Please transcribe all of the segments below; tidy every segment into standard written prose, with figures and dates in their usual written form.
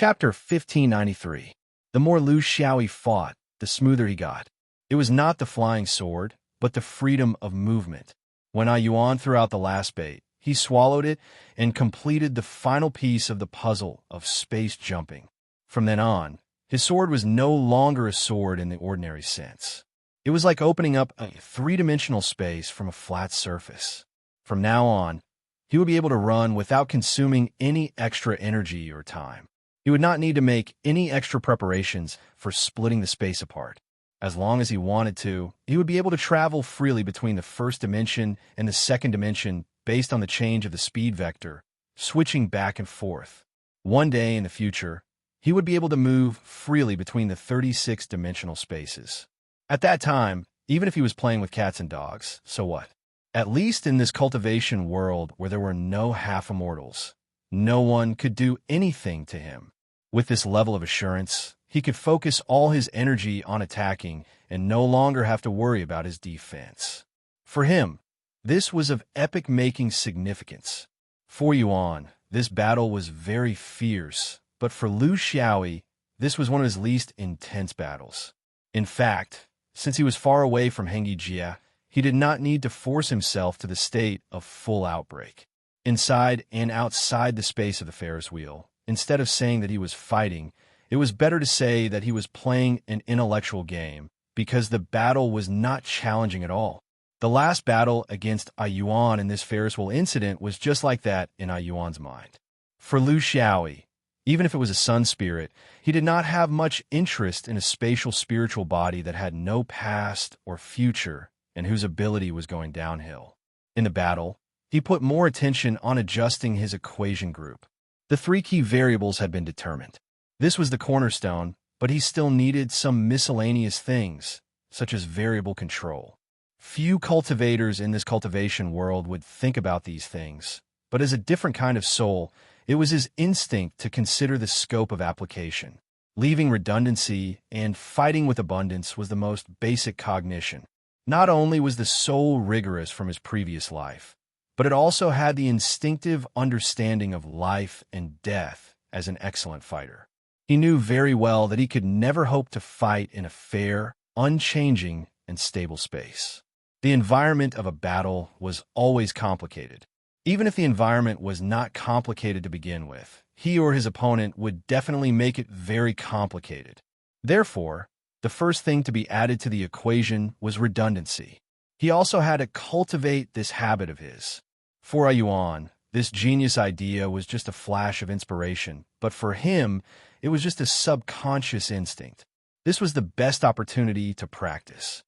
Chapter 1593. The more Lu Xiaoyi fought, the smoother he got. It was not the flying sword, but the freedom of movement. When Yuan threw out the last bait, he swallowed it and completed the final piece of the puzzle of space jumping. From then on, his sword was no longer a sword in the ordinary sense. It was like opening up a three-dimensional space from a flat surface. From now on, he would be able to run without consuming any extra energy or time. He would not need to make any extra preparations for splitting the space apart. As long as he wanted to, he would be able to travel freely between the first dimension and the second dimension based on the change of the speed vector, switching back and forth. One day in the future, he would be able to move freely between the 36-dimensional spaces. At that time, even if he was playing with cats and dogs, so what? At least in this cultivation world where there were no half-immortals, no one could do anything to him. With this level of assurance, he could focus all his energy on attacking and no longer have to worry about his defense. For him, this was of epic-making significance. For Yuan, this battle was very fierce, but for Lu Xiaoyi, this was one of his least intense battles. In fact, since he was far away from Hengyi Jia, he did not need to force himself to the state of full outbreak. Inside and outside the space of the Ferris wheel, instead of saying that he was fighting, it was better to say that he was playing an intellectual game, because the battle was not challenging at all. The last battle against Yuan in this Ferris wheel incident was just like that in Yuan's mind. For Lu Xiaoyi, even if it was a sun spirit, he did not have much interest in a spatial spiritual body that had no past or future and whose ability was going downhill. In the battle, he put more attention on adjusting his equation group. The three key variables had been determined. This was the cornerstone, but he still needed some miscellaneous things, such as variable control. Few cultivators in this cultivation world would think about these things, but as a different kind of soul, it was his instinct to consider the scope of application. Leaving redundancy and fighting with abundance was the most basic cognition. Not only was the soul rigorous from his previous life, but it also had the instinctive understanding of life and death as an excellent fighter. He knew very well that he could never hope to fight in a fair, unchanging, and stable space. The environment of a battle was always complicated. Even if the environment was not complicated to begin with, he or his opponent would definitely make it very complicated. Therefore, the first thing to be added to the equation was redundancy. He also had to cultivate this habit of his. For Yuan, this genius idea was just a flash of inspiration, but for him, it was just a subconscious instinct. This was the best opportunity to practice.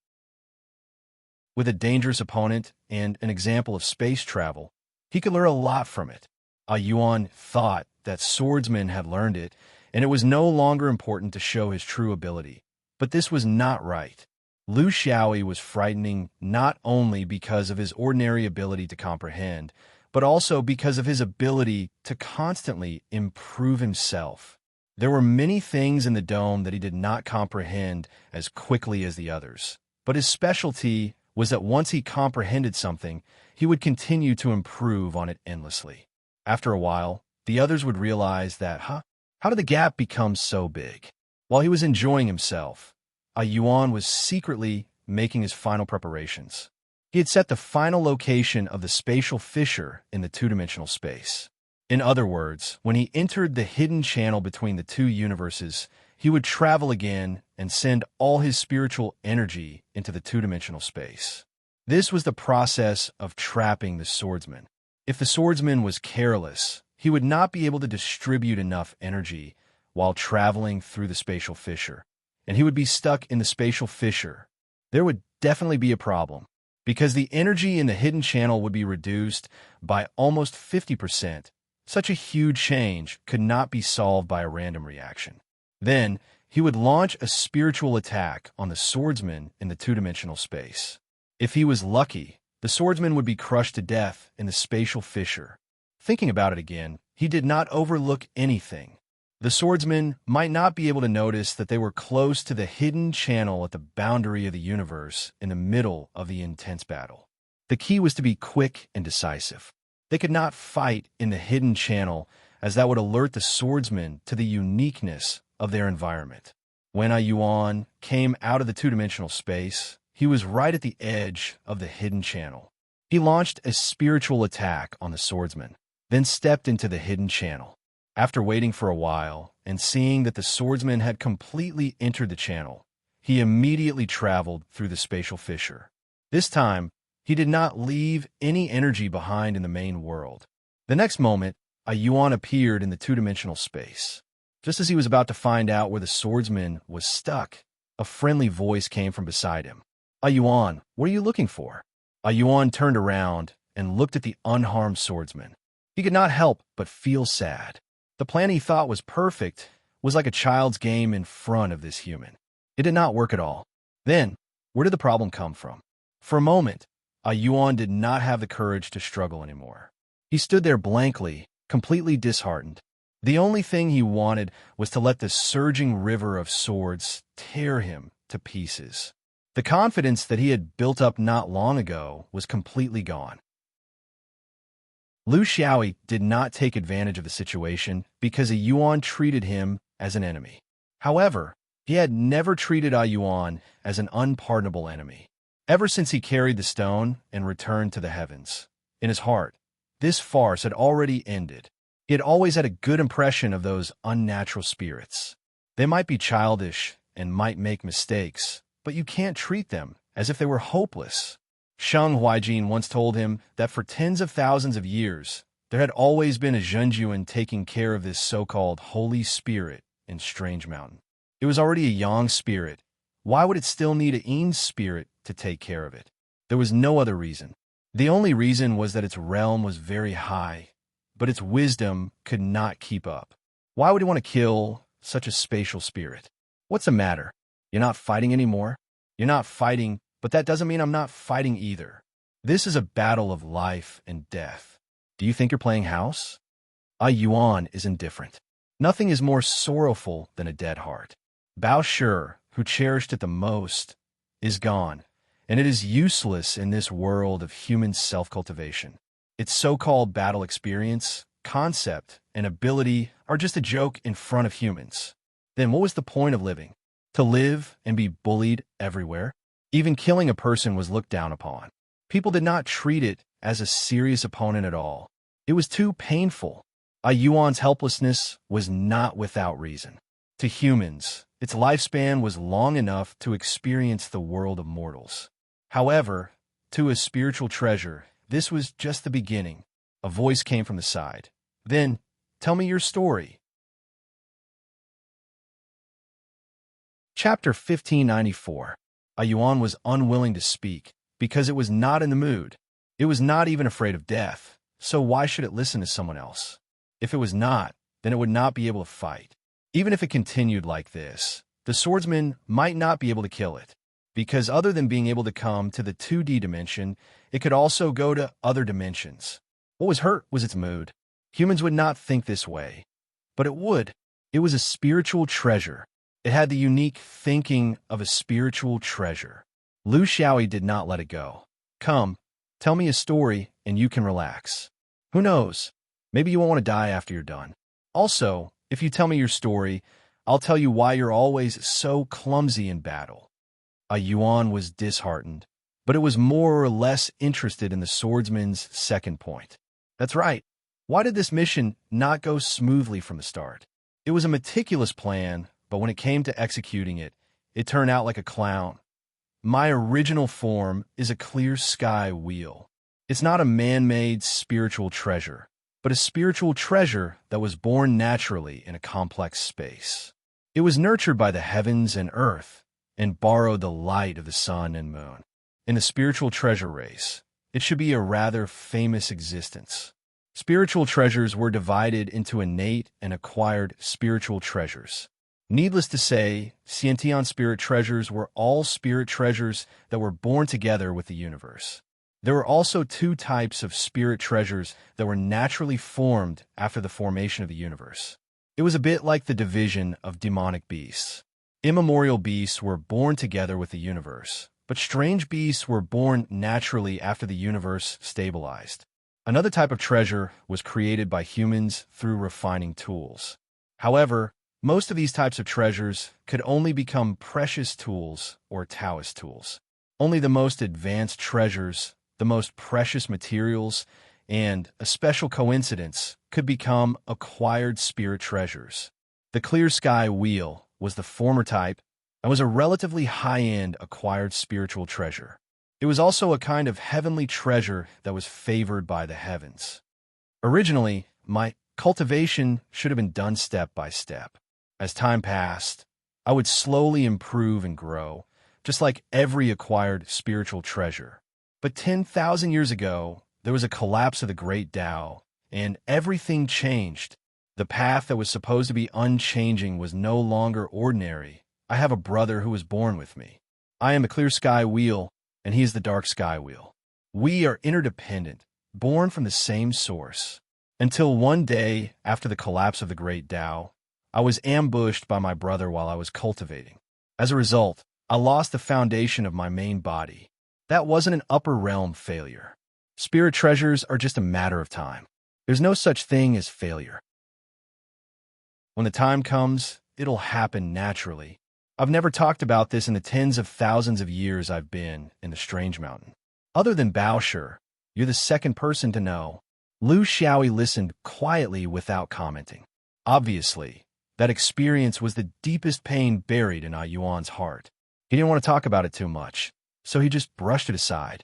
With a dangerous opponent and an example of space travel, he could learn a lot from it. Yuan thought that swordsmen had learned it, and it was no longer important to show his true ability. But this was not right. Lu Xiaoyi was frightening not only because of his ordinary ability to comprehend, but also because of his ability to constantly improve himself. There were many things in the dome that he did not comprehend as quickly as the others, but his specialty was that once he comprehended something, he would continue to improve on it endlessly. After a while, the others would realize that, how did the gap become so big? While he was enjoying himself, Yuan was secretly making his final preparations. He had set the final location of the spatial fissure in the two-dimensional space. In other words, when he entered the hidden channel between the two universes, he would travel again and send all his spiritual energy into the two-dimensional space. This was the process of trapping the swordsman. If the swordsman was careless, he would not be able to distribute enough energy while traveling through the spatial fissure, and he would be stuck in the spatial fissure. There would definitely be a problem, because the energy in the hidden channel would be reduced by almost 50%. Such a huge change could not be solved by a random reaction. Then, he would launch a spiritual attack on the swordsman in the two-dimensional space. If he was lucky, the swordsman would be crushed to death in the spatial fissure. Thinking about it again, he did not overlook anything. The swordsman might not be able to notice that they were close to the hidden channel at the boundary of the universe in the middle of the intense battle. The key was to be quick and decisive. They could not fight in the hidden channel as that would alert the swordsman to the uniqueness of their environment. When Yuan came out of the two-dimensional space, he was right at the edge of the hidden channel. He launched a spiritual attack on the swordsman, then stepped into the hidden channel. After waiting for a while and seeing that the swordsman had completely entered the channel, he immediately traveled through the spatial fissure. This time, he did not leave any energy behind in the main world. The next moment, a Yuan appeared in the two-dimensional space. Just as he was about to find out where the swordsman was stuck, a friendly voice came from beside him. Yuan, what are you looking for? Yuan turned around and looked at the unharmed swordsman. He could not help but feel sad. The plan he thought was perfect was like a child's game in front of this human. It did not work at all. Then, where did the problem come from? For a moment, Yuan did not have the courage to struggle anymore. He stood there blankly, completely disheartened. The only thing he wanted was to let the surging river of swords tear him to pieces. The confidence that he had built up not long ago was completely gone. Lu Xiaoyi did not take advantage of the situation because Yuan treated him as an enemy. However, he had never treated Yuan as an unpardonable enemy. Ever since he carried the stone and returned to the heavens, in his heart, this farce had already ended. He had always had a good impression of those unnatural spirits. They might be childish and might make mistakes, but you can't treat them as if they were hopeless. Sheng Huaijin once told him that for tens of thousands of years, there had always been a Zhenjuan taking care of this so-called Holy Spirit in Strange Mountain. It was already a Yang spirit. Why would it still need a Yin spirit to take care of it? There was no other reason. The only reason was that its realm was very high, but its wisdom could not keep up. Why would he want to kill such a spatial spirit? What's the matter? You're not fighting anymore? You're not fighting, but that doesn't mean I'm not fighting either. This is a battle of life and death. Do you think you're playing house? Yuan is indifferent. Nothing is more sorrowful than a dead heart. Bao Shi, who cherished it the most, is gone, and it is useless in this world of human self-cultivation. Its so-called battle experience, concept, and ability are just a joke in front of humans. Then what was the point of living? To live and be bullied everywhere? Even killing a person was looked down upon. People did not treat it as a serious opponent at all. It was too painful. Yuan's helplessness was not without reason. To humans, its lifespan was long enough to experience the world of mortals. However, to a spiritual treasure, this was just the beginning. A voice came from the side. Then, tell me your story. Chapter 1594. Yuan was unwilling to speak because it was not in the mood. It was not even afraid of death, so why should it listen to someone else? If it was not, then it would not be able to fight. Even if it continued like this, the swordsman might not be able to kill it, because other than being able to come to the 2D dimension, it could also go to other dimensions. What was hurt was its mood. Humans would not think this way, but it would. It was a spiritual treasure. It had the unique thinking of a spiritual treasure. Lu Xiaoyi did not let it go. Come, tell me a story and you can relax. Who knows? Maybe you won't want to die after you're done. Also, if you tell me your story, I'll tell you why you're always so clumsy in battle. Yuan was disheartened, but it was more or less interested in the swordsman's second point. That's right. Why did this mission not go smoothly from the start? It was a meticulous plan, but when it came to executing it, it turned out like a clown. My original form is a clear sky wheel. It's not a man-made spiritual treasure, but a spiritual treasure that was born naturally in a complex space. It was nurtured by the heavens and earth and borrowed the light of the sun and moon. In the spiritual treasure race, it should be a rather famous existence. Spiritual treasures were divided into innate and acquired spiritual treasures. Needless to say, Xiantian spirit treasures were all spirit treasures that were born together with the universe. There were also two types of spirit treasures that were naturally formed after the formation of the universe. It was a bit like the division of demonic beasts. Immemorial beasts were born together with the universe, but strange beasts were born naturally after the universe stabilized. Another type of treasure was created by humans through refining tools. However, most of these types of treasures could only become precious tools or Taoist tools. Only the most advanced treasures, the most precious materials, and a special coincidence could become acquired spirit treasures. The clear sky wheel was the former type and was a relatively high-end acquired spiritual treasure. It was also a kind of heavenly treasure that was favored by the heavens. Originally, my cultivation should have been done step by step. As time passed, I would slowly improve and grow, just like every acquired spiritual treasure. But 10,000 years ago, there was a collapse of the Great Tao, and everything changed. The path that was supposed to be unchanging was no longer ordinary. I have a brother who was born with me. I am the clear sky wheel, and he is the dark sky wheel. We are interdependent, born from the same source. Until one day, after the collapse of the Great Tao, I was ambushed by my brother while I was cultivating. As a result, I lost the foundation of my main body. That wasn't an upper realm failure. Spirit treasures are just a matter of time. There's no such thing as failure. When the time comes, it'll happen naturally. I've never talked about this in the tens of thousands of years I've been in the Strange Mountain. Other than Baosher, you're the second person to know. Lu Xiaoyi listened quietly without commenting. Obviously, that experience was the deepest pain buried in Yuan's heart. He didn't want to talk about it too much, so he just brushed it aside.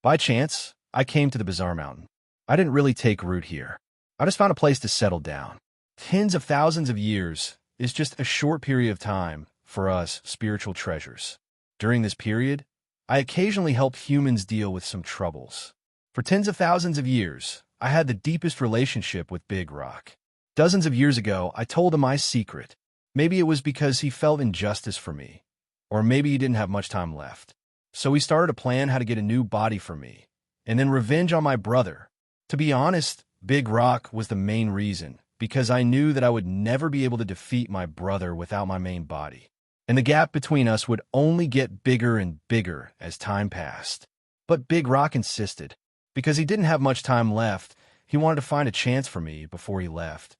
By chance, I came to the Bazaar Mountain. I didn't really take root here. I just found a place to settle down. Tens of thousands of years is just a short period of time for us spiritual treasures. During this period, I occasionally helped humans deal with some troubles. For tens of thousands of years, I had the deepest relationship with Big Rock. Dozens of years ago, I told him my secret. Maybe it was because he felt injustice for me, or maybe he didn't have much time left. So we started a plan how to get a new body for me, and then revenge on my brother. To be honest, Big Rock was the main reason, because I knew that I would never be able to defeat my brother without my main body. And the gap between us would only get bigger and bigger as time passed. But Big Rock insisted. Because he didn't have much time left, he wanted to find a chance for me before he left,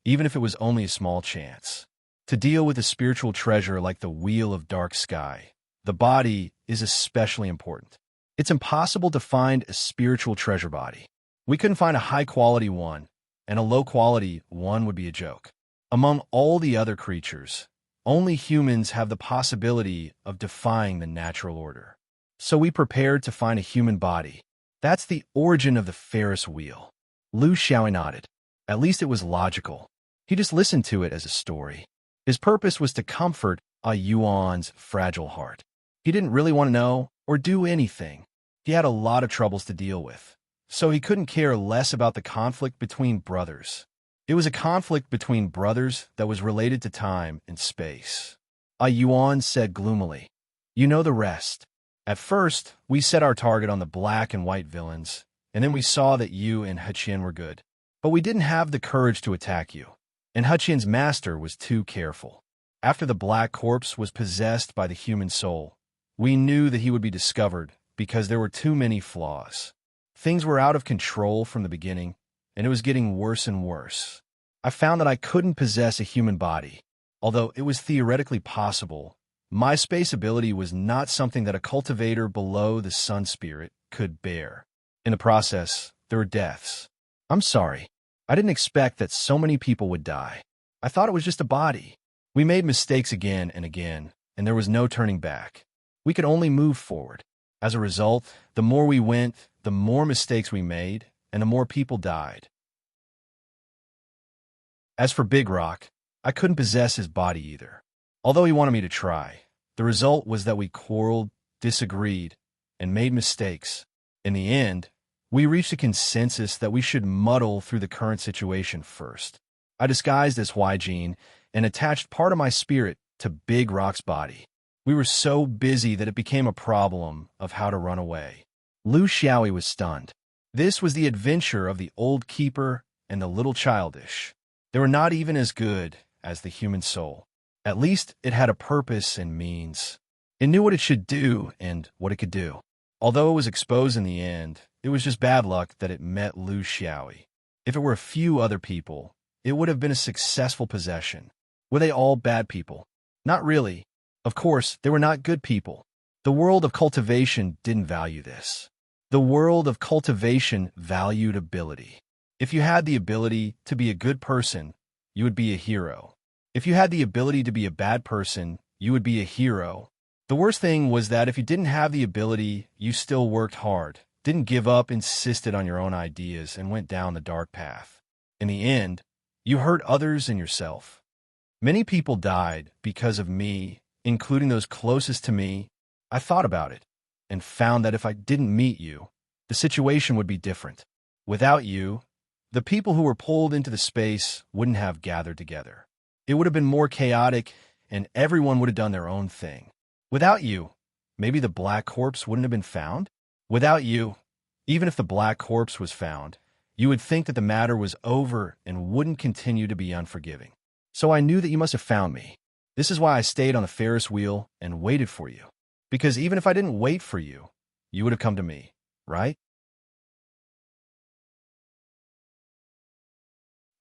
even if it was only a small chance. To deal with a spiritual treasure like the Wheel of Dark Sky, the body is especially important. It's impossible to find a spiritual treasure body. We couldn't find a high-quality one, and a low-quality one would be a joke. Among all the other creatures, only humans have the possibility of defying the natural order. So we prepared to find a human body. That's the origin of the Ferris wheel. Lu Xiaoyi nodded. At least it was logical. He just listened to it as a story. His purpose was to comfort Yuan's fragile heart. He didn't really want to know or do anything. He had a lot of troubles to deal with, so he couldn't care less about the conflict between brothers. It was a conflict between brothers that was related to time and space. Yuan said gloomily, "You know the rest." At first, we set our target on the black and white villains, and then we saw that you and Heqian were good. But we didn't have the courage to attack you, and Heqian's master was too careful. After the black corpse was possessed by the human soul, we knew that he would be discovered because there were too many flaws. Things were out of control from the beginning, and it was getting worse and worse. I found that I couldn't possess a human body. Although it was theoretically possible, my space ability was not something that a cultivator below the sun spirit could bear. In the process, there were deaths. I'm sorry. I didn't expect that so many people would die. I thought it was just a body. We made mistakes again and again, and there was no turning back. We could only move forward. As a result, the more we went, the more mistakes we made, and the more people died. As for Big Rock, I couldn't possess his body either. Although he wanted me to try, the result was that we quarreled, disagreed, and made mistakes. In the end, we reached a consensus that we should muddle through the current situation first. I disguised as Huijin and attached part of my spirit to Big Rock's body. We were so busy that it became a problem of how to run away. Lu Xiaoyi was stunned. This was the adventure of the old keeper and the little childish. They were not even as good as the human soul. At least it had a purpose and means. It knew what it should do and what it could do. Although it was exposed in the end, It was just bad luck that it met Lu Xiaoyi. If it were a few other people, it would have been a successful possession. Were they all bad people? Not really. Of course, they were not good people. The world of cultivation didn't value this. The world of cultivation valued ability. If you had the ability to be a good person, you would be a hero. If you had the ability to be a bad person, you would be a hero. The worst thing was that if you didn't have the ability, you still worked hard, didn't give up, insisted on your own ideas, and went down the dark path. In the end, you hurt others and yourself. Many people died because of me, including those closest to me. I thought about it and found that if I didn't meet you, the situation would be different. Without you, the people who were pulled into the space wouldn't have gathered together. It would have been more chaotic, and everyone would have done their own thing. Without you, maybe the black corpse wouldn't have been found? Without you, even if the black corpse was found, you would think that the matter was over and wouldn't continue to be unforgiving. So I knew that you must have found me. This is why I stayed on the Ferris wheel and waited for you. Because even if I didn't wait for you, you would have come to me, right?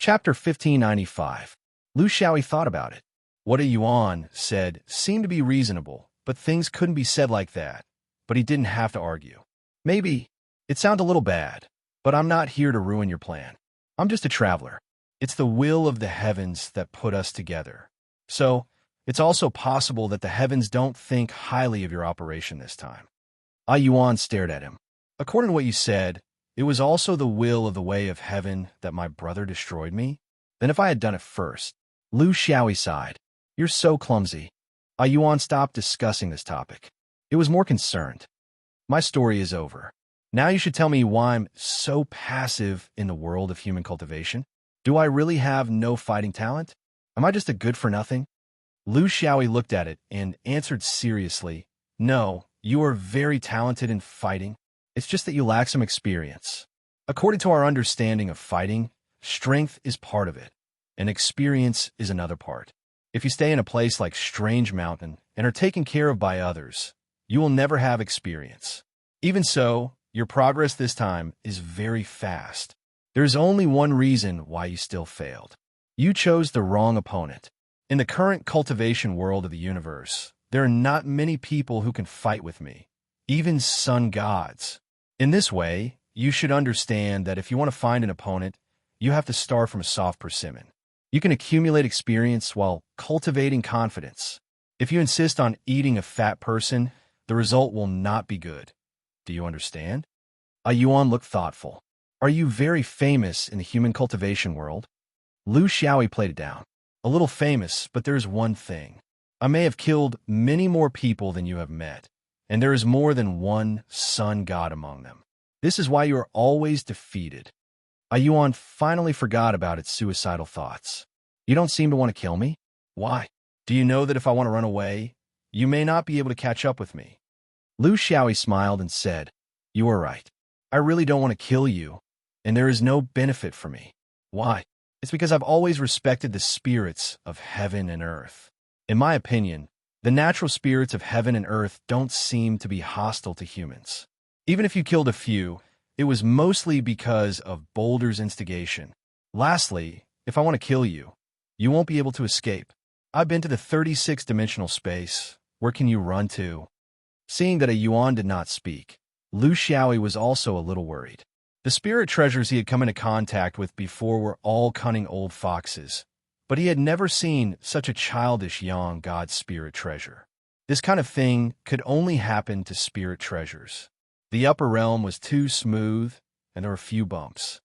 Chapter 1595. Lu Xiaoyi thought about it. What a Yuan said seemed to be reasonable, but things couldn't be said like that. But he didn't have to argue. Maybe it sounded a little bad, but I'm not here to ruin your plan. I'm just a traveler. It's the will of the heavens that put us together. So, it's also possible that the heavens don't think highly of your operation this time. Ah Yuan stared at him. According to what you said, it was also the will of the way of heaven that my brother destroyed me? Then if I had done it first. Lu Xiaoyi sighed. You're so clumsy. Ah Yuan stopped discussing this topic. It was more concerned. My story is over. Now you should tell me why I'm so passive in the world of human cultivation. Do I really have no fighting talent? Am I just a good-for-nothing? Lu Xiaoyi looked at it and answered seriously, No, you are very talented in fighting. It's just that you lack some experience. According to our understanding of fighting, strength is part of it, and experience is another part. If you stay in a place like Strange Mountain and are taken care of by others, you will never have experience. Even so, your progress this time is very fast. There's only one reason why you still failed. You chose the wrong opponent. In the current cultivation world of the universe, there are not many people who can fight with me, even sun gods. In this way, you should understand that if you want to find an opponent, you have to start from a soft persimmon. You can accumulate experience while cultivating confidence. If you insist on eating a fat person, the result will not be good. Do you understand? Ah Yuan looked thoughtful. Are you very famous in the human cultivation world? Lu Xiaoyi played it down. A little famous, but there is one thing. I may have killed many more people than you have met, and there is more than one sun god among them. This is why you are always defeated. Ah Yuan finally forgot about its suicidal thoughts. You don't seem to want to kill me? Why? Do you know that if I want to run away, you may not be able to catch up with me? Lu Xiaoyi smiled and said, You are right. I really don't want to kill you, and there is no benefit for me. Why? It's because I've always respected the spirits of heaven and earth. In my opinion, the natural spirits of heaven and earth don't seem to be hostile to humans. Even if you killed a few, it was mostly because of Boulder's instigation. Lastly, if I want to kill you, you won't be able to escape. I've been to the 36-dimensional space. Where can you run to? Seeing that a Yuan did not speak, Lu Xiaoyi was also a little worried. The spirit treasures he had come into contact with before were all cunning old foxes, but he had never seen such a childish young god spirit treasure. This kind of thing could only happen to spirit treasures. The upper realm was too smooth, and there were few bumps.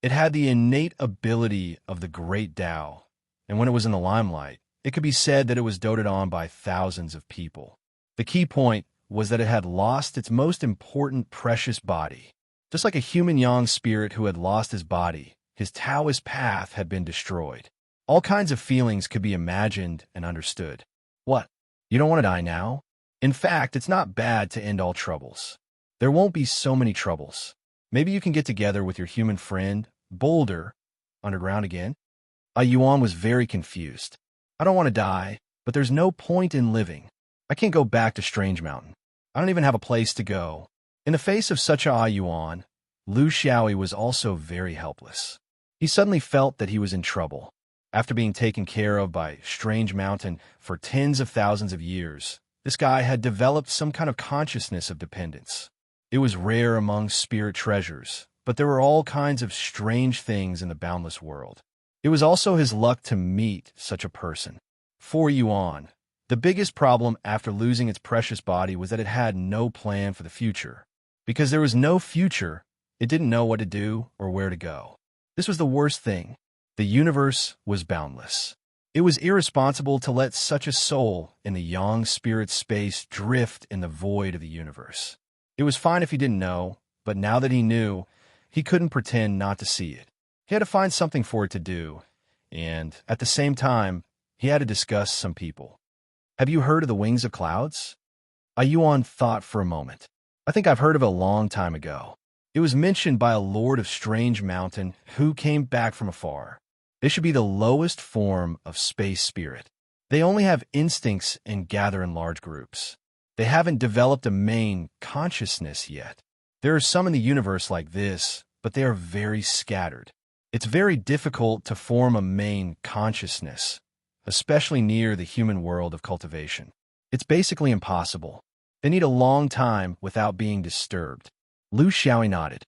It had the innate ability of the great Tao, and when it was in the limelight, it could be said that it was doted on by thousands of people. The key point was that it had lost its most important precious body. Just like a human yang spirit who had lost his body, his Taoist path had been destroyed. All kinds of feelings could be imagined and understood. What? You don't want to die now? In fact, it's not bad to end all troubles. There won't be so many troubles. Maybe you can get together with your human friend, Boulder, underground again? Ah Yuan was very confused. I don't want to die, but there's no point in living. I can't go back to Strange Mountain. I don't even have a place to go. In the face of such a Yuan, Lu Xiaoyi was also very helpless. He suddenly felt that he was in trouble. After being taken care of by Strange Mountain for tens of thousands of years, this guy had developed some kind of consciousness of dependence. It was rare among spirit treasures, but there were all kinds of strange things in the boundless world. It was also his luck to meet such a person. For Yuan, the biggest problem after losing its precious body was that it had no plan for the future. Because there was no future, it didn't know what to do or where to go. This was the worst thing. The universe was boundless. It was irresponsible to let such a soul in the yang spirit space drift in the void of the universe. It was fine if he didn't know, but now that he knew, he couldn't pretend not to see it. He had to find something for it to do, and at the same time, he had to discuss some people. Have you heard of the wings of clouds? Yuan thought for a moment. I think I've heard of it a long time ago. It was mentioned by a lord of Strange Mountain who came back from afar. They should be the lowest form of space spirit. They only have instincts and gather in large groups. They haven't developed a main consciousness yet. There are some in the universe like this, but they are very scattered. It's very difficult to form a main consciousness, especially near the human world of cultivation. It's basically impossible. They need a long time without being disturbed. Lu Xiaoyi nodded.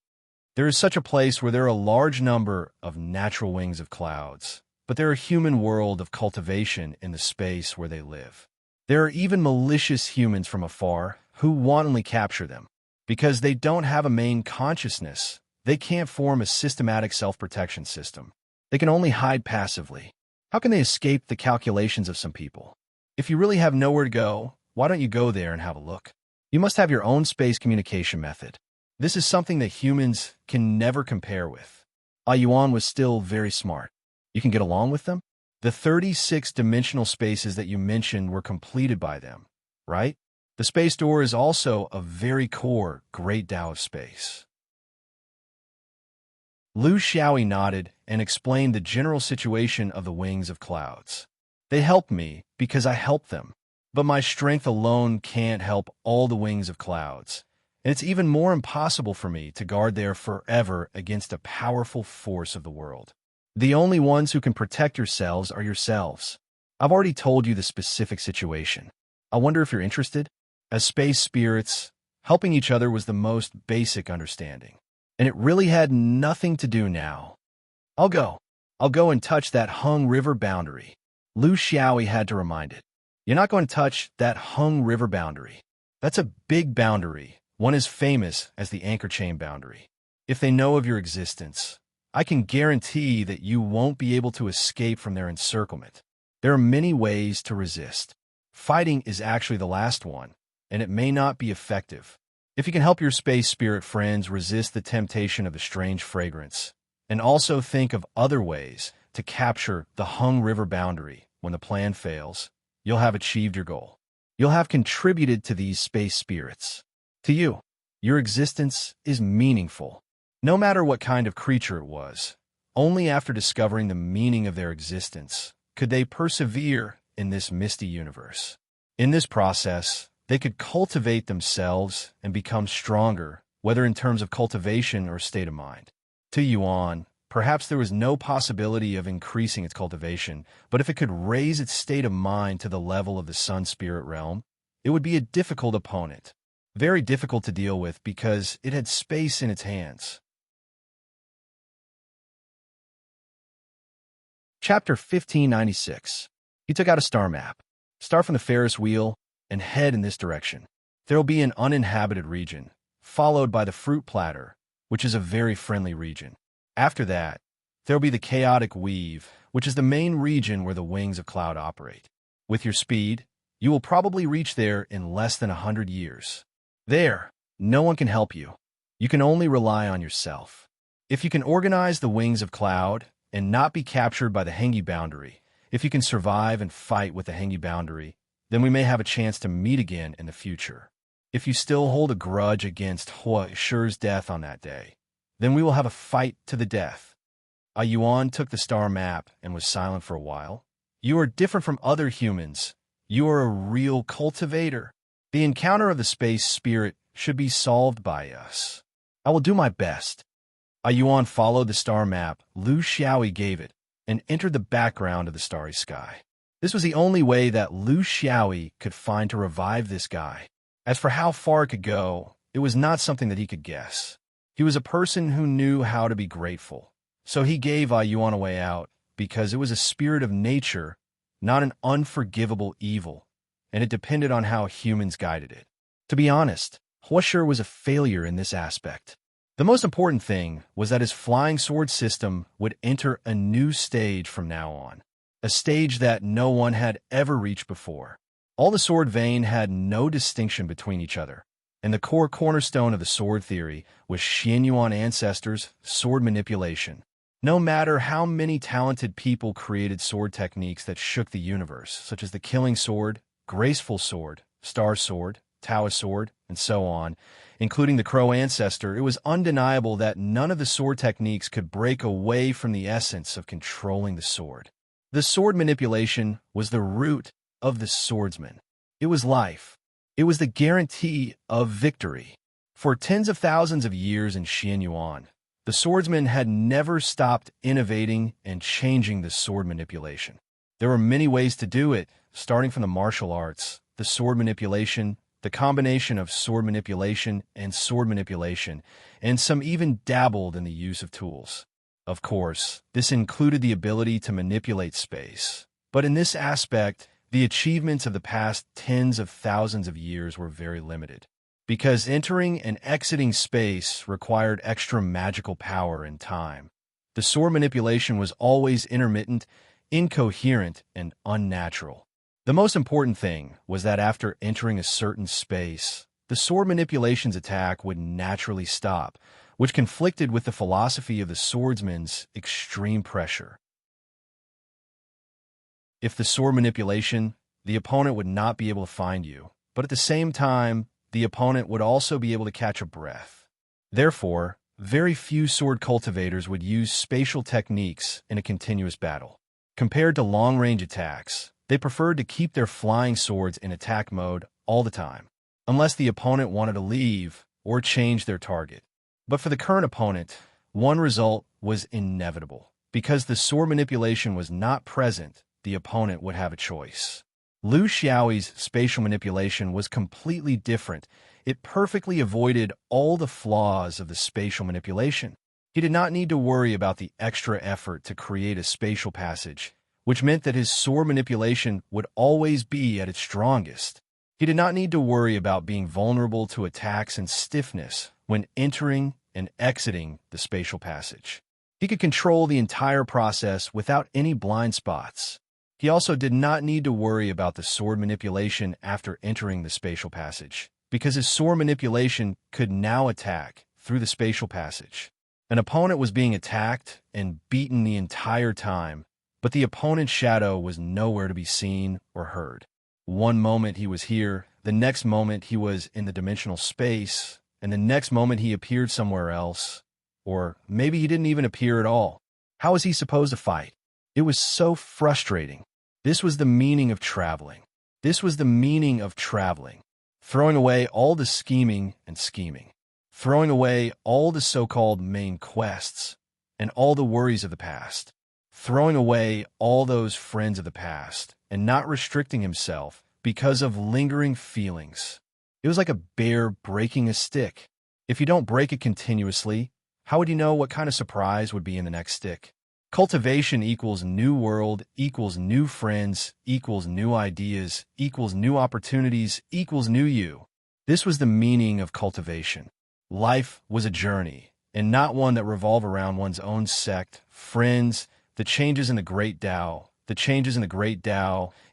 There is such a place where there are a large number of natural wings of clouds, but there are a human world of cultivation in the space where they live. There are even malicious humans from afar who wantonly capture them. Because they don't have a main consciousness, they can't form a systematic self-protection system. They can only hide passively. How can they escape the calculations of some people? If you really have nowhere to go, why don't you go there and have a look? You must have your own space communication method. This is something that humans can never compare with. Yuan was still very smart. You can get along with them? The 36-dimensional spaces that you mentioned were completed by them, right? The space door is also a very core great Tao of space. Lu Xiaoyi nodded and explained the general situation of the wings of clouds. They helped me because I helped them, but my strength alone can't help all the wings of clouds. And it's even more impossible for me to guard there forever against a powerful force of the world. The only ones who can protect yourselves are yourselves. I've already told you the specific situation. I wonder if you're interested? As space spirits, helping each other was the most basic understanding. And it really had nothing to do now. I'll go and touch that Hung River boundary. Lu Xiaoyi had to remind it. You're not going to touch that Hung River boundary. That's a big boundary. One is famous as the anchor chain boundary. If they know of your existence, I can guarantee that you won't be able to escape from their encirclement. There are many ways to resist. Fighting is actually the last one, and it may not be effective. If you can help your space spirit friends resist the temptation of the strange fragrance, and also think of other ways to capture the Hung River boundary when the plan fails, you'll have achieved your goal. You'll have contributed to these space spirits. To you, your existence is meaningful. No matter what kind of creature it was, only after discovering the meaning of their existence could they persevere in this misty universe. In this process, they could cultivate themselves and become stronger, whether in terms of cultivation or state of mind. To Yuan, perhaps there was no possibility of increasing its cultivation, but if it could raise its state of mind to the level of the sun spirit realm, it would be a difficult opponent. Very difficult to deal with because it had space in its hands. Chapter 1596. He took out a star map. Start from the Ferris wheel and head in this direction. There will be an uninhabited region, followed by the fruit platter, which is a very friendly region. After that, there will be the chaotic weave, which is the main region where the wings of cloud operate. With your speed, you will probably reach there in less than 100 years. There, no one can help you. You can only rely on yourself. If you can organize the wings of cloud and not be captured by the Hengi boundary, if you can survive and fight with the Hengi boundary, then we may have a chance to meet again in the future. If you still hold a grudge against Hua Shi's death on that day, then we will have a fight to the death. Yuan took the star map and was silent for a while. You are different from other humans. You are a real cultivator. The encounter of the space spirit should be solved by us. I will do my best. Yuan followed the star map Lu Xiaoyi gave it and entered the background of the starry sky. This was the only way that Lu Xiaoyi could find to revive this guy. As for how far it could go, it was not something that he could guess. He was a person who knew how to be grateful. So he gave Yuan a way out because it was a spirit of nature, not an unforgivable evil, and it depended on how humans guided it. To be honest, Huasher was a failure in this aspect. The most important thing was that his flying sword system would enter a new stage from now on, a stage that no one had ever reached before. All the sword vein had no distinction between each other, and the core cornerstone of the sword theory was Xianyuan ancestors' sword manipulation. No matter how many talented people created sword techniques that shook the universe, such as the killing sword, graceful sword, star sword, Taoist sword, and so on, including the Crow ancestor, it was undeniable that none of the sword techniques could break away from the essence of controlling the sword. The sword manipulation was the root of the swordsman. It was life. It was the guarantee of victory. For tens of thousands of years in Xianyuan, the swordsman had never stopped innovating and changing the sword manipulation. There were many ways to do it, starting from the martial arts, the sword manipulation, the combination of sword manipulation, and some even dabbled in the use of tools. Of course, this included the ability to manipulate space. But in this aspect, the achievements of the past tens of thousands of years were very limited, because entering and exiting space required extra magical power and time. The sword manipulation was always intermittent, incoherent, and unnatural. The most important thing was that after entering a certain space, the sword manipulation's attack would naturally stop, which conflicted with the philosophy of the swordsman's extreme pressure. If the sword manipulation, the opponent would not be able to find you, but at the same time, the opponent would also be able to catch a breath. Therefore, very few sword cultivators would use spatial techniques in a continuous battle. Compared to long-range attacks, they preferred to keep their flying swords in attack mode all the time, unless the opponent wanted to leave or change their target. But for the current opponent, one result was inevitable. Because the sword manipulation was not present, the opponent would have a choice. Lu Xiaoyi's spatial manipulation was completely different. It perfectly avoided all the flaws of the spatial manipulation. He did not need to worry about the extra effort to create a spatial passage, which meant that his sword manipulation would always be at its strongest. He did not need to worry about being vulnerable to attacks and stiffness when entering and exiting the spatial passage. He could control the entire process without any blind spots. He also did not need to worry about the sword manipulation after entering the spatial passage, because his sword manipulation could now attack through the spatial passage. An opponent was being attacked and beaten the entire time, but the opponent's shadow was nowhere to be seen or heard. One moment he was here, the next moment he was in the dimensional space, and the next moment he appeared somewhere else. Or maybe he didn't even appear at all. How was he supposed to fight? It was so frustrating. This was the meaning of traveling. This was the meaning of traveling. Throwing away all the scheming and scheming. Throwing away all the so-called main quests and all the worries of the past. Throwing away all those friends of the past and not restricting himself because of lingering feelings. It was like a bear breaking a stick. If you don't break it continuously, how would you know what kind of surprise would be in the next stick? Cultivation equals new world, equals new friends, equals new ideas, equals new opportunities, equals new you. This was the meaning of cultivation. Life was a journey, and not one that revolved around one's own sect, friends, the changes in the Great Tao,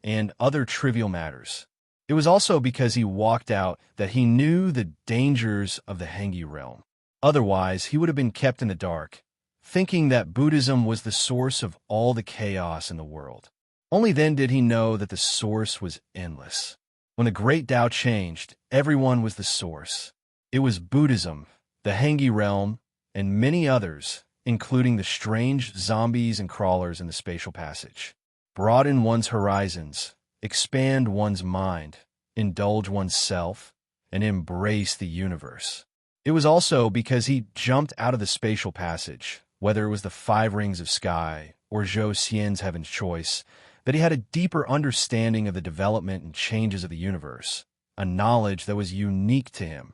and other trivial matters. It was also because he walked out that he knew the dangers of the Hengi realm. Otherwise, he would have been kept in the dark, thinking that Buddhism was the source of all the chaos in the world. Only then did he know that the source was endless. When the Great Tao changed, everyone was the source. It was Buddhism, the Hengi realm, and many others, including the strange zombies and crawlers in the spatial passage. Broaden one's horizons, expand one's mind, indulge oneself, and embrace the universe. It was also because he jumped out of the spatial passage, whether it was the five rings of sky or Zhou Xian's heaven's choice, that he had a deeper understanding of the development and changes of the universe, a knowledge that was unique to him.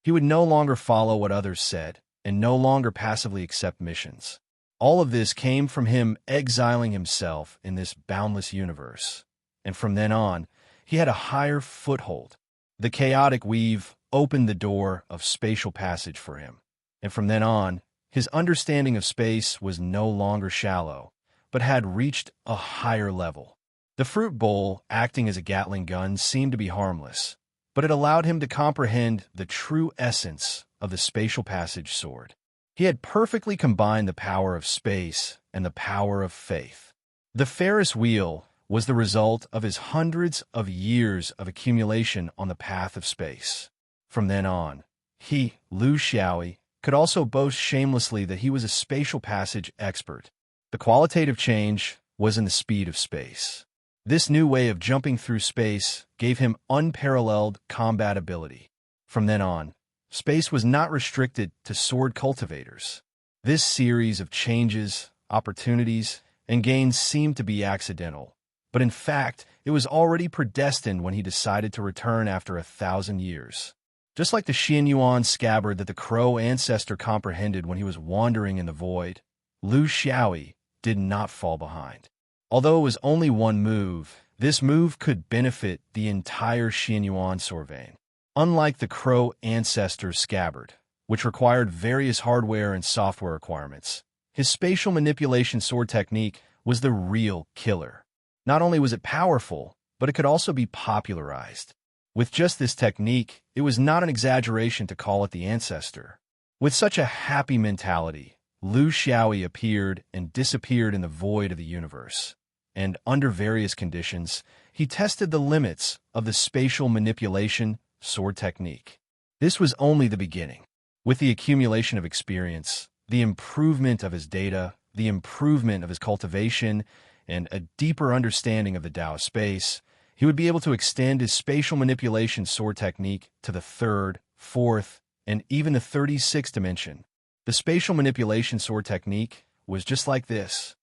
He would no longer follow what others said, and no longer passively accept missions. All of this came from him exiling himself in this boundless universe. And from then on, he had a higher foothold. The chaotic weave opened the door of spatial passage for him. And from then on, his understanding of space was no longer shallow, but had reached a higher level. The fruit bowl, acting as a Gatling gun, seemed to be harmless, but it allowed him to comprehend the true essence of the spatial passage sword. He had perfectly combined the power of space and the power of faith. The Ferris wheel was the result of his hundreds of years of accumulation on the path of space. From then on, he, Lu Xiaoyi, could also boast shamelessly that he was a spatial passage expert. The qualitative change was in the speed of space. This new way of jumping through space gave him unparalleled combat ability. From then on, space was not restricted to sword cultivators. This series of changes, opportunities, and gains seemed to be accidental, but in fact, it was already predestined when he decided to return after 1,000 years. Just like the Xianyuan scabbard that the crow ancestor comprehended when he was wandering in the void, Lu Xiaoyi did not fall behind. Although it was only one move, this move could benefit the entire Xianyuan sword vein. Unlike the crow ancestor's scabbard, which required various hardware and software requirements, his spatial manipulation sword technique was the real killer. Not only was it powerful, but it could also be popularized. With just this technique, it was not an exaggeration to call it the ancestor. With such a happy mentality, Lu Xiaoyi appeared and disappeared in the void of the universe, and under various conditions, he tested the limits of the spatial manipulation sword technique. This was only the beginning. With the accumulation of experience, the improvement of his data, the improvement of his cultivation, and a deeper understanding of the Tao space, he would be able to extend his spatial manipulation sword technique to the third, fourth, and even the 36th dimension. The spatial manipulation sword technique was just like this.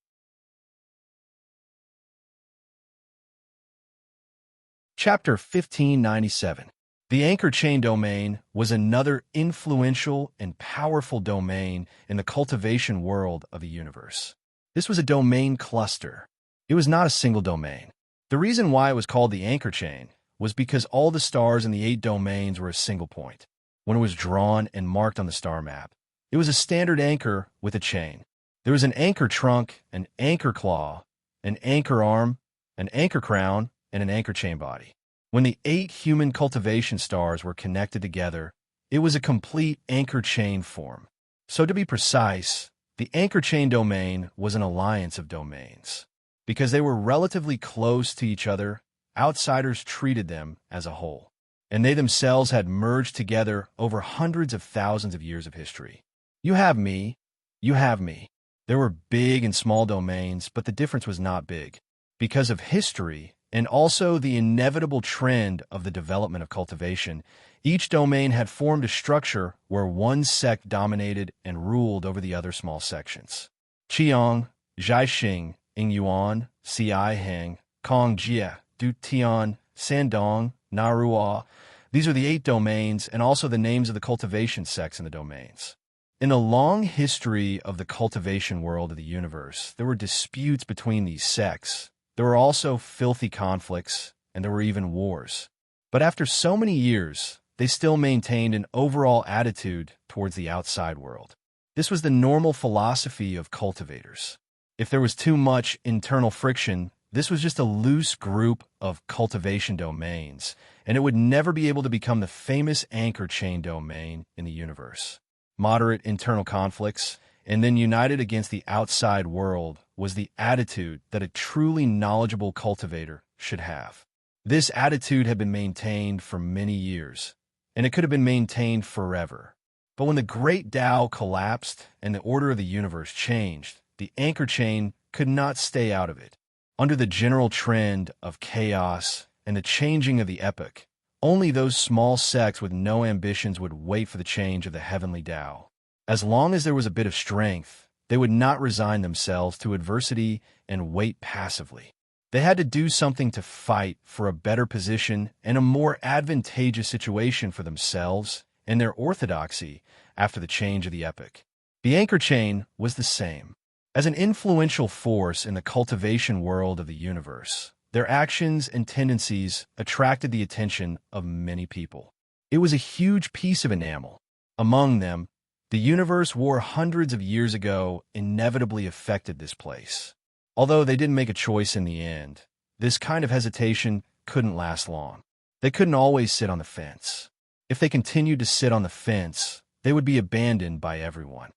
Chapter 1597. The anchor chain domain was another influential and powerful domain in the cultivation world of the universe. This was a domain cluster. It was not a single domain. The reason why it was called the anchor chain was because all the stars in the 8 domains were a single point. When it was drawn and marked on the star map, it was a standard anchor with a chain. There was an anchor trunk, an anchor claw, an anchor arm, an anchor crown, and an anchor chain body. When the 8 human cultivation stars were connected together, it was a complete anchor chain form. So to be precise, the anchor chain domain was an alliance of domains. Because they were relatively close to each other, outsiders treated them as a whole, and they themselves had merged together over hundreds of thousands of years of history. You have me, you have me. There were big and small domains, but the difference was not big. Because of history, and also the inevitable trend of the development of cultivation, each domain had formed a structure where one sect dominated and ruled over the other small sections. Qiang, Zhaixing, Yingyuan, Xi Heng, Kong Jie, Du Tian, Sandong, Narua. These are the 8 domains and also the names of the cultivation sects in the domains. In the long history of the cultivation world of the universe, there were disputes between these sects. There were also filthy conflicts, and there were even wars. But after so many years, they still maintained an overall attitude towards the outside world. This was the normal philosophy of cultivators. If there was too much internal friction, this was just a loose group of cultivation domains, and it would never be able to become the famous anchor chain domain in the universe. Moderate internal conflicts, and then united against the outside world, was the attitude that a truly knowledgeable cultivator should have. This attitude had been maintained for many years, and it could have been maintained forever. But when the great Tao collapsed and the order of the universe changed, the anchor chain could not stay out of it. Under the general trend of chaos and the changing of the epoch. Only those small sects with no ambitions would wait for the change of the heavenly Tao. As long as there was a bit of strength, they would not resign themselves to adversity and wait passively. They had to do something to fight for a better position and a more advantageous situation for themselves and their orthodoxy after the change of the epoch. The anchor chain was the same. As an influential force in the cultivation world of the universe, their actions and tendencies attracted the attention of many people. It was a huge piece of enamel. Among them, the universe war hundreds of years ago inevitably affected this place. Although they didn't make a choice in the end, this kind of hesitation couldn't last long. They couldn't always sit on the fence. If they continued to sit on the fence, they would be abandoned by everyone.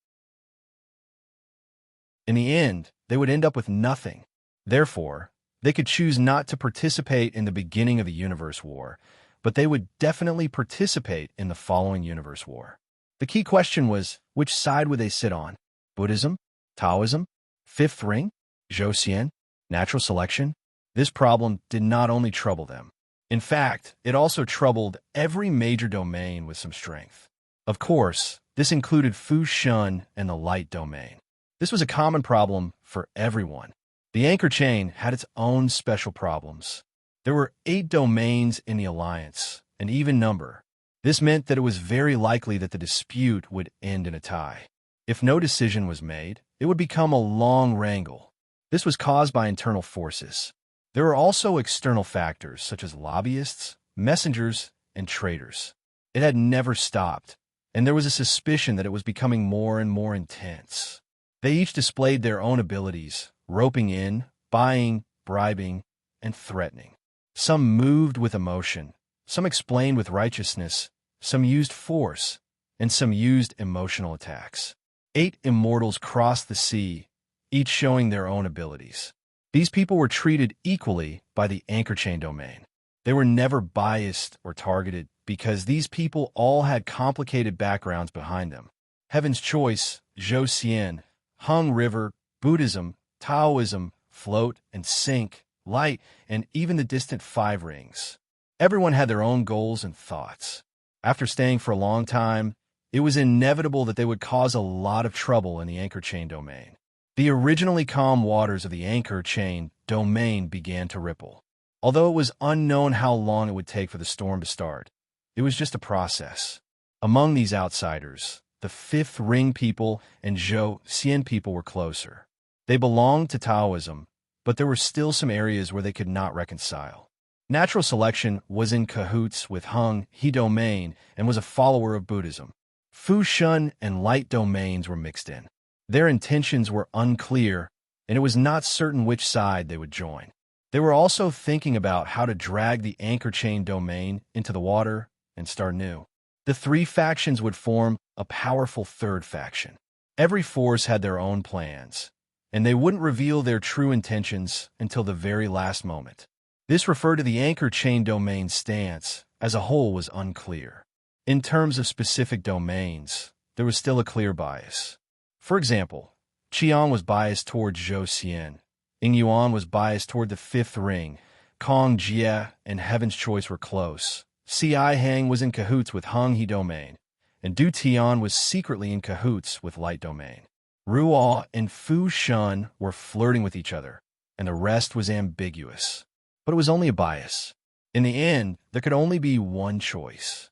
In the end, they would end up with nothing. Therefore, they could choose not to participate in the beginning of the universe war, but they would definitely participate in the following universe war. The key question was, which side would they sit on? Buddhism? Taoism? Fifth ring? Zhou, natural selection? This problem did not only trouble them. In fact, it also troubled every major domain with some strength. Of course, this included Fu Shun and the light domain. This was a common problem for everyone. The anchor chain had its own special problems. There were 8 domains in the alliance, an even number. This meant that it was very likely that the dispute would end in a tie. If no decision was made, it would become a long wrangle. This was caused by internal forces. There were also external factors such as lobbyists, messengers, and traitors. It had never stopped, and there was a suspicion that it was becoming more and more intense. They each displayed their own abilities, roping in, buying, bribing, and threatening. Some moved with emotion, some explained with righteousness, some used force, and some used emotional attacks. 8 immortals crossed the sea, each showing their own abilities. These people were treated equally by the anchor chain domain. They were never biased or targeted because these people all had complicated backgrounds behind them. Heaven's Choice, Zhou, Hung River, Buddhism, Taoism, Float and Sink, Light, and even the distant 5 rings. Everyone had their own goals and thoughts. After staying for a long time, it was inevitable that they would cause a lot of trouble in the anchor chain domain. The originally calm waters of the anchor chain domain began to ripple. Although it was unknown how long it would take for the storm to start, it was just a process. Among these outsiders, the 5th ring people and Zhou people were closer. They belonged to Taoism, but there were still some areas where they could not reconcile. Natural selection was in cahoots with Hung He domain and was a follower of Buddhism. Fu Shun and light domains were mixed in. Their intentions were unclear, and it was not certain which side they would join. They were also thinking about how to drag the anchor chain domain into the water and start new. The 3 factions would form a powerful 3rd faction. Every force had their own plans, and they wouldn't reveal their true intentions until the very last moment. This referred to the anchor chain domain stance as a whole was unclear. In terms of specific domains, there was still a clear bias. For example, Qian was biased toward Zhou, Ying Yuan was biased toward the 5th ring, Kong Jie and Heaven's Choice were close. Si Hang was in cahoots with Hung He domain, and Du Tian was secretly in cahoots with Light domain. Ruo and Fu Shun were flirting with each other, and the rest was ambiguous. But it was only a bias. In the end, there could only be one choice.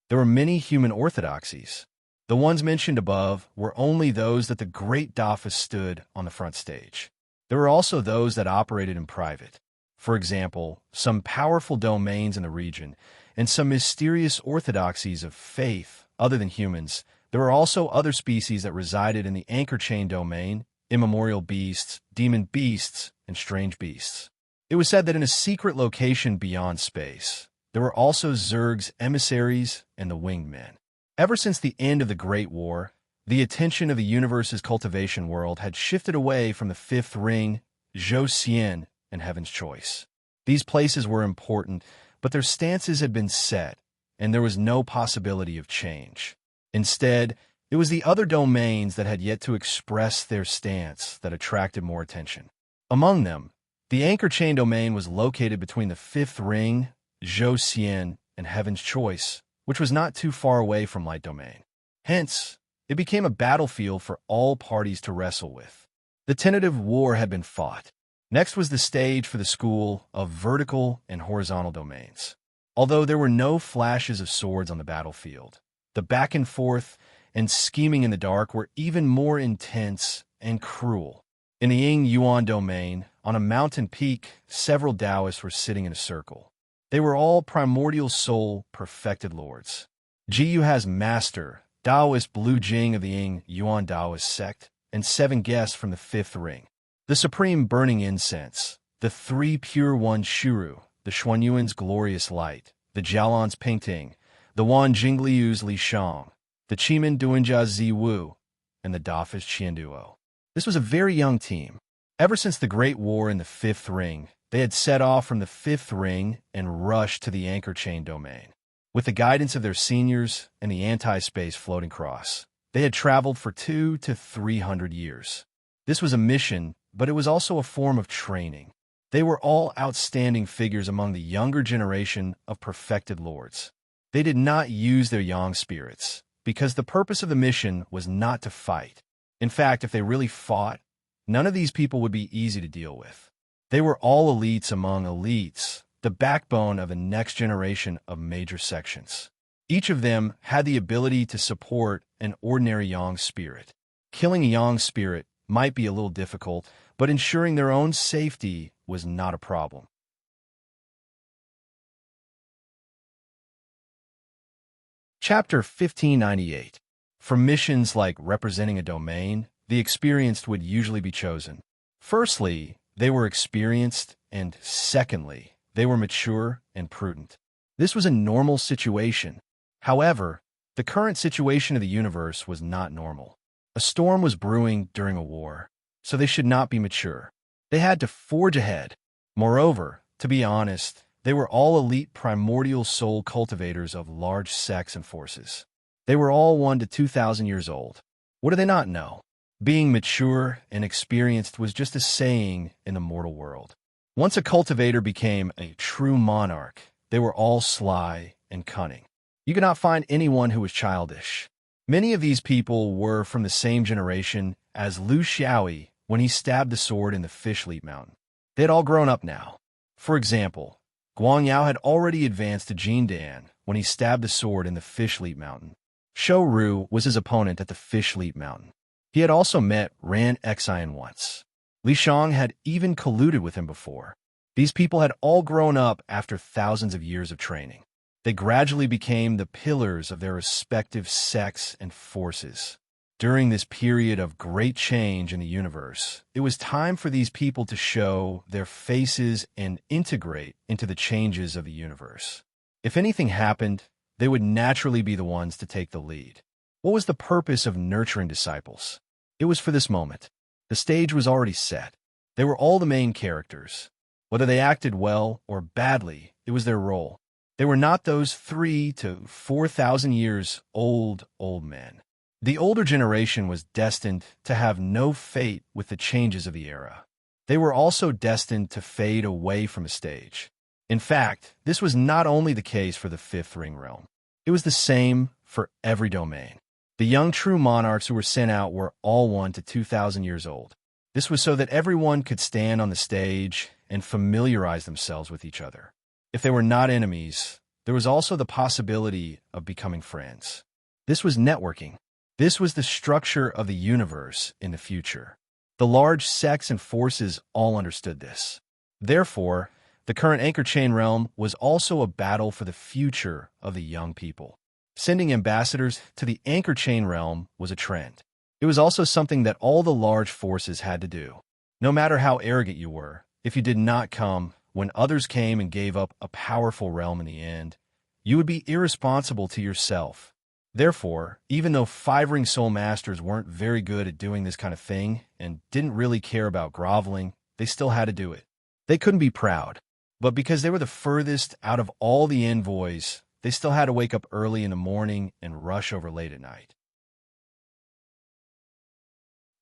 There were many human orthodoxies. The ones mentioned above were only those that the great Dafa stood on the front stage. There were also those that operated in private. For example, some powerful domains in the region, and some mysterious orthodoxies of faith other than humans. There were also other species that resided in the anchor chain domain, immemorial beasts, demon beasts, and strange beasts. It was said that in a secret location beyond space, there were also Zerg's emissaries and the winged men. Ever since the end of the Great War, the attention of the universe's cultivation world had shifted away from the 5th ring, Zhou, and Heaven's Choice. These places were important, but their stances had been set, and there was no possibility of change. Instead, it was the other domains that had yet to express their stance that attracted more attention. Among them, The anchor chain domain was located between the fifth ring, Zhou Xian, and Heaven's Choice, which was not too far away from Light Domain. Hence, it became a battlefield for all parties to wrestle with. The tentative war had been fought. Next was the stage for the school of vertical and horizontal domains. Although there were no flashes of swords on the battlefield, the back and forth and scheming in the dark were even more intense and cruel. In the Ying-Yuan domain, on a mountain peak, several Taoists were sitting in a circle. They were all primordial soul perfected lords. Jiyu has master, Taoist Blue Jing of the Ying-Yuan Taoist sect, and 7 guests from the fifth ring. The supreme burning incense, the 3 pure one Shuru, the Xuanyuan's glorious light, the Jialan's Pingting, the Wan Jingliu's Li Shang, the Qimen Duanjia Ziwu, and the Dafi's Qianduo. This was a very young team. Ever since the Great War in the fifth ring, they had set off from the fifth ring and rushed to the anchor chain domain. With the guidance of their seniors and the anti-space floating cross, they had traveled for 200 to 300 years. This was a mission, but it was also a form of training. They were all outstanding figures among the younger generation of perfected lords. They did not use their yang spirits, because the purpose of the mission was not to fight. In fact, if they really fought, none of these people would be easy to deal with. They were all elites among elites, the backbone of the next generation of major sections. Each of them had the ability to support an ordinary yang spirit. Killing a yang spirit might be a little difficult, but ensuring their own safety was not a problem. Chapter 1598. For missions like representing a domain, the experienced would usually be chosen. Firstly, they were experienced, and secondly, they were mature and prudent. This was a normal situation. However, the current situation of the universe was not normal. A storm was brewing during a war, so they should not be mature. They had to forge ahead. Moreover, to be honest, they were all elite primordial soul cultivators of large sects and forces. They were all 1 to 2,000 years old. What do they not know? Being mature and experienced was just a saying in the mortal world. Once a cultivator became a true monarch, they were all sly and cunning. You could not find anyone who was childish. Many of these people were from the same generation as Liu Xiaoyi when he stabbed the sword in the Fishleap Mountain. They had all grown up now. For example, Guangyao had already advanced to Jindan when he stabbed the sword in the Fishleap Mountain. Shou Ru was his opponent at the Fishleap Mountain. He had also met Ran Xian once. Li Shang had even colluded with him before. These people had all grown up after thousands of years of training. They gradually became the pillars of their respective sects and forces. During this period of great change in the universe, it was time for these people to show their faces and integrate into the changes of the universe. If anything happened, they would naturally be the ones to take the lead. What was the purpose of nurturing disciples? It was for this moment. The stage was already set. They were all the main characters. Whether they acted well or badly, it was their role. They were not those 3,000 to 4,000 years old men. The older generation was destined to have no fate with the changes of the era. They were also destined to fade away from the stage. In fact, this was not only the case for the fifth ring realm. It was the same for every domain. The young true monarchs who were sent out were all 1 to 2,000 years old. This was so that everyone could stand on the stage and familiarize themselves with each other. If they were not enemies, there was also the possibility of becoming friends. This was networking. This was the structure of the universe in the future. The large sects and forces all understood this. Therefore, the current anchor chain realm was also a battle for the future of the young people. Sending ambassadors to the anchor chain realm was a trend. It was also something that all the large forces had to do. No matter how arrogant you were, if you did not come when others came and gave up a powerful realm in the end, you would be irresponsible to yourself. Therefore, even though 5-ring soul masters weren't very good at doing this kind of thing and didn't really care about groveling, they still had to do it. They couldn't be proud. But because they were the furthest out of all the envoys, they still had to wake up early in the morning and rush over late at night.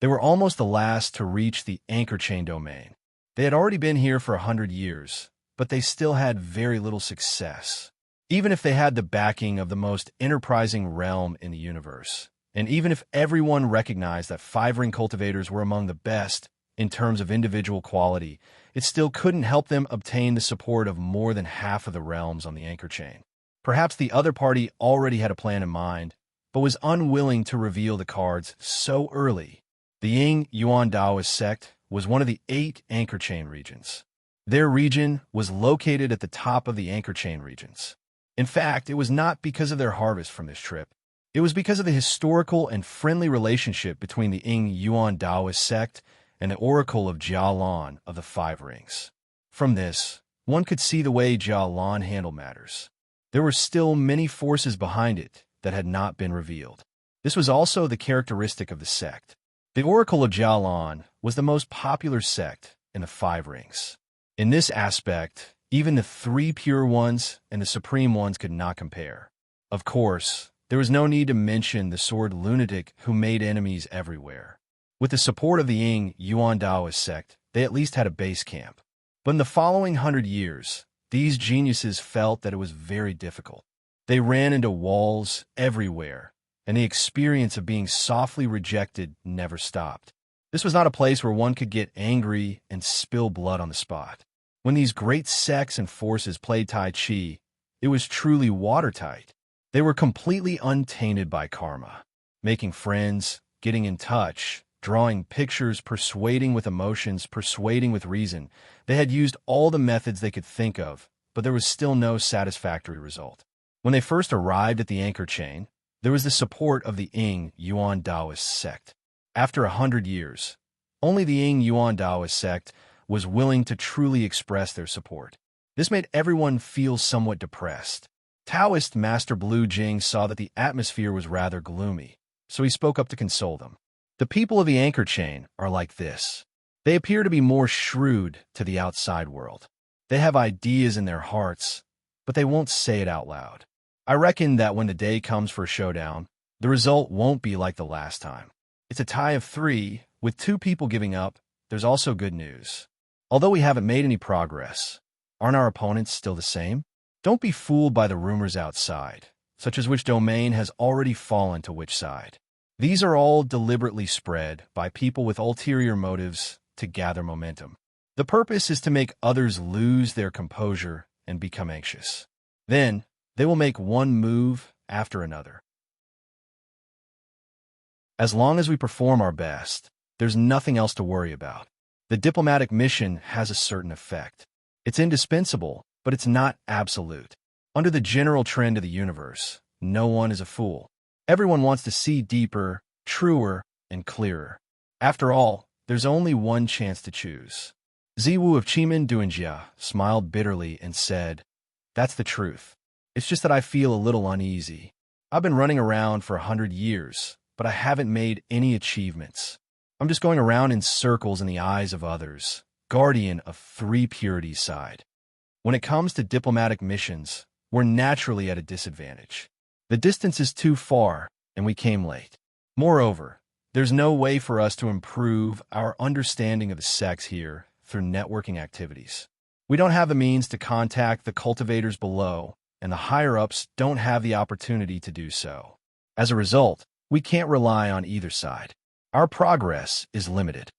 They were almost the last to reach the anchor chain domain. They had already been here for 100 years, but they still had very little success. Even if they had the backing of the most enterprising realm in the universe, and even if everyone recognized that five-ring cultivators were among the best in terms of individual quality, it still couldn't help them obtain the support of more than half of the realms on the anchor chain. Perhaps the other party already had a plan in mind, but was unwilling to reveal the cards so early. The Ying Yuan Daoist sect was one of the 8 anchor chain regions. Their region was located at the top of the anchor chain regions. In fact, it was not because of their harvest from this trip. It was because of the historical and friendly relationship between the Ying Yuan Daoist sect and the Oracle of Jialan of the Five Rings. From this, one could see the way Jialan handled matters. There were still many forces behind it that had not been revealed. This was also the characteristic of the sect. The Oracle of Jialan was the most popular sect in the Five Rings. In this aspect, even the 3 pure ones and the supreme ones could not compare. Of course, there was no need to mention the sword lunatic who made enemies everywhere. With the support of the Ying Yuan Daoist sect, they at least had a base camp. But in the following 100 years, these geniuses felt that it was very difficult. They ran into walls everywhere, and the experience of being softly rejected never stopped. This was not a place where one could get angry and spill blood on the spot. When these great sects and forces played Tai Chi, it was truly watertight. They were completely untainted by karma. Making friends, getting in touch, drawing pictures, persuading with emotions, persuading with reason. They had used all the methods they could think of, but there was still no satisfactory result. When they first arrived at the anchor chain, there was the support of the Ying Yuan Daoist sect. After 100 years, only the Ying Yuan Daoist sect was willing to truly express their support. This made everyone feel somewhat depressed. Taoist Master Blue Jing saw that the atmosphere was rather gloomy, so he spoke up to console them. The people of the anchor chain are like this. They appear to be more shrewd to the outside world. They have ideas in their hearts, but they won't say it out loud. I reckon that when the day comes for a showdown, the result won't be like the last time. It's a tie of 3, with 2 people giving up. There's also good news. Although we haven't made any progress, aren't our opponents still the same? Don't be fooled by the rumors outside, such as which domain has already fallen to which side. These are all deliberately spread by people with ulterior motives to gather momentum. The purpose is to make others lose their composure and become anxious. Then, they will make one move after another. As long as we perform our best, there's nothing else to worry about. The diplomatic mission has a certain effect. It's indispensable, but it's not absolute. Under the general trend of the universe, no one is a fool. Everyone wants to see deeper, truer, and clearer. After all, there's only one chance to choose. Ziwu of Chimen Duanjia smiled bitterly and said, "That's the truth. It's just that I feel a little uneasy. I've been running around for 100 years, but I haven't made any achievements. I'm just going around in circles in the eyes of others, guardian of 3 purities side. When it comes to diplomatic missions, we're naturally at a disadvantage. The distance is too far, and we came late. Moreover, there's no way for us to improve our understanding of the sex here through networking activities. We don't have the means to contact the cultivators below, and the higher-ups don't have the opportunity to do so. As a result, we can't rely on either side. Our progress is limited."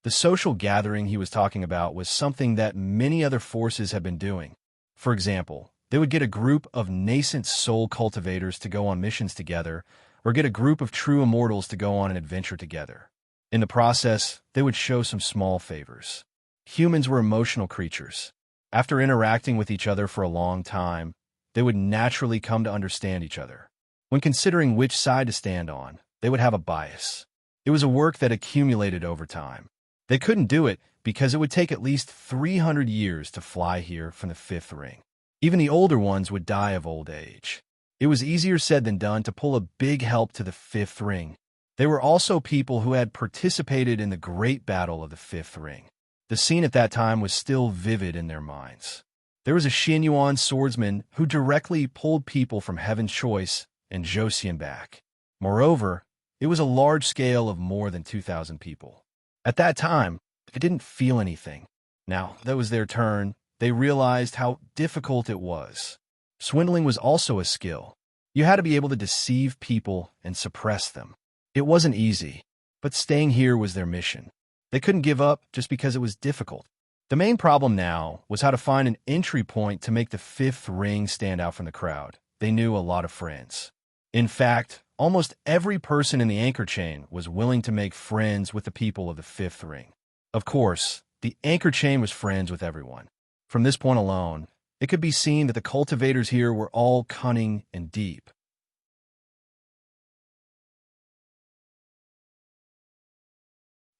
The social gathering he was talking about was something that many other forces have been doing. For example, they would get a group of nascent soul cultivators to go on missions together, or get a group of true immortals to go on an adventure together. In the process, they would show some small favors. Humans were emotional creatures. After interacting with each other for a long time, they would naturally come to understand each other. When considering which side to stand on, they would have a bias. It was a work that accumulated over time. They couldn't do it because it would take at least 300 years to fly here from the 5th ring. Even the older ones would die of old age. It was easier said than done to pull a big help to the 5th ring. They were also people who had participated in the great battle of the 5th ring. The scene at that time was still vivid in their minds. There was a Xinyuan swordsman who directly pulled people from Heaven's Choice and Joseon back. Moreover, it was a large scale of more than 2,000 people. At that time, they didn't feel anything. Now that was their turn, they realized how difficult it was. Swindling was also a skill. You had to be able to deceive people and suppress them. It wasn't easy, but staying here was their mission. They couldn't give up just because it was difficult. The main problem now was how to find an entry point to make the fifth ring stand out from the crowd. They knew a lot of friends. In fact, almost every person in the anchor chain was willing to make friends with the people of the fifth ring. Of course, the anchor chain was friends with everyone. From this point alone, it could be seen that the cultivators here were all cunning and deep.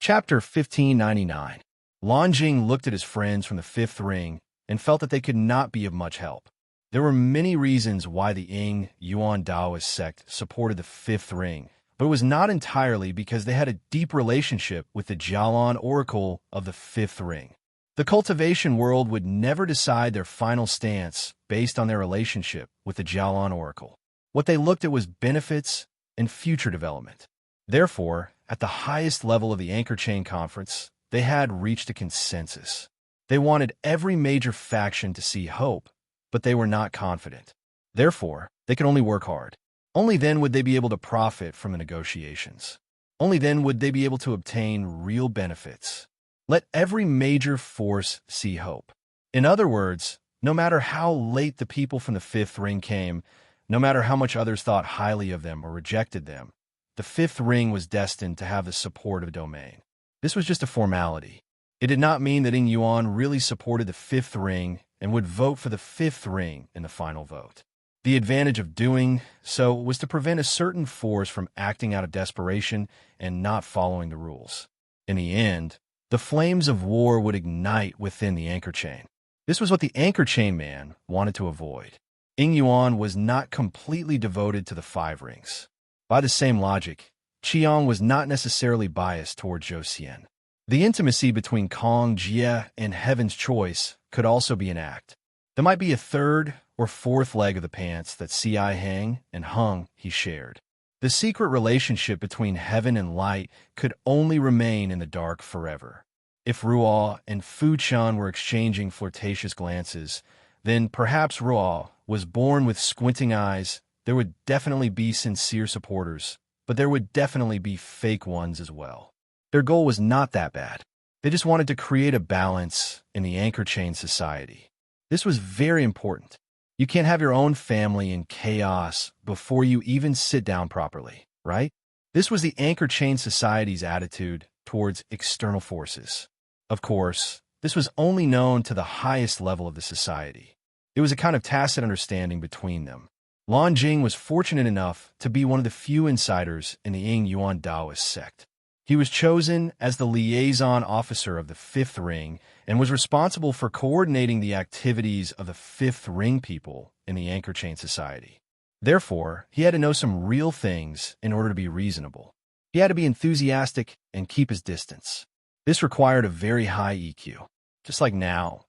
Chapter 1599. Lanjing looked at his friends from the fifth ring and felt that they could not be of much help. There were many reasons why the Ying Yuan Taoist sect supported the fifth ring, but it was not entirely because they had a deep relationship with the Jialan oracle of the fifth ring. The cultivation world would never decide their final stance based on their relationship with the Jialan oracle. What they looked at was benefits and future development. Therefore, at the highest level of the Anchor Chain Conference, they had reached a consensus. They wanted every major faction to see hope, but they were not confident. Therefore, they could only work hard. Only then would they be able to profit from the negotiations. Only then would they be able to obtain real benefits. Let every major force see hope. In other words, no matter how late the people from the fifth ring came, no matter how much others thought highly of them or rejected them, the fifth ring was destined to have the support of a domain. This was just a formality. It did not mean that Ying Yuan really supported the fifth ring and would vote for the fifth ring in the final vote. The advantage of doing so was to prevent a certain force from acting out of desperation and not following the rules. In the end, the flames of war would ignite within the anchor chain. This was what the anchor chain man wanted to avoid. Ying Yuan was not completely devoted to the five rings. By the same logic, Qiang was not necessarily biased toward Zhou Xian. The intimacy between Kong Jie and Heaven's Choice could also be an act. There might be a third or fourth leg of the pants that Si Hang and Hung he shared. The secret relationship between heaven and light could only remain in the dark forever. If Ruo and Fu Chan were exchanging flirtatious glances, then perhaps Ruo was born with squinting eyes. There would definitely be sincere supporters, but there would definitely be fake ones as well. Their goal was not that bad. They just wanted to create a balance in the anchor chain society. This was very important. You can't have your own family in chaos before you even sit down properly, right? This was the anchor chain society's attitude towards external forces. Of course, this was only known to the highest level of the society. It was a kind of tacit understanding between them. Lan Jing was fortunate enough to be one of the few insiders in the Ying Yuan Taoist sect. He was chosen as the liaison officer of the fifth ring and was responsible for coordinating the activities of the fifth ring people in the anchor chain society. Therefore, he had to know some real things in order to be reasonable. He had to be enthusiastic and keep his distance. This required a very high EQ. Just like now,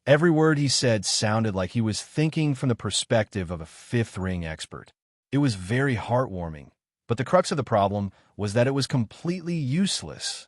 every word he said sounded like he was thinking from the perspective of a fifth ring expert. It was very heartwarming, but the crux of the problem was that it was completely useless.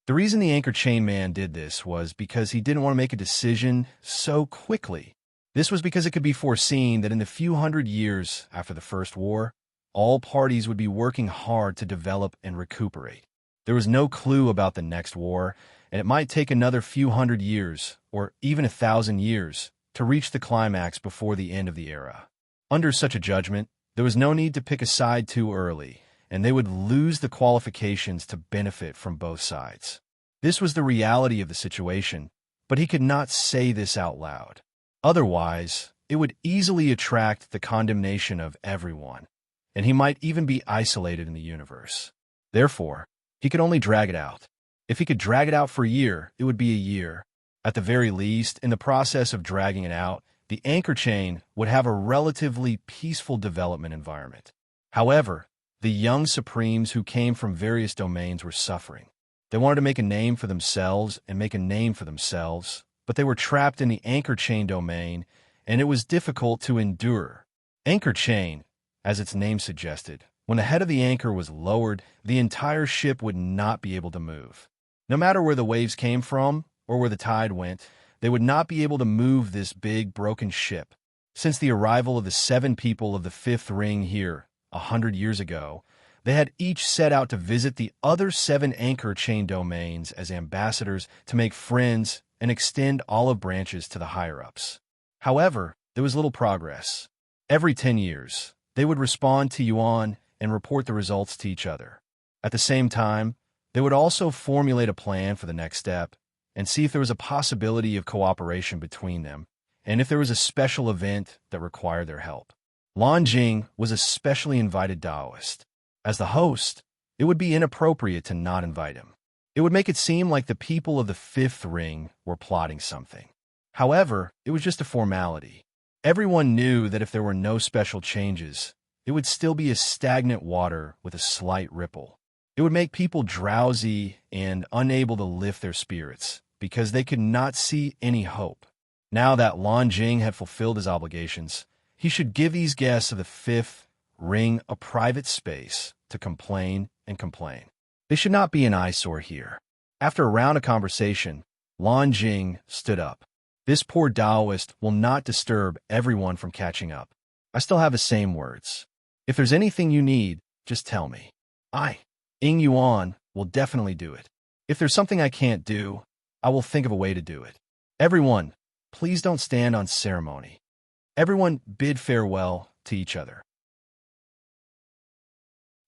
The reason the anchor chain man did this was because he didn't want to make a decision so quickly. This was because it could be foreseen that in the few hundred years after the First War, all parties would be working hard to develop and recuperate. There was no clue about the next war, and it might take another few hundred years, or even 1,000 years, to reach the climax before the end of the era. Under such a judgment, there was no need to pick a side too early, and they would lose the qualifications to benefit from both sides. This was the reality of the situation, but he could not say this out loud. Otherwise, it would easily attract the condemnation of everyone, and he might even be isolated in the universe. Therefore, he could only drag it out. If he could drag it out for a year, it would be a year. At the very least, in the process of dragging it out, the anchor chain would have a relatively peaceful development environment. However, the young supremes who came from various domains were suffering. They wanted to make a name for themselves and make a name for themselves, but they were trapped in the anchor chain domain, and it was difficult to endure. Anchor chain, as its name suggested, when the head of the anchor was lowered, the entire ship would not be able to move. No matter where the waves came from or where the tide went, they would not be able to move this big, broken ship. Since the arrival of the 7 people of the 5th ring here 100 years ago, they had each set out to visit the other 7 anchor chain domains as ambassadors to make friends and extend olive branches to the higher-ups. However, there was little progress. Every 10 years, they would respond to Yuan and report the results to each other. At the same time, they would also formulate a plan for the next step and see if there was a possibility of cooperation between them, and if there was a special event that required their help. Lan Jing was a specially invited Taoist. As the host, it would be inappropriate to not invite him. It would make it seem like the people of the 5th ring were plotting something. However, it was just a formality. Everyone knew that if there were no special changes, it would still be a stagnant water with a slight ripple. It would make people drowsy and unable to lift their spirits because they could not see any hope. Now that Lan Jing had fulfilled his obligations, he should give these guests of the 5th ring a private space to complain and complain. They should not be an eyesore here. After a round of conversation, Lan Jing stood up. This poor Taoist will not disturb everyone from catching up. I still have the same words. If there's anything you need, just tell me. Ying Yuan, will definitely do it. If there's something I can't do, I will think of a way to do it. Everyone, please don't stand on ceremony. Everyone bid farewell to each other.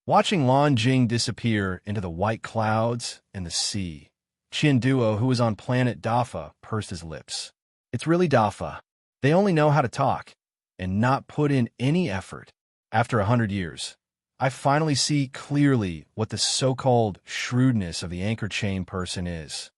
Watching Lan Jing disappear into the white clouds and the sea, Qian Duo, who was on planet Dafa, pursed his lips. It's really Dafa. They only know how to talk and not put in any effort. After 100 years, I finally see clearly what the so-called shrewdness of the anchor chain person is.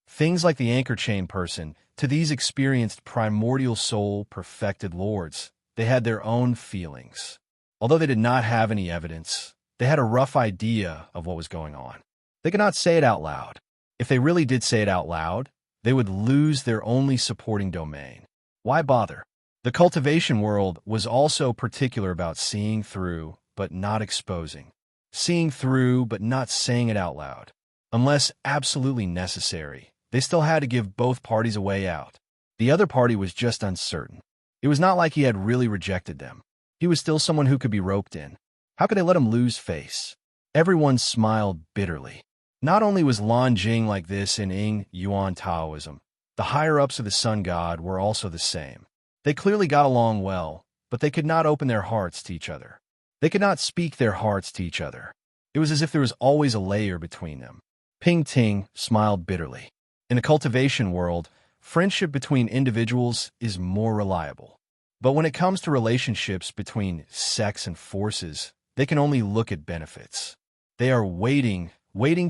Things like the anchor chain person, to these experienced primordial soul perfected lords, they had their own feelings. Although they did not have any evidence, they had a rough idea of what was going on. They could not say it out loud. If they really did say it out loud, they would lose their only supporting domain. Why bother? The cultivation world was also particular about seeing through, but not exposing. Seeing through, but not saying it out loud. Unless absolutely necessary, they still had to give both parties a way out. The other party was just uncertain. It was not like he had really rejected them. He was still someone who could be roped in. How could they let him lose face? Everyone smiled bitterly. Not only was Lan Jing like this in Ying Yuan Taoism, the higher-ups of the Sun God were also the same. They clearly got along well, but they could not open their hearts to each other. They could not speak their hearts to each other. It was as if there was always a layer between them. Ping Ting smiled bitterly. In the cultivation world, friendship between individuals is more reliable. But when it comes to relationships between sects and forces, they can only look at benefits. They are waiting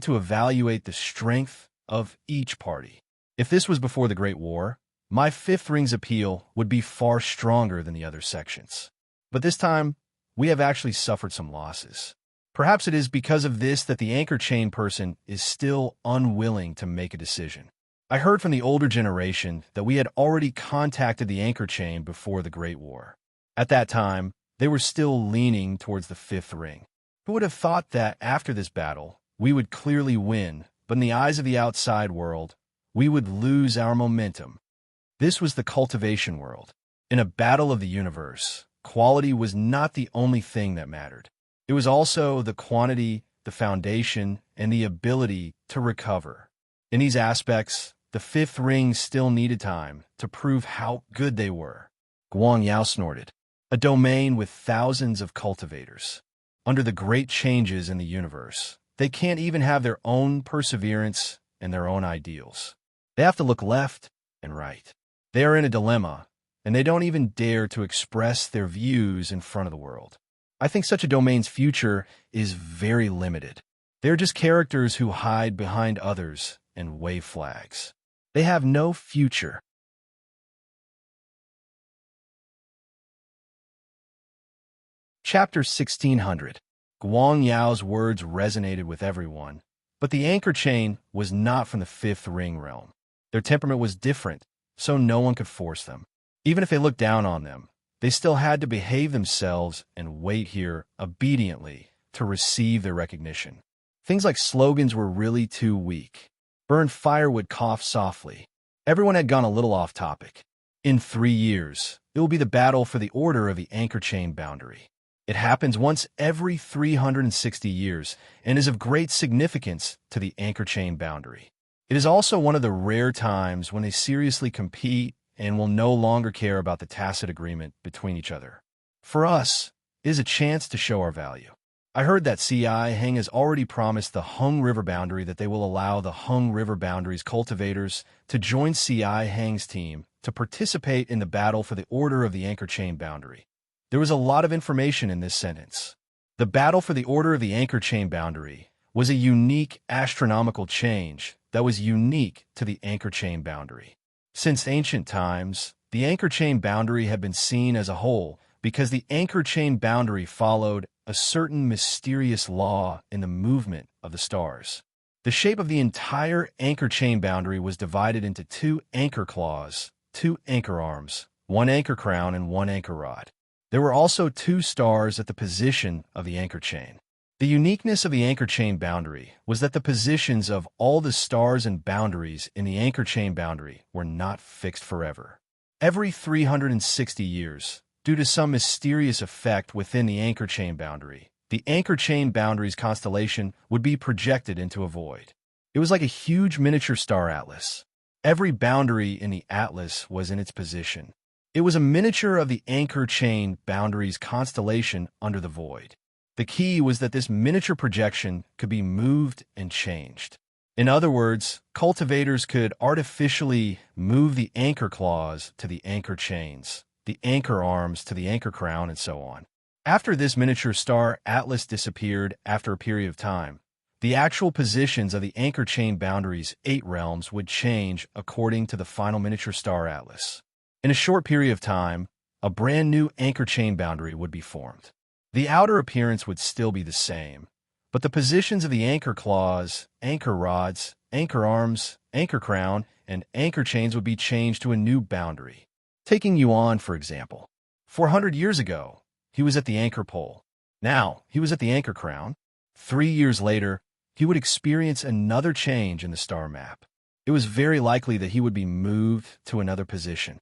to evaluate the strength of each party. If this was before the Great War, my 5th ring's appeal would be far stronger than the other sections. But this time, we have actually suffered some losses. Perhaps it is because of this that the anchor chain person is still unwilling to make a decision. I heard from the older generation that we had already contacted the anchor chain before the Great War. At that time, they were still leaning towards the 5th ring. Who would have thought that after this battle, we would clearly win, but in the eyes of the outside world, we would lose our momentum? This was the cultivation world. In a battle of the universe, quality was not the only thing that mattered. It was also the quantity, the foundation, and the ability to recover. In these aspects, the 5th ring still needed time to prove how good they were. Guang Yao snorted. A domain with thousands of cultivators. Under the great changes in the universe, they can't even have their own perseverance and their own ideals. They have to look left and right. They are in a dilemma, and they don't even dare to express their views in front of the world. I think such a domain's future is very limited. They're just characters who hide behind others and wave flags. They have no future. Chapter 1600. Guang Yao's words resonated with everyone, but the anchor chain was not from the 5th ring realm. Their temperament was different, so no one could force them. Even if they looked down on them, they still had to behave themselves and wait here obediently to receive their recognition. Things like slogans were really too weak. burned firewood, coughed softly. Everyone had gone a little off topic. In 3 years, it will be the battle for the order of the anchor chain boundary. It happens once every 360 years and is of great significance to the anchor chain boundary. It is also one of the rare times when they seriously compete and will no longer care about the tacit agreement between each other. For us, it is a chance to show our value. I heard that CI Hang has already promised the Hung River boundary that they will allow the Hung River boundaries cultivators to join CI Hang's team to participate in the battle for the order of the anchor chain boundary. There was a lot of information in this sentence. The battle for the order of the anchor chain boundary was a unique astronomical change that was unique to the anchor chain boundary. Since ancient times, the anchor chain boundary had been seen as a whole because the anchor chain boundary followed a certain mysterious law in the movement of the stars. The shape of the entire anchor chain boundary was divided into 2 anchor claws, 2 anchor arms, 1 anchor crown, and 1 anchor rod. There were also 2 stars at the position of the anchor chain. The uniqueness of the anchor chain boundary was that the positions of all the stars and boundaries in the anchor chain boundary were not fixed forever. Every 360 years, due to some mysterious effect within the anchor chain boundary, the anchor chain boundary's constellation would be projected into a void. It was like a huge miniature star atlas. Every boundary in the atlas was in its position. It was a miniature of the anchor chain boundary's constellation under the void. The key was that this miniature projection could be moved and changed. In other words, cultivators could artificially move the anchor claws to the anchor chains, the anchor arms to the anchor crown, and so on. After this miniature star atlas disappeared after a period of time, the actual positions of the anchor chain boundary's 8 realms would change according to the final miniature star atlas. In a short period of time, a brand new anchor chain boundary would be formed. The outer appearance would still be the same, but the positions of the anchor claws, anchor rods, anchor arms, anchor crown, and anchor chains would be changed to a new boundary. Taking Yuan, for example. 400 years ago, he was at the anchor pole. Now, he was at the anchor crown. 3 years later, he would experience another change in the star map. It was very likely that he would be moved to another position.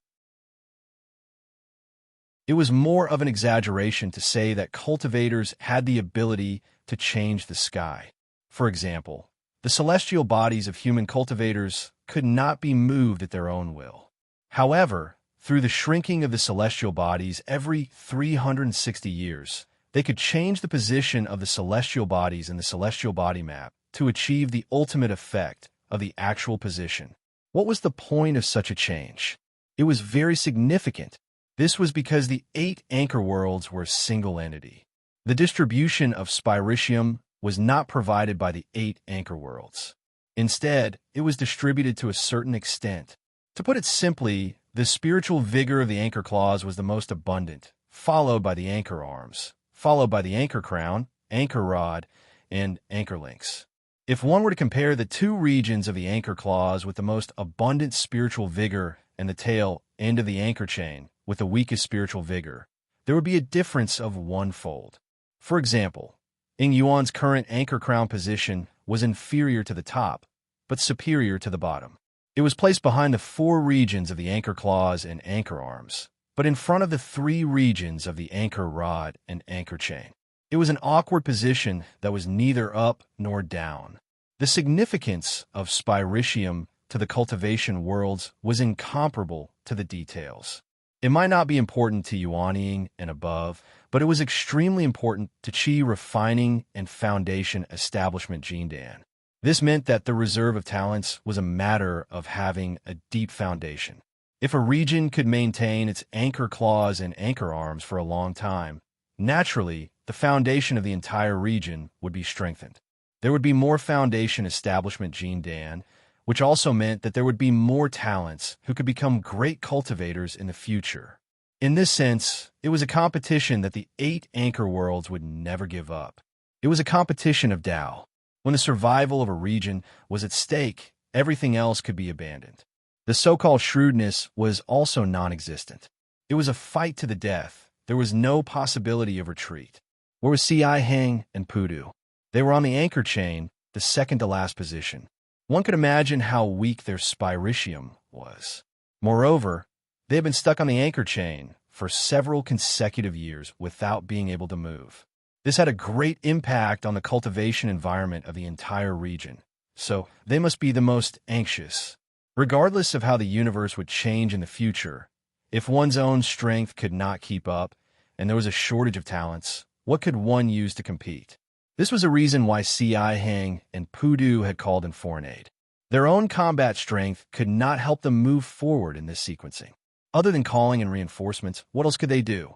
It was more of an exaggeration to say that cultivators had the ability to change the sky. For example, the celestial bodies of human cultivators could not be moved at their own will. However, through the shrinking of the celestial bodies every 360 years, they could change the position of the celestial bodies in the celestial body map to achieve the ultimate effect of the actual position. What was the point of such a change? It was very significant. This was because the 8 anchor worlds were a single entity. The distribution of spiritium was not provided by the 8 anchor worlds. Instead, it was distributed to a certain extent. To put it simply, the spiritual vigor of the anchor claws was the most abundant, followed by the anchor arms, followed by the anchor crown, anchor rod, and anchor links. If one were to compare the 2 regions of the anchor claws with the most abundant spiritual vigor and the tail end of the anchor chain with the weakest spiritual vigor, there would be a difference of 1-fold. For example, Ing Yuan's current anchor crown position was inferior to the top, but superior to the bottom. It was placed behind the 4 regions of the anchor claws and anchor arms, but in front of the 3 regions of the anchor rod and anchor chain. It was an awkward position that was neither up nor down. The significance of spiritium to the cultivation worlds was incomparable to the details. It might not be important to Yuanying and above, but it was extremely important to Qi refining and foundation establishment Jindan. This meant that the reserve of talents was a matter of having a deep foundation. If a region could maintain its anchor claws and anchor arms for a long time, naturally, the foundation of the entire region would be strengthened. There would be more foundation establishment Jindan, which also meant that there would be more talents who could become great cultivators in the future. In this sense, it was a competition that the 8 anchor worlds would never give up. It was a competition of Tao. When the survival of a region was at stake, everything else could be abandoned. The so-called shrewdness was also non-existent. It was a fight to the death. There was no possibility of retreat. Where was CI Hang and Pudu? They were on the anchor chain, the second to last position. One could imagine how weak their spiritium was. Moreover, they had been stuck on the anchor chain for several consecutive years without being able to move. This had a great impact on the cultivation environment of the entire region, so they must be the most anxious. Regardless of how the universe would change in the future, if one's own strength could not keep up and there was a shortage of talents, what could one use to compete? This was a reason why Si Hang and Pudu had called in foreign aid. Their own combat strength could not help them move forward in this sequencing. Other than calling in reinforcements, what else could they do?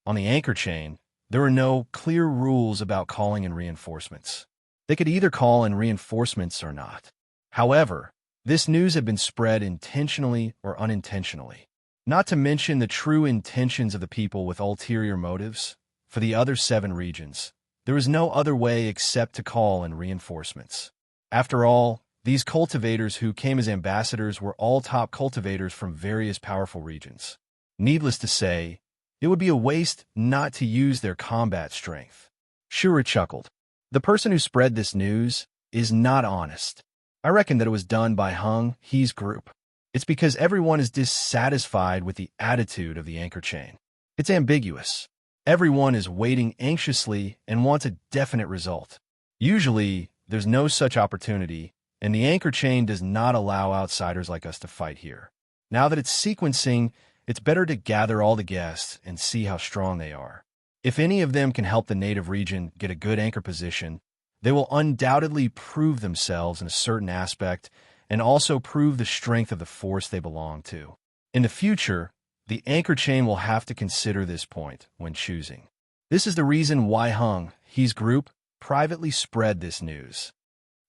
On the anchor chain, there were no clear rules about calling in reinforcements. They could either call in reinforcements or not. However, this news had been spread intentionally or unintentionally. Not to mention the true intentions of the people with ulterior motives. For the other 7 regions, there was no other way except to call in reinforcements. After all, these cultivators who came as ambassadors were all top cultivators from various powerful regions. Needless to say, it would be a waste not to use their combat strength. Shura chuckled. The person who spread this news is not honest. I reckon that it was done by Hung He's group. It's because everyone is dissatisfied with the attitude of the anchor chain. It's ambiguous. Everyone is waiting anxiously and wants a definite result. Usually, there's no such opportunity, and the anchor chain does not allow outsiders like us to fight here. Now that it's sequencing, it's better to gather all the guests and see how strong they are. If any of them can help the native region get a good anchor position, they will undoubtedly prove themselves in a certain aspect and also prove the strength of the force they belong to. In the future, the anchor chain will have to consider this point when choosing. This is the reason why Hung He's group privately spread this news.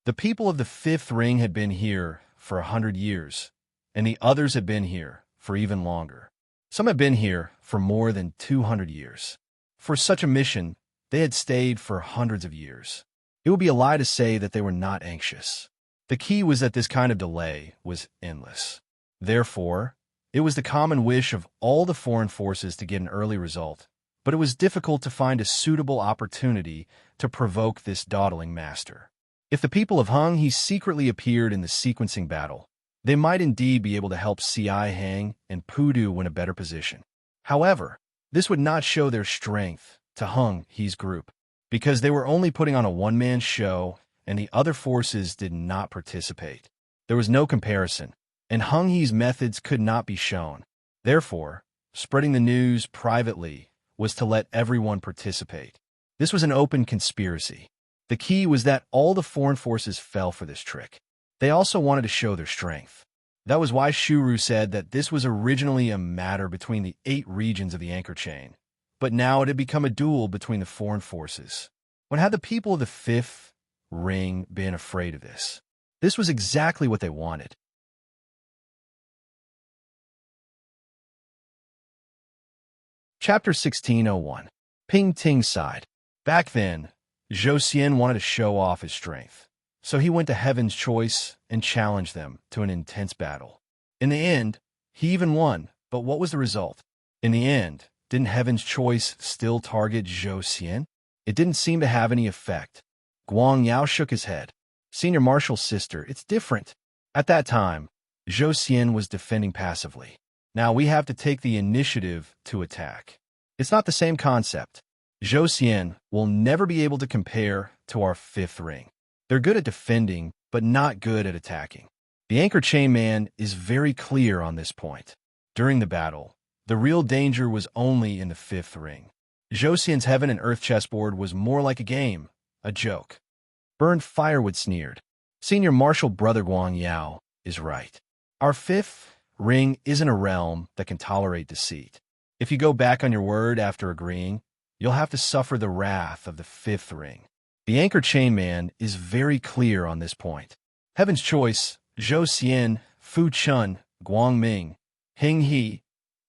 The people of the 5th ring had been here for 100 years, and the others had been here for even longer. Some had been here for more than 200 years. For such a mission, they had stayed for hundreds of years. It would be a lie to say that they were not anxious. The key was that this kind of delay was endless. Therefore, it was the common wish of all the foreign forces to get an early result, but it was difficult to find a suitable opportunity to provoke this dawdling master. If the people of Hung He secretly appeared in the sequencing battle, they might indeed be able to help Si Hang and Pudu win a better position. However, this would not show their strength to Hung He's group, because they were only putting on a one-man show and the other forces did not participate. There was no comparison, and Hung He's methods could not be shown. Therefore, spreading the news privately was to let everyone participate. This was an open conspiracy. The key was that all the foreign forces fell for this trick. They also wanted to show their strength. That was why Shuru said that this was originally a matter between the 8 regions of the anchor chain, but now it had become a duel between the foreign forces. When had the people of the 5th ring been afraid of this? This was exactly what they wanted. Chapter 1601. Ping Ting sighed. Back then, Zhou Xian wanted to show off his strength, so he went to Heaven's Choice and challenged them to an intense battle. In the end, he even won, but what was the result? In the end, didn't Heaven's Choice still target Zhou Xian? It didn't seem to have any effect. Guang Yao shook his head. Senior Marshal's sister, it's different. At that time, Zhou Xian was defending passively. Now we have to take the initiative to attack. It's not the same concept. Zhou Xian will never be able to compare to our 5th ring. They're good at defending, but not good at attacking. The anchor chain man is very clear on this point. During the battle, the real danger was only in the 5th ring. Zhou Xian's heaven and earth chessboard was more like a game, a joke. Burned Firewood sneered. Senior Marshal Brother Guang Yao is right. Our 5th ring isn't a realm that can tolerate deceit. If you go back on your word after agreeing, you'll have to suffer the wrath of the 5th ring. The anchor chain man is very clear on this point. Heaven's Choice, Zhou Xian, Fu Chun, Guang Ming, Hing He,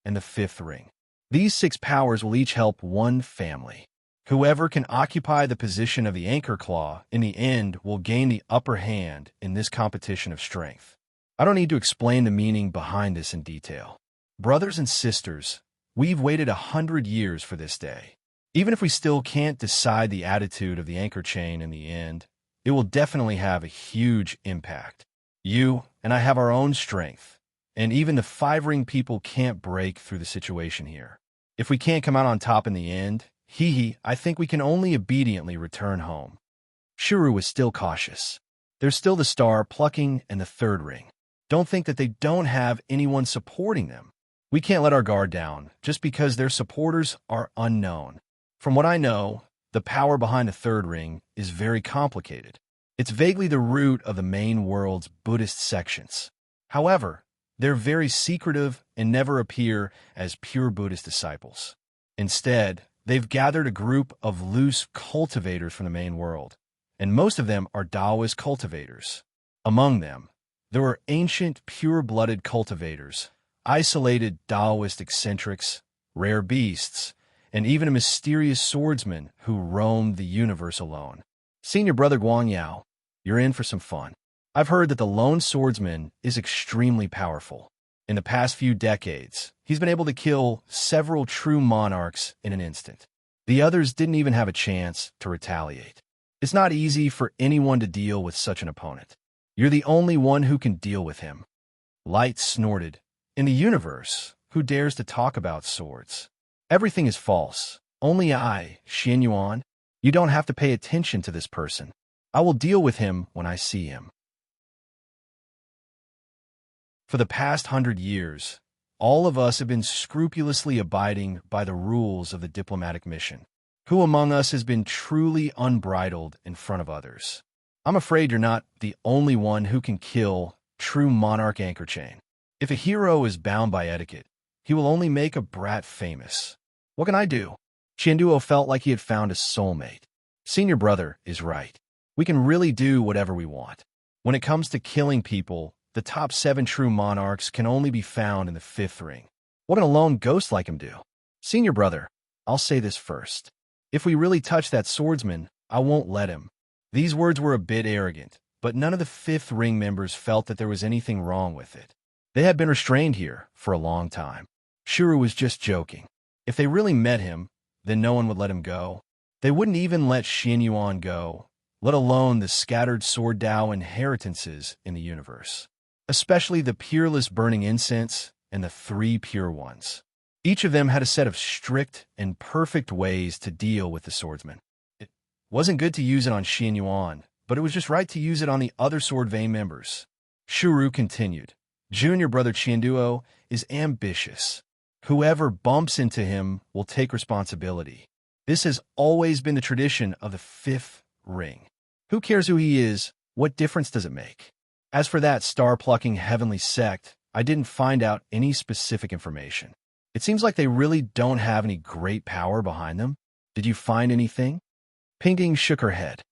and the 5th ring. These 6 powers will each help one family. Whoever can occupy the position of the anchor claw in the end will gain the upper hand in this competition of strength. I don't need to explain the meaning behind this in detail. Brothers and sisters, we've waited 100 years for this day. Even if we still can't decide the attitude of the anchor chain in the end, it will definitely have a huge impact. You and I have our own strength, and even the five-ring people can't break through the situation here. If we can't come out on top in the end, I think we can only obediently return home. Shuru was still cautious. There's still the star plucking and the third ring. Don't think that they don't have anyone supporting them. We can't let our guard down just because their supporters are unknown. From what I know, the power behind the third ring is very complicated. It's vaguely the root of the main world's Buddhist sections. However, they're very secretive and never appear as pure Buddhist disciples. Instead, they've gathered a group of loose cultivators from the main world, and most of them are Taoist cultivators. Among them, there were ancient, pure-blooded cultivators, isolated Taoist eccentrics, rare beasts, and even a mysterious swordsman who roamed the universe alone. Senior Brother Guangyao, you're in for some fun. I've heard that the lone swordsman is extremely powerful. In the past few decades, he's been able to kill several true monarchs in an instant. The others didn't even have a chance to retaliate. It's not easy for anyone to deal with such an opponent. You're the only one who can deal with him. Light snorted. In the universe, who dares to talk about swords? Everything is false. Only I, Xian Yuan. You don't have to pay attention to this person. I will deal with him when I see him. For the past 100 years, all of us have been scrupulously abiding by the rules of the diplomatic mission. Who among us has been truly unbridled in front of others? I'm afraid you're not the only one who can kill true monarch anchor chain. If a hero is bound by etiquette, he will only make a brat famous. What can I do? Qianduo felt like he had found a soulmate. Senior Brother is right. We can really do whatever we want. When it comes to killing people, the top 7 true monarchs can only be found in the 5th ring. What can a lone ghost like him do? Senior Brother, I'll say this first. If we really touch that swordsman, I won't let him. These words were a bit arrogant, but none of the 5th ring members felt that there was anything wrong with it. They had been restrained here for a long time. Shuru was just joking. If they really met him, then no one would let him go. They wouldn't even let Xian Yuan go, let alone the scattered sword Dao inheritances in the universe, especially the peerless burning incense and the 3 pure ones. Each of them had a set of strict and perfect ways to deal with the swordsman. It wasn't good to use it on Xian Yuan, but it was just right to use it on the other sword vein members. Shuru continued. Junior Brother Qianduo is ambitious. Whoever bumps into him will take responsibility. This has always been the tradition of the 5th ring. Who cares who he is? What difference does it make? As for that star-plucking heavenly sect, I didn't find out any specific information. It seems like they really don't have any great power behind them. Did you find anything? Pingding shook her head.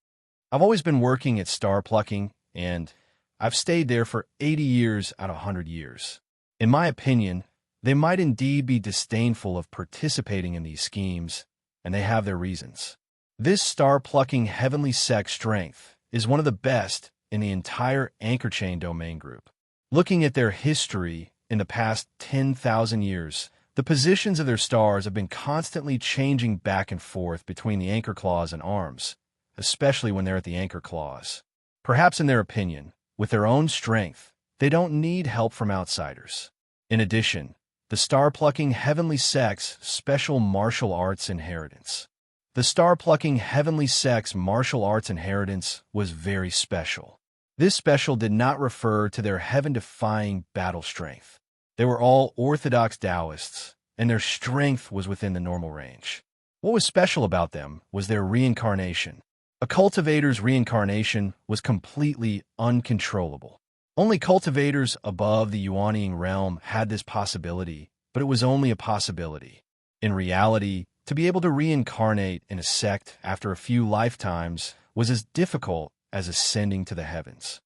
I've always been working at star-plucking, and I've stayed there for 80 years out of 100 years. In my opinion, they might indeed be disdainful of participating in these schemes, and they have their reasons. This star-plucking heavenly sect strength is one of the best in the entire anchor chain domain group. Looking at their history in the past 10,000 years, the positions of their stars have been constantly changing back and forth between the anchor claws and arms, especially when they're at the anchor claws. Perhaps in their opinion, with their own strength, they don't need help from outsiders. In addition, the star-plucking heavenly sect's special martial arts inheritance. The star-plucking heavenly sect's martial arts inheritance was very special. This special did not refer to their heaven-defying battle strength. They were all orthodox Taoists, and their strength was within the normal range. What was special about them was their reincarnation. A cultivator's reincarnation was completely uncontrollable. Only cultivators above the Yuanying realm had this possibility, but it was only a possibility. In reality, to be able to reincarnate in a sect after a few lifetimes was as difficult as ascending to the heavens.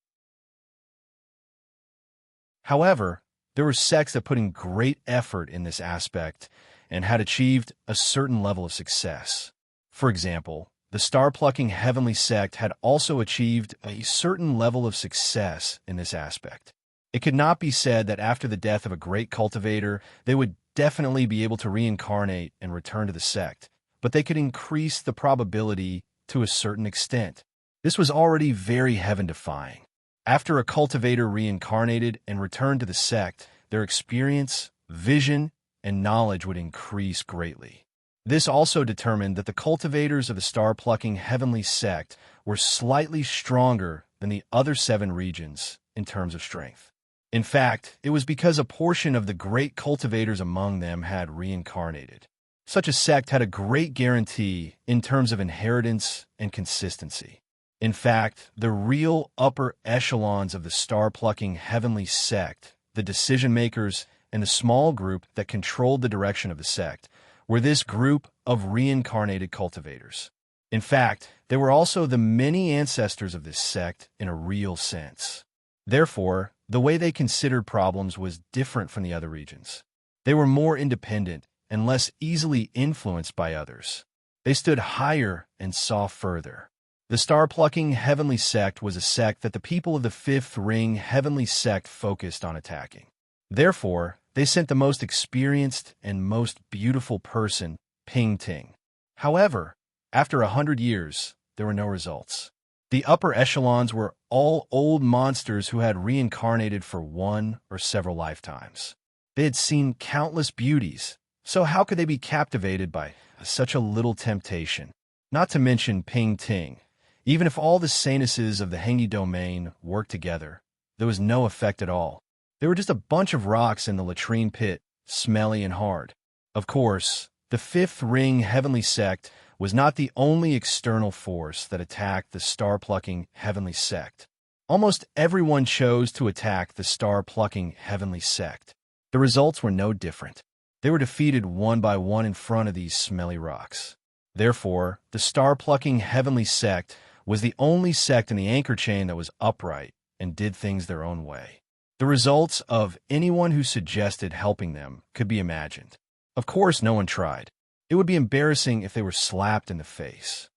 However, there were sects that put in great effort in this aspect and had achieved a certain level of success. For example, the star-plucking heavenly sect had also achieved a certain level of success in this aspect. It could not be said that after the death of a great cultivator, they would definitely be able to reincarnate and return to the sect, but they could increase the probability to a certain extent. This was already very heaven-defying. After a cultivator reincarnated and returned to the sect, their experience, vision, and knowledge would increase greatly. This also determined that the cultivators of the star-plucking heavenly sect were slightly stronger than the other 7 regions in terms of strength. In fact, it was because a portion of the great cultivators among them had reincarnated. Such a sect had a great guarantee in terms of inheritance and consistency. In fact, the real upper echelons of the star-plucking heavenly sect, the decision-makers, and the small group that controlled the direction of the sect, were this group of reincarnated cultivators. In fact, they were also the many ancestors of this sect in a real sense. Therefore, the way they considered problems was different from the other regions. They were more independent and less easily influenced by others. They stood higher and saw further. The star-plucking heavenly sect was a sect that the people of the 5th ring heavenly sect focused on attacking. Therefore, they sent the most experienced and most beautiful person, Ping Ting. However, after 100 years, there were no results. The upper echelons were all old monsters who had reincarnated for 1 or several lifetimes. They had seen countless beauties, so how could they be captivated by such a little temptation? Not to mention Ping Ting. Even if all the sanuses of the Hengi domain worked together, there was no effect at all. They were just a bunch of rocks in the latrine pit, smelly and hard. Of course, the 5th ring heavenly sect was not the only external force that attacked the star-plucking heavenly sect. Almost everyone chose to attack the star-plucking heavenly sect. The results were no different. They were defeated one by one in front of these smelly rocks. Therefore, the star-plucking heavenly sect was the only sect in the anchor chain that was upright and did things their own way. The results of anyone who suggested helping them could be imagined. Of course, no one tried. It would be embarrassing if they were slapped in the face.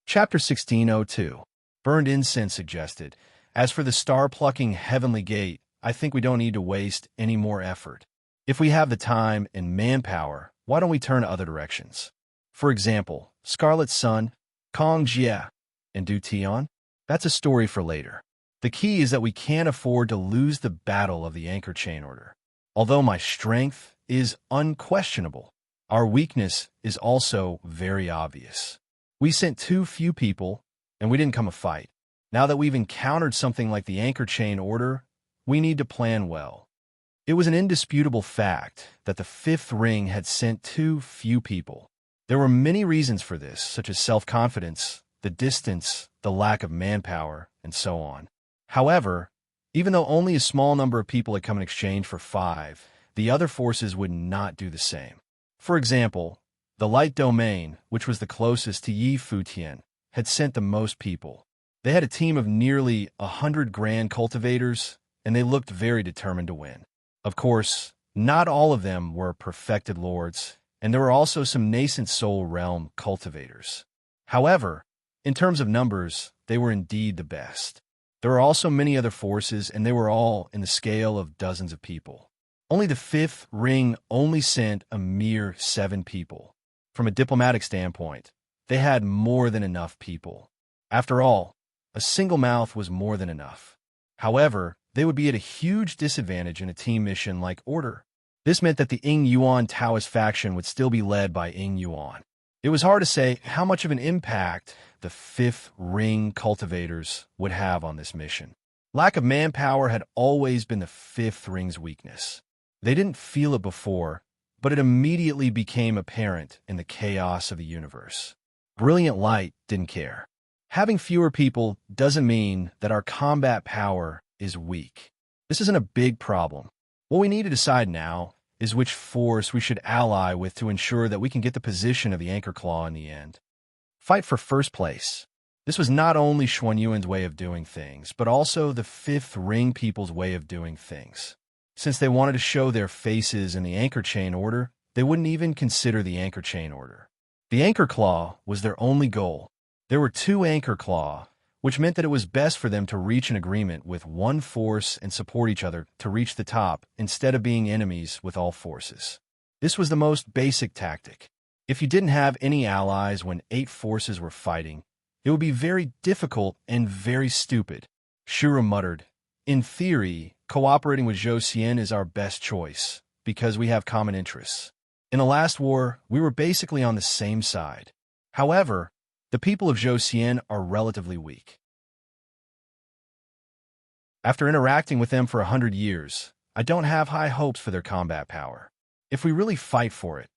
Chapter 1602. Burned Incense suggested, "As for the star-plucking heavenly gate, I think we don't need to waste any more effort. If we have the time and manpower, why don't we turn to other directions? For example, Scarlet Sun, Kong Jia, and Du Tian? That's a story for later. The key is that we can't afford to lose the battle of the anchor chain order. Although my strength is unquestionable, our weakness is also very obvious. We sent too few people, and we didn't come a fight. Now that we've encountered something like the anchor chain order, we need to plan well." It was an indisputable fact that the 5th ring had sent too few people. There were many reasons for this, such as self-confidence, the distance, the lack of manpower, and so on. However, even though only a small number of people had come in exchange for 5, the other forces would not do the same. For example, the light domain, which was the closest to Yi Futian, had sent the most people. They had a team of nearly 100 grand cultivators, and they looked very determined to win. Of course, not all of them were perfected lords, and there were also some nascent soul realm cultivators. However, in terms of numbers, they were indeed the best. There were also many other forces, and they were all in the scale of dozens of people. Only the 5th ring only sent a mere 7 people. From a diplomatic standpoint, they had more than enough people. After all, a single mouth was more than enough. However, they would be at a huge disadvantage in a team mission like Order. This meant that the Ying Yuan Taoist faction would still be led by Ying Yuan. It was hard to say how much of an impact the 5th ring cultivators would have on this mission. Lack of manpower had always been the 5th ring's weakness. They didn't feel it before, but it immediately became apparent in the chaos of the universe. Brilliant Light didn't care. Having fewer people doesn't mean that our combat power is weak. This isn't a big problem. What we need to decide now is which force we should ally with to ensure that we can get the position of the Anchor Claw in the end. Fight for first place. This was not only Xuan Yuan's way of doing things, but also the 5th ring people's way of doing things. Since they wanted to show their faces in the anchor chain order, they wouldn't even consider the anchor chain order. The Anchor Claw was their only goal. There were 2 Anchor Claw, which meant that it was best for them to reach an agreement with one force and support each other to reach the top instead of being enemies with all forces. This was the most basic tactic. If you didn't have any allies when 8 forces were fighting, it would be very difficult and very stupid. Shura muttered, "In theory, cooperating with Zhou Xian is our best choice, because we have common interests. In the last war, we were basically on the same side. However, the people of Zhou Xian are relatively weak. After interacting with them for 100 years, I don't have high hopes for their combat power. If we really fight for it,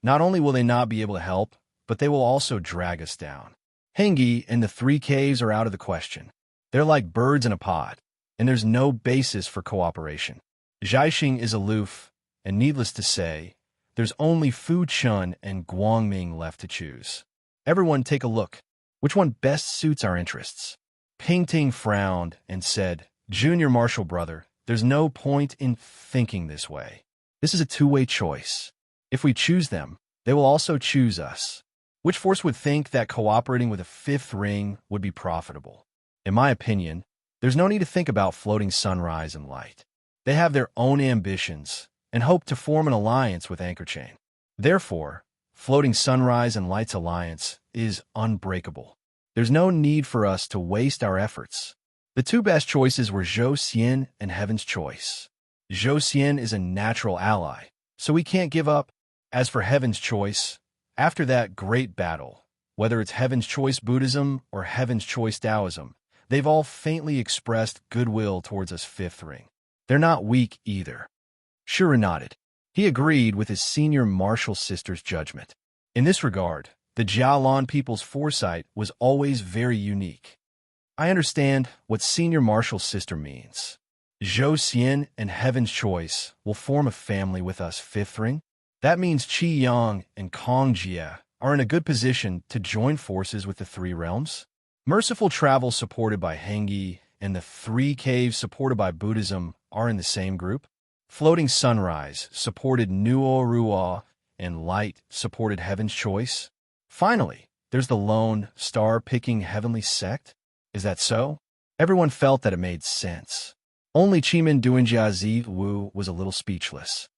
not only will they not be able to help, but they will also drag us down. Hengi and the 3 caves are out of the question. They're like birds in a pod, and there's no basis for cooperation. Zhaixing is aloof, and needless to say, there's only Fu Chun and Guangming left to choose. Everyone take a look. Which one best suits our interests?" Ping Ting frowned and said, "Junior Marshal brother, there's no point in thinking this way. This is a two-way choice. If we choose them, they will also choose us. Which force would think that cooperating with a 5th ring would be profitable? In my opinion, there's no need to think about floating sunrise and light. They have their own ambitions and hope to form an alliance with Anchor Chain. Therefore, floating sunrise and light's alliance is unbreakable. There's no need for us to waste our efforts." The 2 best choices were Zhou Xian and Heaven's Choice. Zhou Xian is a natural ally, so we can't give up. As for Heaven's Choice, after that great battle, whether it's Heaven's Choice Buddhism or Heaven's Choice Taoism, they've all faintly expressed goodwill towards us 5th ring. They're not weak either. Shura nodded. He agreed with his senior martial sister's judgment. In this regard, the Jialan people's foresight was always very unique. I understand what senior martial sister means. Zhou Xian and Heaven's Choice will form a family with us 5th ring. That means Qi Yang and Kong Jie are in a good position to join forces with the 3 realms. Merciful Travel supported by Hengi and the 3 caves supported by Buddhism are in the same group. Floating Sunrise supported Nuo Ruo and Light supported Heaven's Choice. Finally, there's the lone, star-picking heavenly sect. Is that so? Everyone felt that it made sense. Only Chimin Duanjia Wu was a little speechless.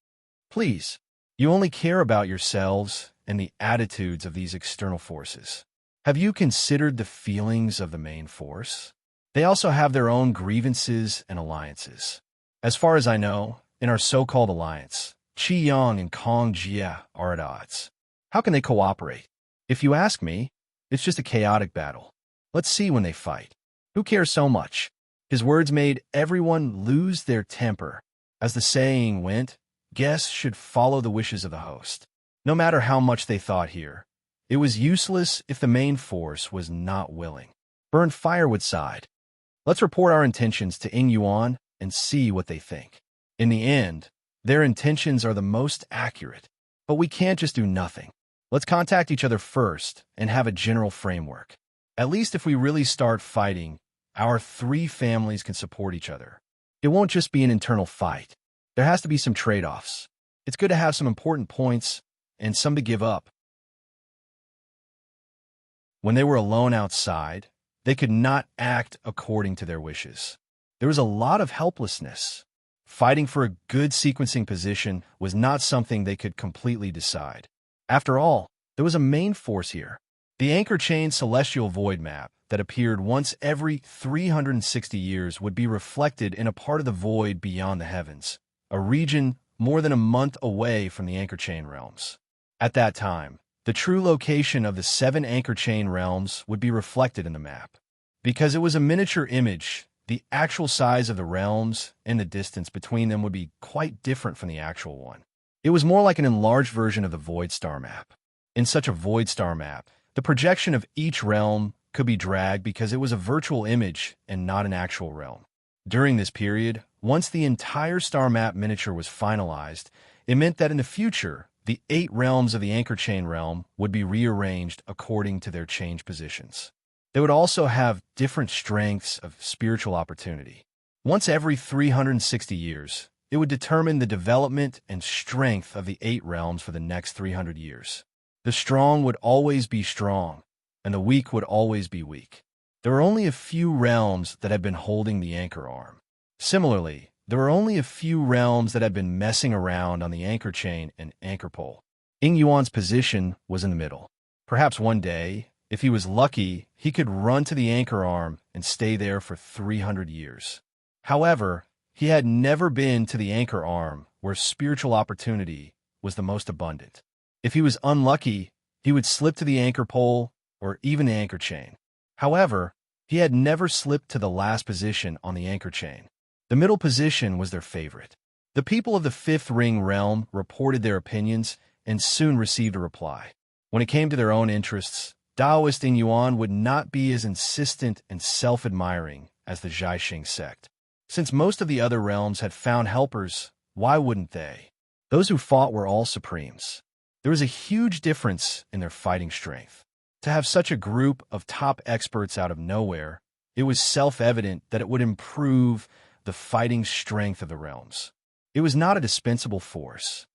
Please, you only care about yourselves and the attitudes of these external forces. Have you considered the feelings of the main force? They also have their own grievances and alliances. As far as I know, in our so-called alliance, Qi Yang and Kong Jie are at odds. How can they cooperate? If you ask me, it's just a chaotic battle. Let's see when they fight. Who cares so much? His words made everyone lose their temper. As the saying went, guests should follow the wishes of the host. No matter how much they thought here, it was useless if the main force was not willing. Burn Firewood sighed. Let's report our intentions to Ing Yuan and see what they think. In the end, their intentions are the most accurate. But we can't just do nothing. Let's contact each other first and have a general framework. At least if we really start fighting, our 3 families can support each other. It won't just be an internal fight. There has to be some trade-offs. It's good to have some important points and some to give up. When they were alone outside, they could not act according to their wishes. There was a lot of helplessness. Fighting for a good sequencing position was not something they could completely decide. After all, there was a main force here. The Anchor Chain Celestial Void map that appeared once every 360 years would be reflected in a part of the void beyond the heavens, a region more than a month away from the Anchor Chain realms. At that time, the true location of the 7 Anchor Chain realms would be reflected in the map. Because it was a miniature image, the actual size of the realms and the distance between them would be quite different from the actual one. It was more like an enlarged version of the Void Star map. In such a Void Star map, the projection of each realm could be dragged because it was a virtual image and not an actual realm. During this period, once the entire star map miniature was finalized, it meant that in the future, the 8 realms of the Anchor Chain realm would be rearranged according to their changed positions. They would also have different strengths of spiritual opportunity. Once every 360 years, it would determine the development and strength of the 8 realms for the next 300 years. The strong would always be strong, and the weak would always be weak. There were only a few realms that had been holding the anchor arm. Similarly, there were only a few realms that had been messing around on the anchor chain and anchor pole. Ying Yuan's position was in the middle. Perhaps one day, if he was lucky, he could run to the anchor arm and stay there for 300 years. However, he had never been to the anchor arm where spiritual opportunity was the most abundant. If he was unlucky, he would slip to the anchor pole or even the anchor chain. However, he had never slipped to the last position on the anchor chain. The middle position was their favorite. The people of the Fifth Ring realm reported their opinions and soon received a reply. When it came to their own interests, Taoist Ying Yuan would not be as insistent and self-admiring as the Jiaxing sect. Since most of the other realms had found helpers, why wouldn't they? Those who fought were all supremes. There was a huge difference in their fighting strength. To have such a group of top experts out of nowhere, it was self-evident that it would improve the fighting strength of the realms. It was not a dispensable force.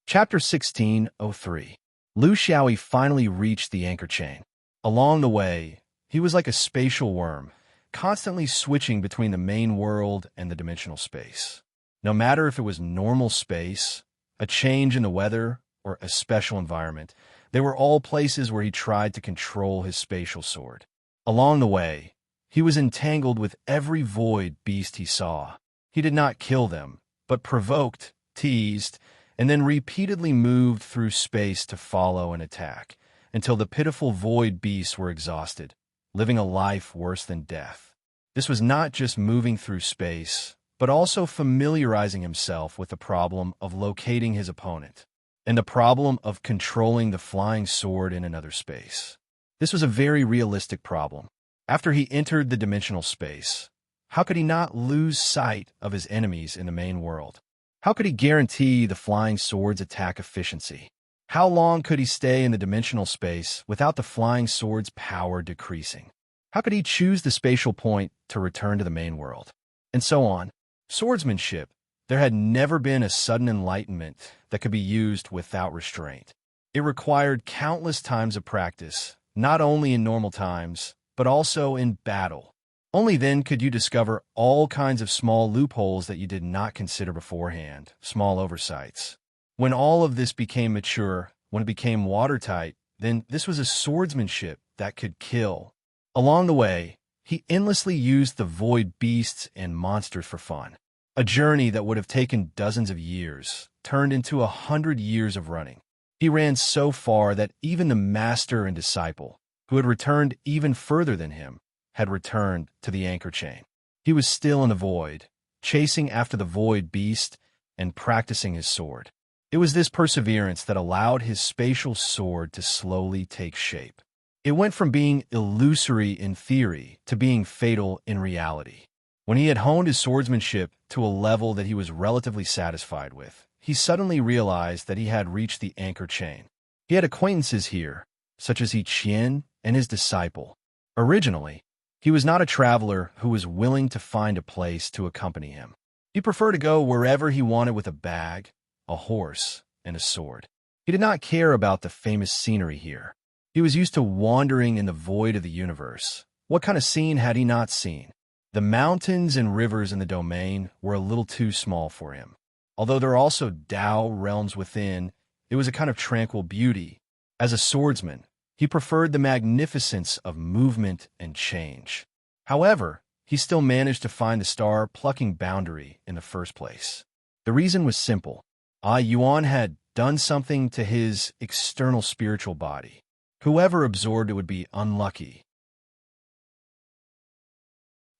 Chapter 16:03. Lu Xiaoyi finally reached the anchor chain. Along the way, he was like a spatial worm, constantly switching between the main world and the dimensional space. No matter if it was normal space, a change in the weather, or a special environment, they were all places where he tried to control his spatial sword. Along the way, he was entangled with every void beast he saw. He did not kill them, but provoked, teased, and then repeatedly moved through space to follow and attack, until the pitiful void beasts were exhausted, living a life worse than death. This was not just moving through space, but also familiarizing himself with the problem of locating his opponent, and the problem of controlling the flying sword in another space. This was a very realistic problem. After he entered the dimensional space, how could he not lose sight of his enemies in the main world? How could he guarantee the flying sword's attack efficiency? How long could he stay in the dimensional space without the flying sword's power decreasing? How could he choose the spatial point to return to the main world? And so on. Swordsmanship. There had never been a sudden enlightenment that could be used without restraint. It required countless times of practice, not only in normal times, but also in battle. Only then could you discover all kinds of small loopholes that you did not consider beforehand, small oversights. When all of this became mature, when it became watertight, then this was a swordsmanship that could kill. Along the way, he endlessly used the void beasts and monsters for fun. A journey that would have taken dozens of years turned into 100 years of running. He ran so far that even the master and disciple, who had returned even further than him, had returned to the anchor chain. He was still in the void, chasing after the void beast and practicing his sword. It was this perseverance that allowed his spatial sword to slowly take shape. It went from being illusory in theory to being fatal in reality. When he had honed his swordsmanship to a level that he was relatively satisfied with, he suddenly realized that he had reached the anchor chain. He had acquaintances here, such as He Qian and his disciple. Originally, he was not a traveler who was willing to find a place to accompany him. He preferred to go wherever he wanted with a bag, a horse, and a sword. He did not care about the famous scenery here. He was used to wandering in the void of the universe. What kind of scene had he not seen? The mountains and rivers in the domain were a little too small for him. Although there are also Tao realms within, it was a kind of tranquil beauty. As a swordsman, he preferred the magnificence of movement and change. However, he still managed to find the star-plucking boundary in the first place. The reason was simple. Yuan had done something to his external spiritual body. Whoever absorbed it would be unlucky.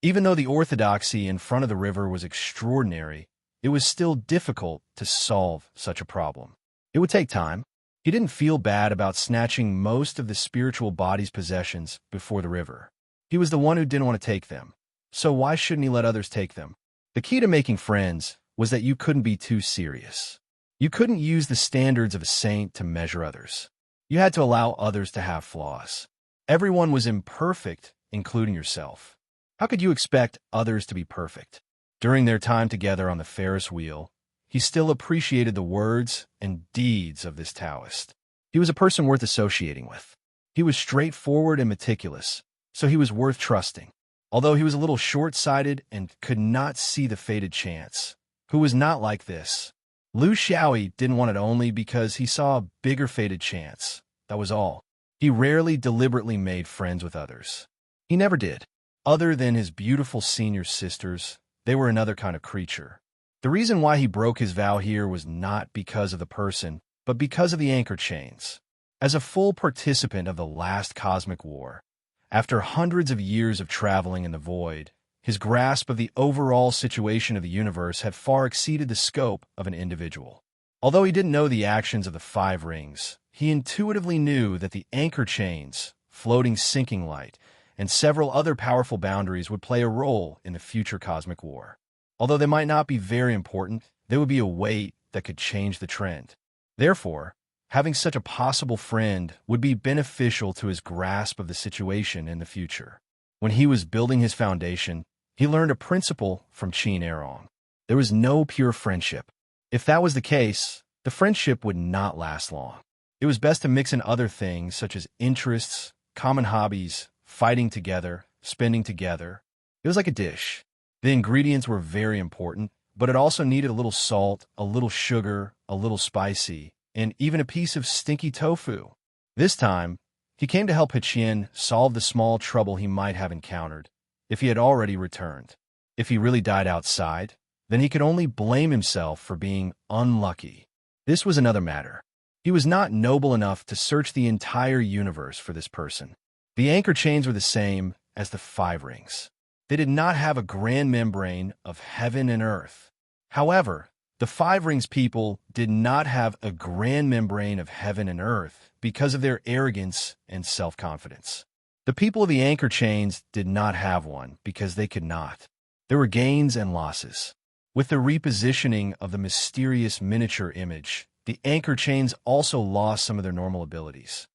Even though the orthodoxy in front of the river was extraordinary, it was still difficult to solve such a problem. It would take time. He didn't feel bad about snatching most of the spiritual body's possessions before the river. He was the one who didn't want to take them, so why shouldn't he let others take them? The key to making friends was that you couldn't be too serious. You couldn't use the standards of a saint to measure others. You had to allow others to have flaws. Everyone was imperfect, including yourself. How could you expect others to be perfect? During their time together on the Ferris wheel, he still appreciated the words and deeds of this Taoist. He was a person worth associating with. He was straightforward and meticulous, so he was worth trusting. although he was a little short-sighted and could not see the fated chance. Who was not like this? Lu Xiaoyi didn't want it only because he saw a bigger fated chance. That was all. He rarely deliberately made friends with others. He never did. Other than his beautiful senior sisters, they were another kind of creature. The reason why he broke his vow here was not because of the person, but because of the anchor chains. As a full participant of the last cosmic war, after hundreds of years of traveling in the void, his grasp of the overall situation of the universe had far exceeded the scope of an individual. Although he didn't know the actions of the 5 rings, he intuitively knew that the anchor chains, floating sinking light, and several other powerful boundaries would play a role in the future cosmic war. Although they might not be very important, they would be a weight that could change the trend. Therefore, having such a possible friend would be beneficial to his grasp of the situation in the future. When he was building his foundation, he learned a principle from Qin Erong. There was no pure friendship. If that was the case, the friendship would not last long. It was best to mix in other things such as interests, common hobbies, fighting together, spending together. It was like a dish. The ingredients were very important, but it also needed a little salt, a little sugar, a little spicy, and even a piece of stinky tofu. This time, he came to help Hiqian solve the small trouble he might have encountered if he had already returned. If he really died outside, then he could only blame himself for being unlucky. This was another matter. He was not noble enough to search the entire universe for this person. The anchor chains were the same as the 5 rings. They did not have a grand membrane of heaven and earth. However, the 5 rings people did not have a grand membrane of heaven and earth because of their arrogance and self-confidence. The people of the anchor chains did not have one because they could not. There were gains and losses. With the repositioning of the mysterious miniature image, the anchor chains also lost some of their normal abilities.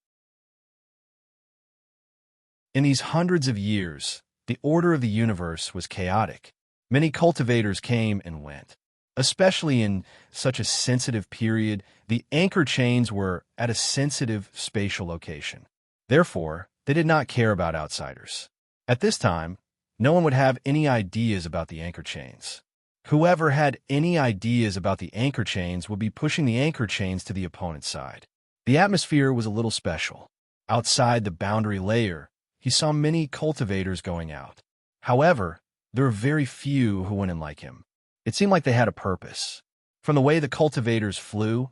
In these hundreds of years, the order of the universe was chaotic. Many cultivators came and went. Especially in such a sensitive period, the anchor chains were at a sensitive spatial location. Therefore, they did not care about outsiders. At this time, no one would have any ideas about the anchor chains. Whoever had any ideas about the anchor chains would be pushing the anchor chains to the opponent's side. The atmosphere was a little special. Outside the boundary layer, he saw many cultivators going out. However, there were very few who went in like him. It seemed like they had a purpose. From the way the cultivators flew,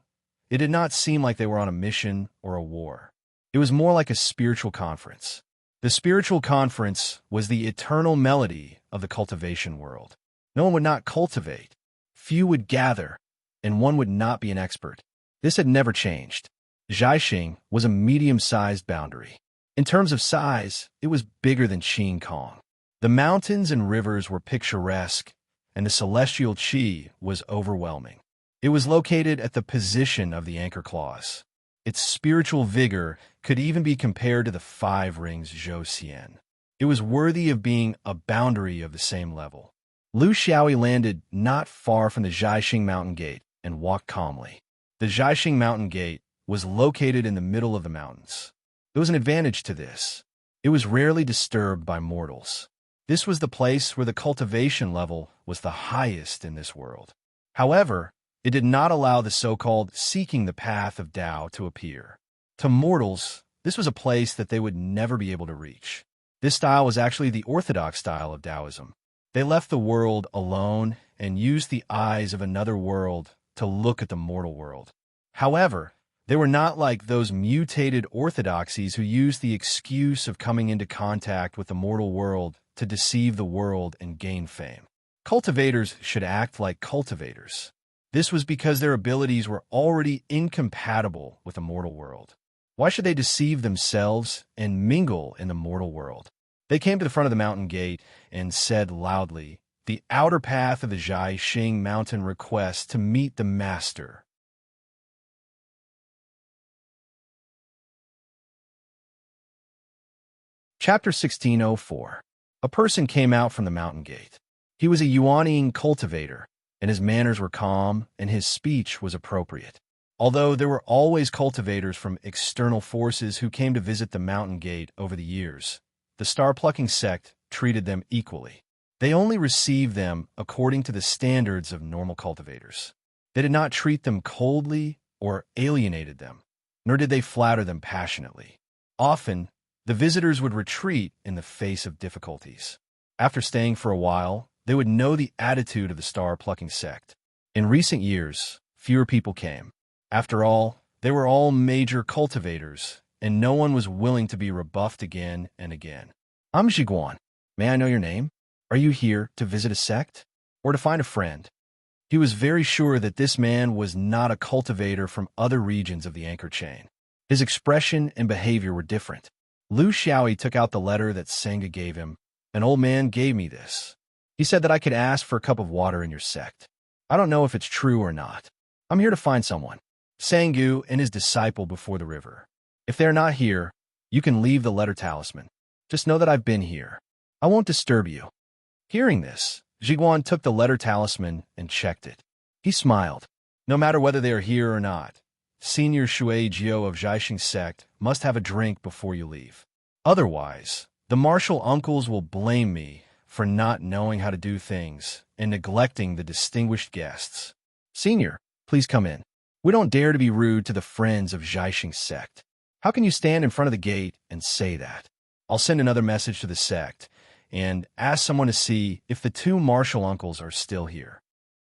it did not seem like they were on a mission or a war. It was more like a spiritual conference. The spiritual conference was the eternal melody of the cultivation world. No one would not cultivate. Few would gather, and one would not be an expert. This had never changed. Zhaixing was a medium-sized boundary. In terms of size, it was bigger than Qin Kong. The mountains and rivers were picturesque, and the celestial qi was overwhelming. It was located at the position of the anchor claws. Its spiritual vigor could even be compared to the 5 rings Zhou Xian. It was worthy of being a boundary of the same level. Lu Xiaoyi landed not far from the Zhaixing Mountain Gate and walked calmly. The Zhaixing Mountain Gate was located in the middle of the mountains. There was an advantage to this. It was rarely disturbed by mortals. This was the place where the cultivation level was the highest in this world. However, it did not allow the so-called seeking the path of Tao to appear. To mortals, this was a place that they would never be able to reach. This style was actually the orthodox style of Taoism. They left the world alone and used the eyes of another world to look at the mortal world. However, they were not like those mutated orthodoxies who used the excuse of coming into contact with the mortal world to deceive the world and gain fame. Cultivators should act like cultivators. This was because their abilities were already incompatible with the mortal world. Why should they deceive themselves and mingle in the mortal world? They came to the front of the mountain gate and said loudly, "The outer path of the Zhaixing Mountain requests to meet the Master." Chapter 1604. A person came out from the mountain gate. He was a Yuanning cultivator, and his manners were calm, and his speech was appropriate. Although there were always cultivators from external forces who came to visit the mountain gate over the years, the star-plucking sect treated them equally. They only received them according to the standards of normal cultivators. They did not treat them coldly or alienated them, nor did they flatter them passionately. Often, the visitors would retreat in the face of difficulties. After staying for a while, they would know the attitude of the star-plucking sect. In recent years, fewer people came. After all, they were all major cultivators, and no one was willing to be rebuffed again and again. I'm Jiguan. May I know your name? Are you here to visit a sect? Or to find a friend? He was very sure that this man was not a cultivator from other regions of the anchor chain. His expression and behavior were different. Lu Xiaoyi took out the letter that Senga gave him. An old man gave me this. He said that I could ask for a cup of water in your sect. I don't know if it's true or not. I'm here to find someone. Sangu and his disciple before the river. If they're not here, you can leave the letter talisman. Just know that I've been here. I won't disturb you. Hearing this, Jiguan took the letter talisman and checked it. He smiled. No matter whether they are here or not, Senior Shui Jiao of Zhaixing sect must have a drink before you leave. Otherwise, the martial uncles will blame me for not knowing how to do things and neglecting the distinguished guests. Senior, please come in. We don't dare to be rude to the friends of Zhaixing sect. How can you stand in front of the gate and say that? I'll send another message to the sect and ask someone to see if the two martial uncles are still here.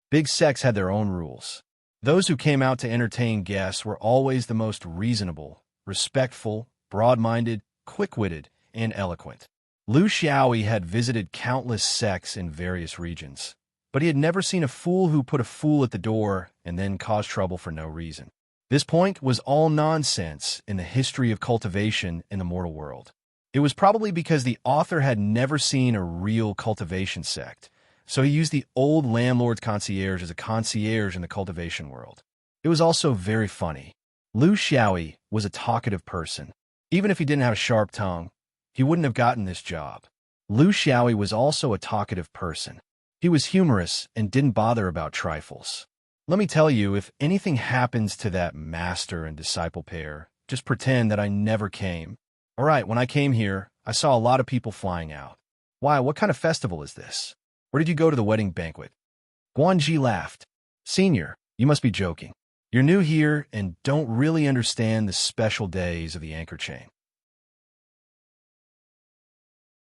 Big sects had their own rules. Those who came out to entertain guests were always the most reasonable, respectful, broad-minded, quick-witted, and eloquent. Lu Xiaoyi had visited countless sects in various regions, but he had never seen a fool who put a fool at the door and then caused trouble for no reason. This point was all nonsense in the history of cultivation in the mortal world. It was probably because the author had never seen a real cultivation sect, so he used the old landlord's concierge as a concierge in the cultivation world. It was also very funny. Lu Xiaoyi was a talkative person. Even if he didn't have a sharp tongue, he wouldn't have gotten this job. Lu Xiaoyi was also a talkative person. He was humorous and didn't bother about trifles. Let me tell you, if anything happens to that master and disciple pair, just pretend that I never came. All right, when I came here, I saw a lot of people flying out. Why, what kind of festival is this? Or did you go to the wedding banquet? Guanji laughed. Senior, you must be joking. You're new here and don't really understand the special days of the anchor chain.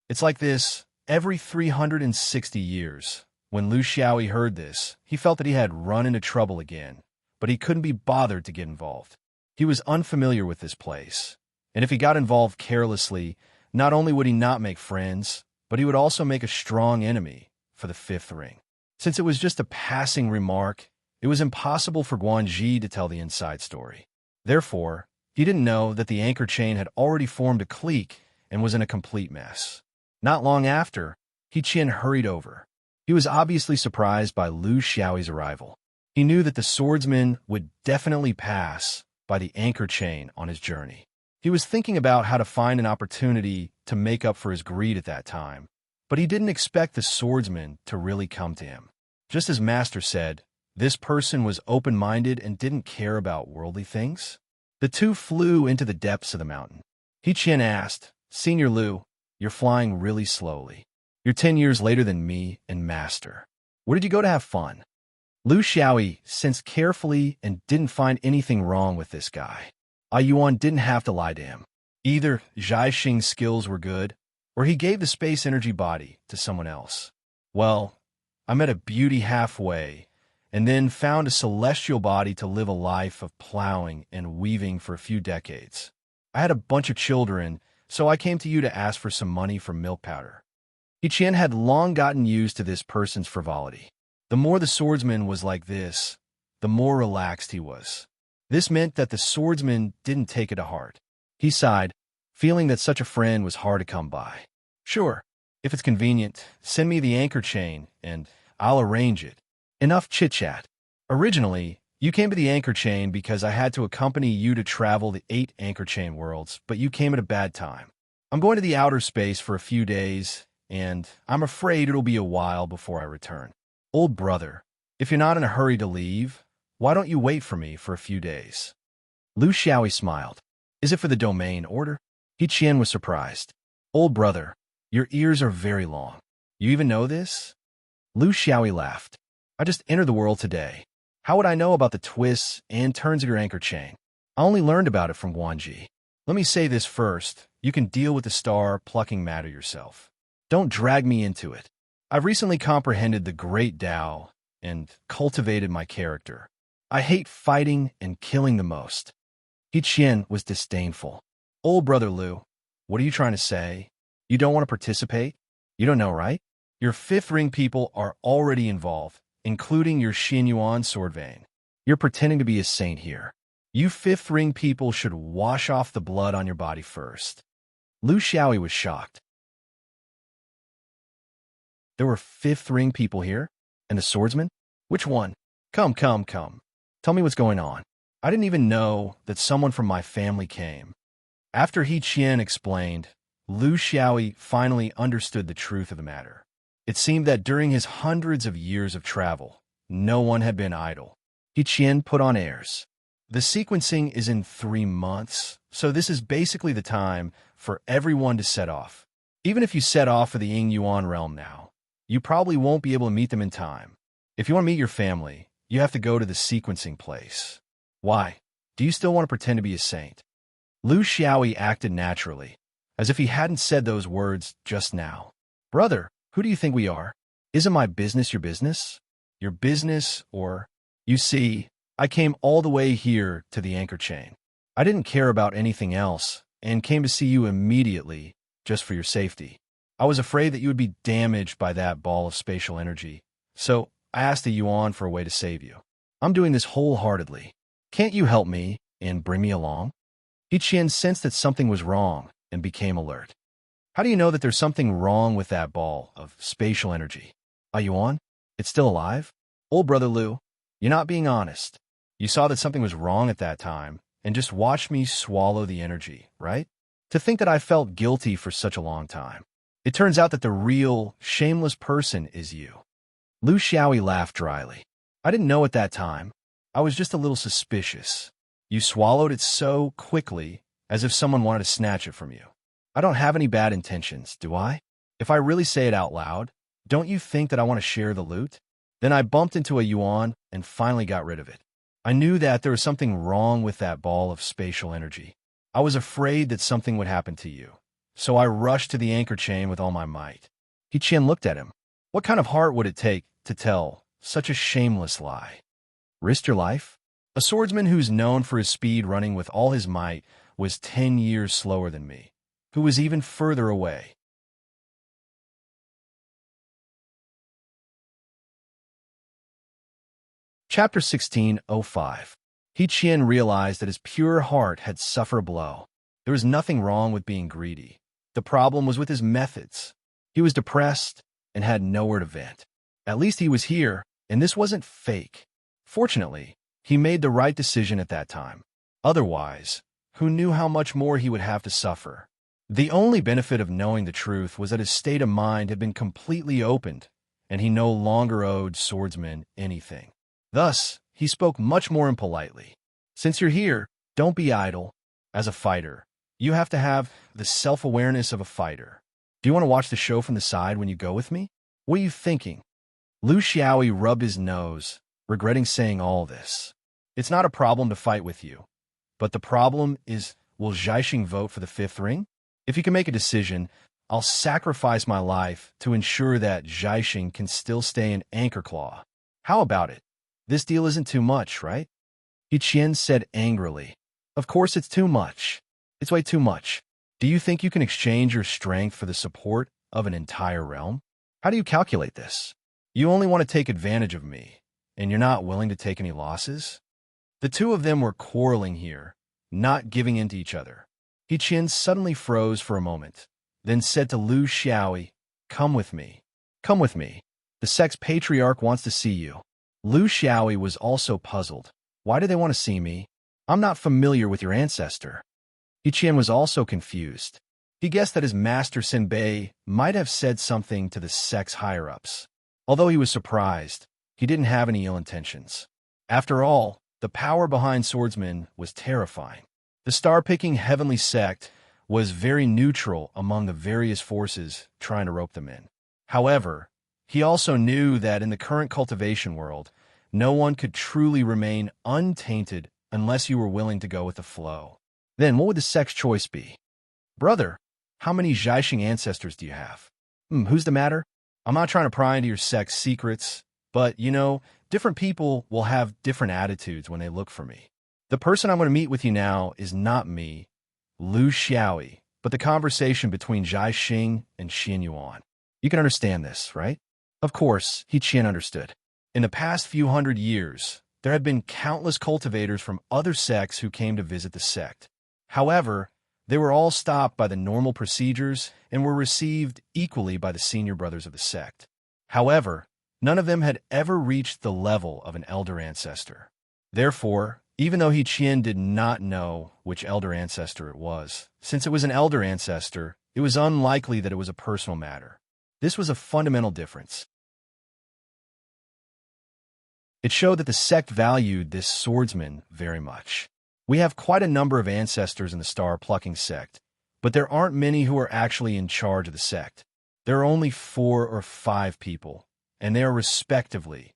It's like this, every 360 years. When Lu Xiaoyi heard this, he felt that he had run into trouble again, but he couldn't be bothered to get involved. He was unfamiliar with this place, and if he got involved carelessly, not only would he not make friends, but he would also make a strong enemy for the fifth ring. Since it was just a passing remark, it was impossible for Guanji to tell the inside story. Therefore, he didn't know that the anchor chain had already formed a clique and was in a complete mess. Not long after, He Qian hurried over. He was obviously surprised by Lu Xiaoyi's arrival. He knew that the swordsman would definitely pass by the anchor chain on his journey. He was thinking about how to find an opportunity to make up for his greed at that time, but he didn't expect the swordsman to really come to him. Just as Master said, this person was open-minded and didn't care about worldly things. The two flew into the depths of the mountain. He Qian asked, Senior Lu, you're flying really slowly. You're 10 years later than me and Master. Where did you go to have fun? Lu Xiaoyi sensed carefully and didn't find anything wrong with this guy. Yuan didn't have to lie to him. Either Zhaixing's skills were good, or he gave the space energy body to someone else. Well, I met a beauty halfway, and then found a celestial body to live a life of plowing and weaving for a few decades. I had a bunch of children, so I came to you to ask for some money for milk powder. He Qian had long gotten used to this person's frivolity. The more the swordsman was like this, the more relaxed he was. This meant that the swordsman didn't take it to heart. He sighed, feeling that such a friend was hard to come by. Sure, if it's convenient, send me the anchor chain, and I'll arrange it. Enough chit-chat. Originally, you came to the anchor chain because I had to accompany you to travel the 8 anchor chain worlds, but you came at a bad time. I'm going to the outer space for a few days, and I'm afraid it'll be a while before I return. Old brother, if you're not in a hurry to leave, why don't you wait for me for a few days? Lu Xiaoyi smiled. Is it for the domain order? He Qian was surprised. Old brother, Your ears are very long. You even know this? Lu Xiaoyi laughed. I just entered the world today. How would I know about the twists and turns of your anchor chain? I only learned about it from Guanji. Let me say this first. You can deal with the star-plucking matter yourself. Don't drag me into it. I've recently comprehended the great Tao and cultivated my character. I hate fighting and killing the most. He Qian was disdainful. Old brother Lu, what are you trying to say? You don't want to participate? You don't know, right? Your fifth ring people are already involved, including your Xin Yuan sword vein. You're pretending to be a saint here. You fifth ring people should wash off the blood on your body first. Lu Xiaoyi was shocked. There were fifth ring people here? And the swordsman? Which one? Come. Tell me what's going on. I didn't even know that someone from my family came. After He Qian explained, Lu Xiaoyi finally understood the truth of the matter. It seemed that during his hundreds of years of travel, no one had been idle. He Qian put on airs. The sequencing is in 3 months, so this is basically the time for everyone to set off. Even if you set off for the Ying Yuan realm now, you probably won't be able to meet them in time. If you want to meet your family, you have to go to the sequencing place. Why? Do you still want to pretend to be a saint? Lu Xiaoyi acted naturally, as if he hadn't said those words just now. Brother, who do you think we are? Isn't my business your business? Your business, or... You see, I came all the way here to the anchor chain. I didn't care about anything else, and came to see you immediately, just for your safety. I was afraid that you would be damaged by that ball of spatial energy, so I asked the Yuan for a way to save you. I'm doing this wholeheartedly. Can't you help me and bring me along? He Qian sensed that something was wrong and became alert. How do you know that there's something wrong with that ball of spatial energy? Yuan? It's still alive? Old brother Lu, you're not being honest. You saw that something was wrong at that time and just watched me swallow the energy, right? To think that I felt guilty for such a long time. It turns out that the real, shameless person is you. Lu Xiaoyi laughed dryly. I didn't know at that time. I was just a little suspicious. You swallowed it so quickly, as if someone wanted to snatch it from you. I don't have any bad intentions, do I? If I really say it out loud, don't you think that I want to share the loot? Then I bumped into a Yuan and finally got rid of it. I knew that there was something wrong with that ball of spatial energy. I was afraid that something would happen to you. So I rushed to the anchor chain with all my might. He Qian looked at him. What kind of heart would it take to tell such a shameless lie? Risk your life? A swordsman who's known for his speed running with all his might was 10 years slower than me, who was even further away. Chapter 16:05. He Qian realized that his pure heart had suffered a blow. There was nothing wrong with being greedy. The problem was with his methods. He was depressed and had nowhere to vent. At least he was here, and this wasn't fake. Fortunately, he made the right decision at that time. Otherwise, who knew how much more he would have to suffer? The only benefit of knowing the truth was that his state of mind had been completely opened, and he no longer owed swordsmen anything. Thus, he spoke much more impolitely. Since you're here, don't be idle. As a fighter, you have to have the self-awareness of a fighter. Do you want to watch the show from the side when you go with me? What are you thinking? Lu Xiaoyi rubbed his nose, regretting saying all this. It's not a problem to fight with you. But the problem is, will Zhaixing vote for the fifth ring? If he can make a decision, I'll sacrifice my life to ensure that Zhaixing can still stay in Anchor Claw. How about it? This deal isn't too much, right? He Qian said angrily. Of course it's too much. It's way too much. Do you think you can exchange your strength for the support of an entire realm? How do you calculate this? You only want to take advantage of me, and you're not willing to take any losses? The two of them were quarreling here, not giving in to each other. He Qian suddenly froze for a moment, then said to Lu Xiaoyi, Come with me. Come with me. The sex patriarch wants to see you. Lu Xiaoyi was also puzzled. Why do they want to see me? I'm not familiar with your ancestor. He Qian was also confused. He guessed that his master Senbei might have said something to the sex higher-ups. Although he was surprised, he didn't have any ill intentions. After all, the power behind swordsmen was terrifying. The star-picking heavenly sect was very neutral among the various forces trying to rope them in. However, he also knew that in the current cultivation world, no one could truly remain untainted unless you were willing to go with the flow. Then what would the sex choice be? Brother, how many Zhaixing ancestors do you have? Who's the matter? I'm not trying to pry into your sex secrets, but, different people will have different attitudes when they look for me. The person I'm going to meet with you now is not me, Lu Xiaoyi, but the conversation between Zhaixing and Xin Yuan. You can understand this, right? Of course, He Qian understood. In the past few hundred years, there had been countless cultivators from other sects who came to visit the sect. However, they were all stopped by the normal procedures and were received equally by the senior brothers of the sect. However, none of them had ever reached the level of an elder ancestor. Therefore, even though He Qian did not know which elder ancestor it was, since it was an elder ancestor, it was unlikely that it was a personal matter. This was a fundamental difference. It showed that the sect valued this swordsman very much. We have quite a number of ancestors in the star-plucking sect, but there aren't many who are actually in charge of the sect. There are only 4 or 5 people, and they are respectively.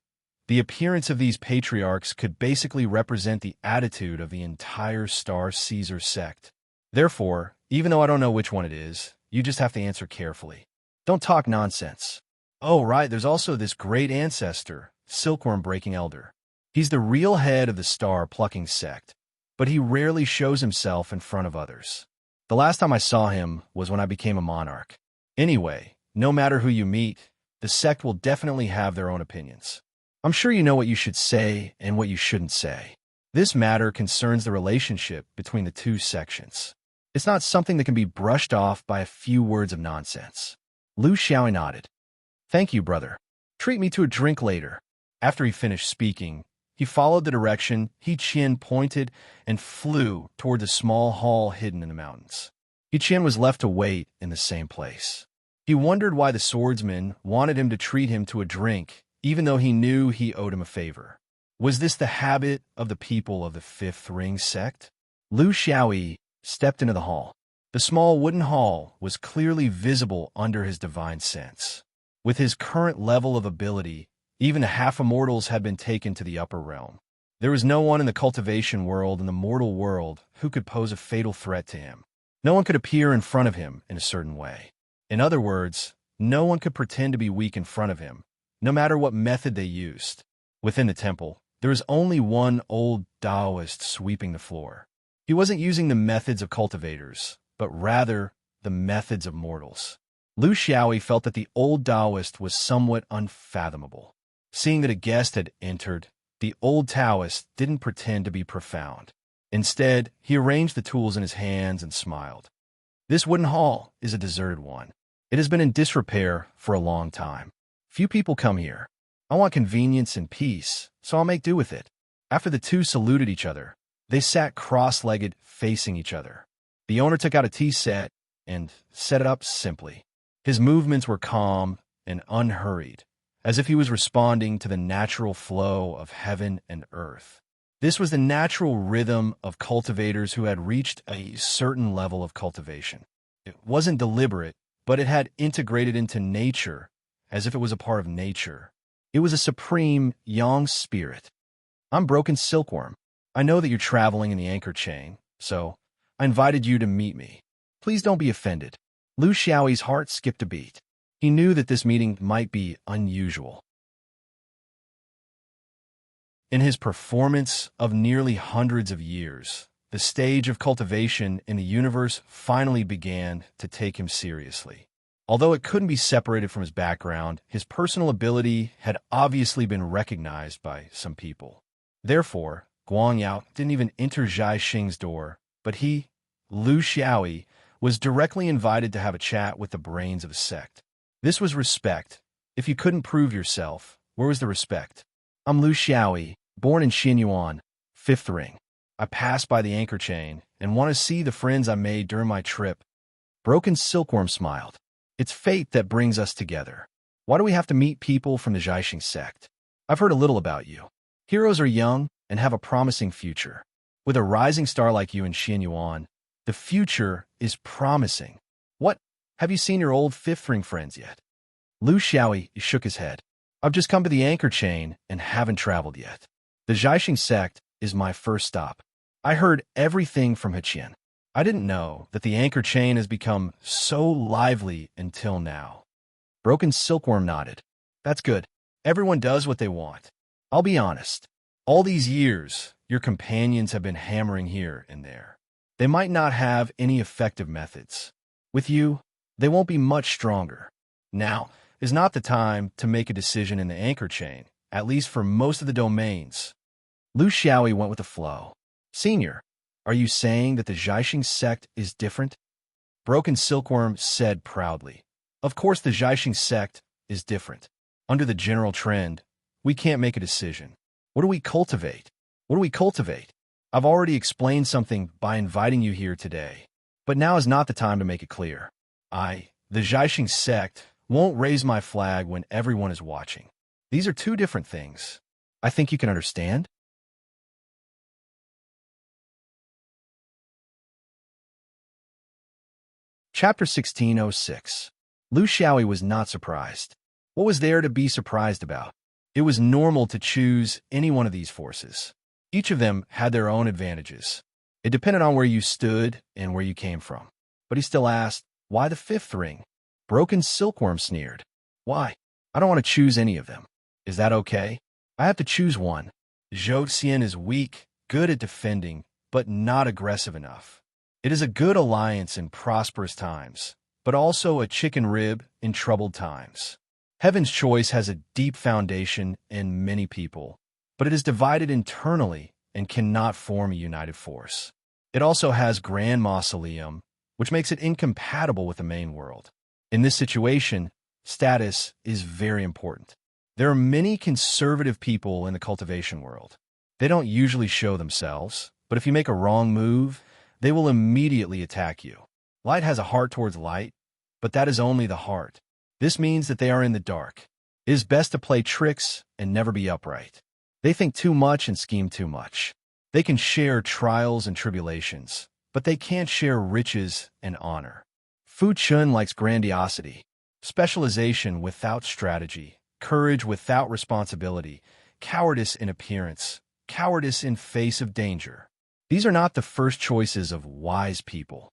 The appearance of these patriarchs could basically represent the attitude of the entire Star Caesar sect. Therefore, even though I don't know which one it is, you just have to answer carefully. Don't talk nonsense. Oh, right, there's also this great ancestor, Silkworm-breaking Elder. He's the real head of the star-plucking sect, but he rarely shows himself in front of others. The last time I saw him was when I became a monarch. Anyway, no matter who you meet, the sect will definitely have their own opinions. I'm sure you know what you should say and what you shouldn't say. This matter concerns the relationship between the two sections. It's not something that can be brushed off by a few words of nonsense. Lu Xiaoyi nodded. Thank you, brother. Treat me to a drink later. After he finished speaking, he followed the direction He Qian pointed and flew toward the small hall hidden in the mountains. He Qian was left to wait in the same place. He wondered why the swordsman wanted him to treat him to a drink, even though he knew he owed him a favor. Was this the habit of the people of the Fifth Ring sect? Lu Xiaoyi stepped into the hall. The small wooden hall was clearly visible under his divine sense. With his current level of ability, even half-immortals had been taken to the upper realm. There was no one in the cultivation world and the mortal world who could pose a fatal threat to him. No one could appear in front of him in a certain way. In other words, no one could pretend to be weak in front of him, no matter what method they used. Within the temple, there was only one old Taoist sweeping the floor. He wasn't using the methods of cultivators, but rather the methods of mortals. Lu Xiaoyi felt that the old Taoist was somewhat unfathomable. Seeing that a guest had entered, the old Taoist didn't pretend to be profound. Instead, he arranged the tools in his hands and smiled. This wooden hall is a deserted one. It has been in disrepair for a long time. Few people come here. I want convenience and peace, so I'll make do with it. After the two saluted each other, they sat cross-legged facing each other. The owner took out a tea set and set it up simply. His movements were calm and unhurried, as if he was responding to the natural flow of heaven and earth. This was the natural rhythm of cultivators who had reached a certain level of cultivation. It wasn't deliberate, but it had integrated into nature, as if it was a part of nature. It was a supreme yang spirit. I'm Broken Silkworm. I know that you're traveling in the anchor chain, so I invited you to meet me. Please don't be offended. Lu Xiaoyi's heart skipped a beat. He knew that this meeting might be unusual. In his performance of nearly hundreds of years, the stage of cultivation in the universe finally began to take him seriously. Although it couldn't be separated from his background, his personal ability had obviously been recognized by some people. Therefore, Guang Yao didn't even enter Zhaixing's door, but he, Lu Xiaoyi, was directly invited to have a chat with the brains of a sect. This was respect. If you couldn't prove yourself, where was the respect? I'm Lu Xiaoyi, born in Xinyuan, Fifth Ring. I passed by the anchor chain and want to see the friends I made during my trip. Broken Silkworm smiled. It's fate that brings us together. Why do we have to meet people from the Zhaixing sect? I've heard a little about you. Heroes are young and have a promising future. With a rising star like you in Xinyuan, The future is promising. What? Have you seen your old fifth ring friends yet? Lu Xiaoyi shook his head. I've just come to the anchor chain and haven't traveled yet. The Jiaxing sect is my first stop. I heard everything from Heqian. I didn't know that the anchor chain has become so lively until now. Broken Silkworm nodded. That's good. Everyone does what they want. I'll be honest. All these years, your companions have been hammering here and there. They might not have any effective methods. With you, they won't be much stronger. Now is not the time to make a decision in the anchor chain, at least for most of the domains. Lu Xiaoyi went with the flow. Senior, are you saying that the Jiaxing sect is different? Broken Silkworm said proudly. Of course the Jiaxing sect is different. Under the general trend, we can't make a decision. What do we cultivate? What do we cultivate? I've already explained something by inviting you here today, but now is not the time to make it clear. The Jiaxing sect, won't raise my flag when everyone is watching. These are two different things. I think you can understand. Chapter 1606. Lu Xiaoyi was not surprised. What was there to be surprised about? It was normal to choose any one of these forces. Each of them had their own advantages. It depended on where you stood and where you came from. But he still asked, why the fifth ring? Broken Silkworm sneered. Why? I don't want to choose any of them. Is that okay? I have to choose one. Zhou Xian is weak, good at defending, but not aggressive enough. It is a good alliance in prosperous times, but also a chicken rib in troubled times. Heaven's choice has a deep foundation in many people, but it is divided internally and cannot form a united force. It also has Grand Mausoleum, which makes it incompatible with the main world. In this situation, status is very important. There are many conservative people in the cultivation world. They don't usually show themselves, but if you make a wrong move, they will immediately attack you. Light has a heart towards light, but that is only the heart. This means that they are in the dark. It is best to play tricks and never be upright. They think too much and scheme too much. They can share trials and tribulations, but they can't share riches and honor. Fu Chun likes grandiosity, specialization without strategy, courage without responsibility, cowardice in appearance, cowardice in face of danger. These are not the first choices of wise people.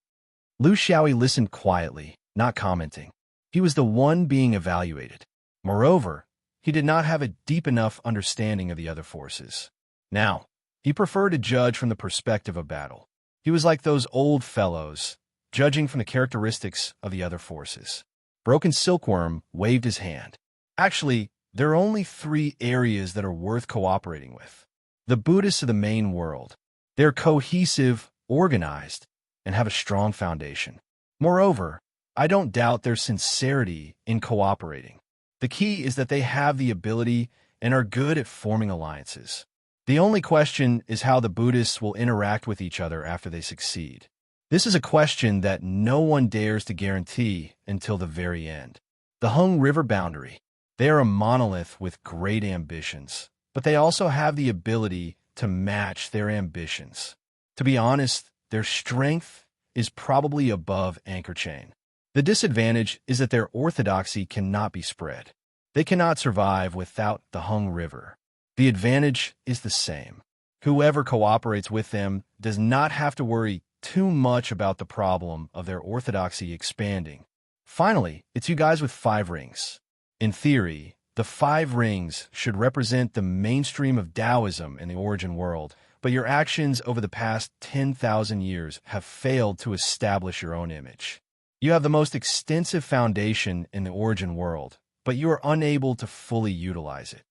Lu Xiaoyi listened quietly, not commenting. He was the one being evaluated. Moreover, he did not have a deep enough understanding of the other forces. Now, he preferred to judge from the perspective of battle. He was like those old fellows, judging from the characteristics of the other forces. Broken Silkworm waved his hand. Actually, there are only 3 areas that are worth cooperating with. The Buddhists of the main world. They're cohesive, organized, and have a strong foundation. Moreover, I don't doubt their sincerity in cooperating. The key is that they have the ability and are good at forming alliances. The only question is how the Buddhists will interact with each other after they succeed. This is a question that no one dares to guarantee until the very end. The Hung River boundary. They are a monolith with great ambitions, but they also have the ability to match their ambitions. To be honest, their strength is probably above Anchor Chain. The disadvantage is that their orthodoxy cannot be spread. They cannot survive without the Hung River. The advantage is the same. Whoever cooperates with them does not have to worry too much about the problem of their orthodoxy expanding. Finally, it's you guys with 5 rings. In theory, the 5 rings should represent the mainstream of Taoism in the origin world, but your actions over the past 10,000 years have failed to establish your own image. You have the most extensive foundation in the origin world, but you are unable to fully utilize it.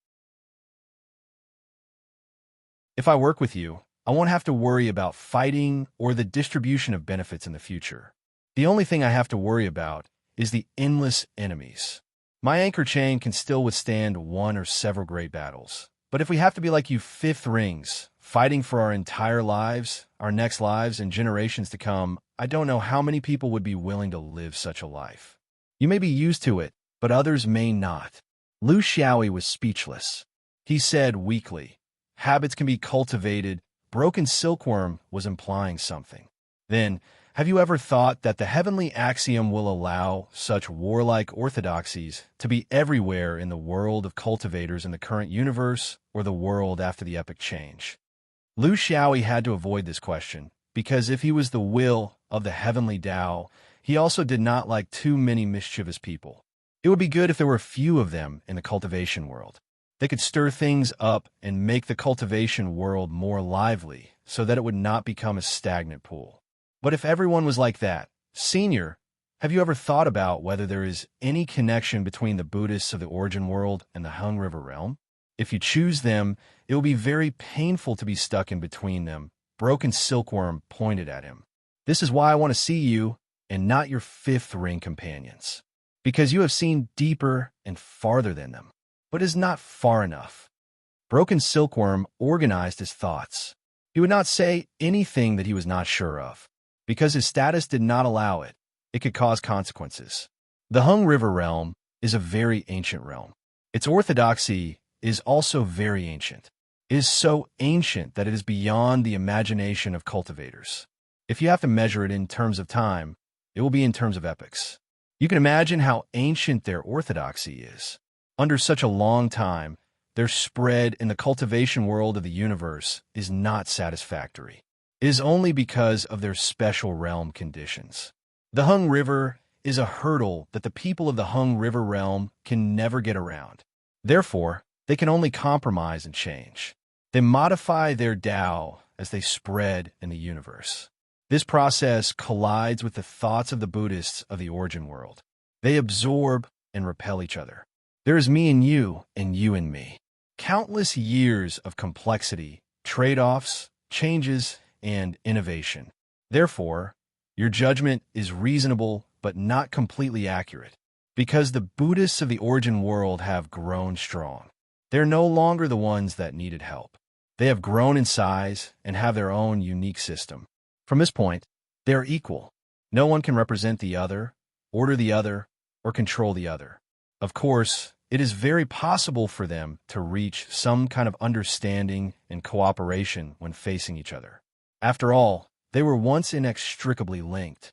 If I work with you, I won't have to worry about fighting or the distribution of benefits in the future. The only thing I have to worry about is the endless enemies. My anchor chain can still withstand one or several great battles. But if we have to be like you 5th rings, fighting for our entire lives, our next lives, and generations to come, I don't know how many people would be willing to live such a life. You may be used to it, but others may not. Lu Xiaoyi was speechless. He said weakly, habits can be cultivated. Broken Silkworm was implying something. Then, have you ever thought that the heavenly axiom will allow such warlike orthodoxies to be everywhere in the world of cultivators in the current universe or the world after the epic change? Lu Xiaoyi had to avoid this question, because if he was the will of the heavenly Tao, he also did not like too many mischievous people. It would be good if there were few of them in the cultivation world. They could stir things up and make the cultivation world more lively so that it would not become a stagnant pool. But if everyone was like that, Senior, have you ever thought about whether there is any connection between the Buddhists of the origin world and the Hung River realm? If you choose them, it will be very painful to be stuck in between them. Broken Silkworm pointed at him. This is why I want to see you and not your fifth ring companions, because you have seen deeper and farther than them, but is not far enough. Broken Silkworm organized his thoughts. He would not say anything that he was not sure of, because his status did not allow it. It could cause consequences. The Hung River realm is a very ancient realm. Its orthodoxy is also very ancient. It is so ancient that it is beyond the imagination of cultivators. If you have to measure it in terms of time, it will be in terms of epochs. You can imagine how ancient their orthodoxy is. Under such a long time, their spread in the cultivation world of the universe is not satisfactory. It is only because of their special realm conditions. The Hung River is a hurdle that the people of the Hung River realm can never get around. Therefore, they can only compromise and change. They modify their Tao as they spread in the universe. This process collides with the thoughts of the Buddhists of the origin world. They absorb and repel each other. There is me and you and me. Countless years of complexity, trade-offs, changes, and innovation. Therefore, your judgment is reasonable but not completely accurate, because the Buddhists of the origin world have grown strong. They're no longer the ones that needed help. They have grown in size and have their own unique system. From this point, they are equal. No one can represent the other, order the other, or control the other. Of course, it is very possible for them to reach some kind of understanding and cooperation when facing each other. After all, they were once inextricably linked.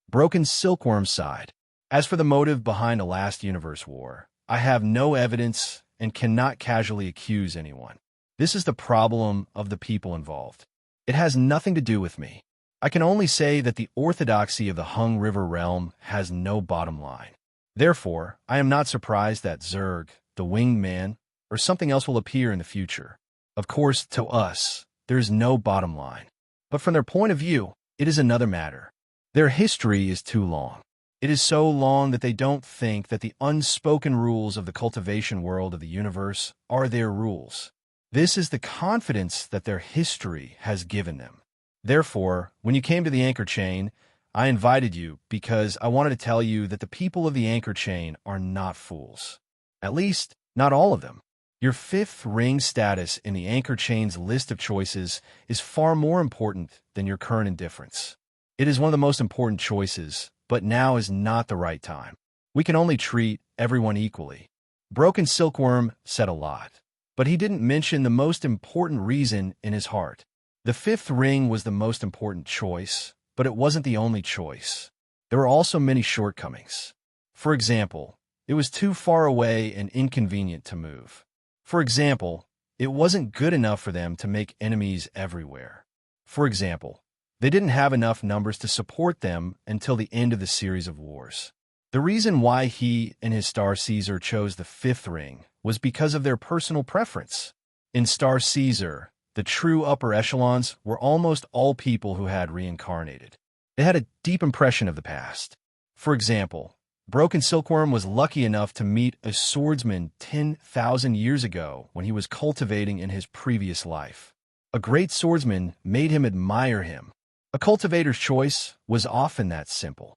Broken Silkworm sighed. As for the motive behind the last universe war, I have no evidence and cannot casually accuse anyone. This is the problem of the people involved. It has nothing to do with me. I can only say that the orthodoxy of the Hung River realm has no bottom line. Therefore, I am not surprised that Zerg, the Winged Man, or something else will appear in the future. Of course, to us, there is no bottom line. But from their point of view, it is another matter. Their history is too long. It is so long that they don't think that the unspoken rules of the cultivation world of the universe are their rules. This is the confidence that their history has given them. Therefore, when you came to the anchor chain, I invited you because I wanted to tell you that the people of the anchor chain are not fools. At least, not all of them. Your fifth ring status in the anchor chain's list of choices is far more important than your current indifference. It is one of the most important choices, but now is not the right time. We can only treat everyone equally. Broken Silkworm said a lot, but he didn't mention the most important reason in his heart. The fifth ring was the most important choice, but it wasn't the only choice. There were also many shortcomings. For example, it was too far away and inconvenient to move. For example, it wasn't good enough for them to make enemies everywhere. For example, they didn't have enough numbers to support them until the end of the series of wars. The reason why he and his Star Caesar chose the fifth ring was because of their personal preference. In Star Caesar, the true upper echelons were almost all people who had reincarnated. They had a deep impression of the past. For example, Broken Silkworm was lucky enough to meet a swordsman 10,000 years ago when he was cultivating in his previous life. A great swordsman made him admire him. A cultivator's choice was often that simple.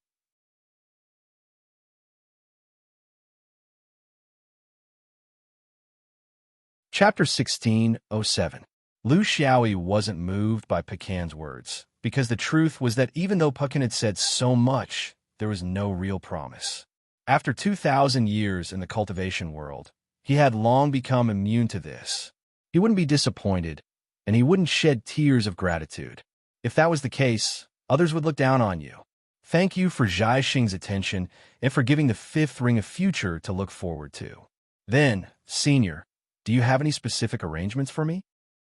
Chapter 16:07. Lu Xiaoyi wasn't moved by Pekan's words, because the truth was that even though Pekan had said so much, there was no real promise. After 2,000 years in the cultivation world, he had long become immune to this. He wouldn't be disappointed, and he wouldn't shed tears of gratitude. If that was the case, others would look down on you. Thank you for Zhai Xing's attention and for giving the fifth ring a future to look forward to. Then, Senior, do you have any specific arrangements for me?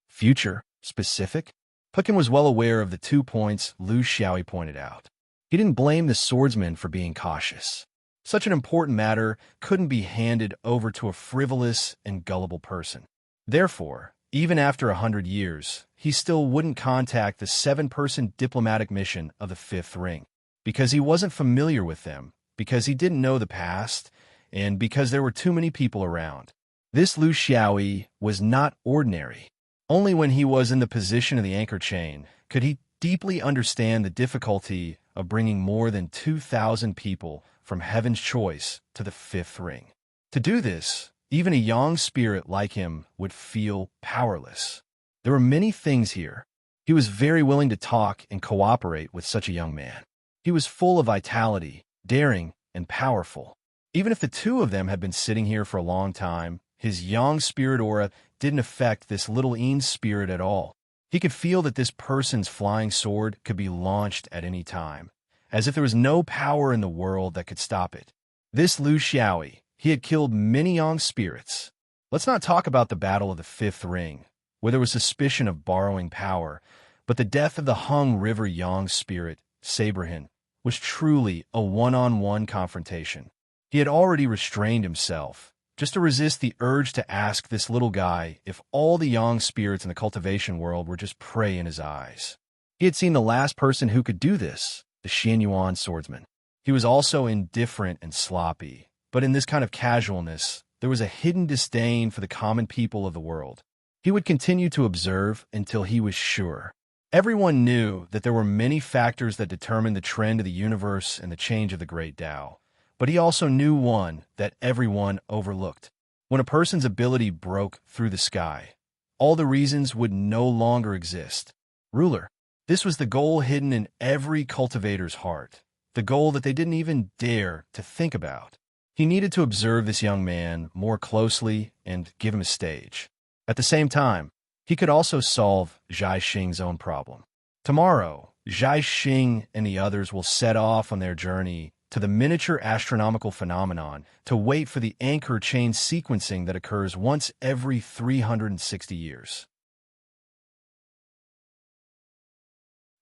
Future? Specific? Puckin was well aware of the 2 points Lu Xiaoyi pointed out. He didn't blame the swordsman for being cautious. Such an important matter couldn't be handed over to a frivolous and gullible person. Therefore, even after 100 years, he still wouldn't contact the 7-person diplomatic mission of the Fifth Ring, because he wasn't familiar with them, because he didn't know the past, and because there were too many people around. This Lu Xiaoyi was not ordinary. Only when he was in the position of the anchor chain could he deeply understand the difficulty of bringing more than 2,000 people from Heaven's Choice to the Fifth Ring. To do this, even a young spirit like him would feel powerless. There were many things here. He was very willing to talk and cooperate with such a young man. He was full of vitality, daring, and powerful. Even if the two of them had been sitting here for a long time, his young spirit aura didn't affect this little Ean's spirit at all. He could feel that this person's flying sword could be launched at any time, as if there was no power in the world that could stop it. This Lu Xiaoyi, he had killed many young spirits. Let's not talk about the Battle of the Fifth Ring, where there was suspicion of borrowing power, but the death of the Hung River Yang spirit, Saberhin, was truly a one-on-one confrontation. He had already restrained himself, just to resist the urge to ask this little guy if all the Yang spirits in the cultivation world were just prey in his eyes. He had seen the last person who could do this, the Xianyuan swordsman. He was also indifferent and sloppy, but in this kind of casualness, there was a hidden disdain for the common people of the world. He would continue to observe until he was sure. Everyone knew that there were many factors that determined the trend of the universe and the change of the Great Tao. But he also knew one that everyone overlooked. When a person's ability broke through the sky, all the reasons would no longer exist. Ruler. This was the goal hidden in every cultivator's heart, the goal that they didn't even dare to think about. He needed to observe this young man more closely and give him a stage. At the same time, he could also solve Zhai Xing's own problem. Tomorrow, Zhai Xing and the others will set off on their journey to the miniature astronomical phenomenon to wait for the anchor chain sequencing that occurs once every 360 years.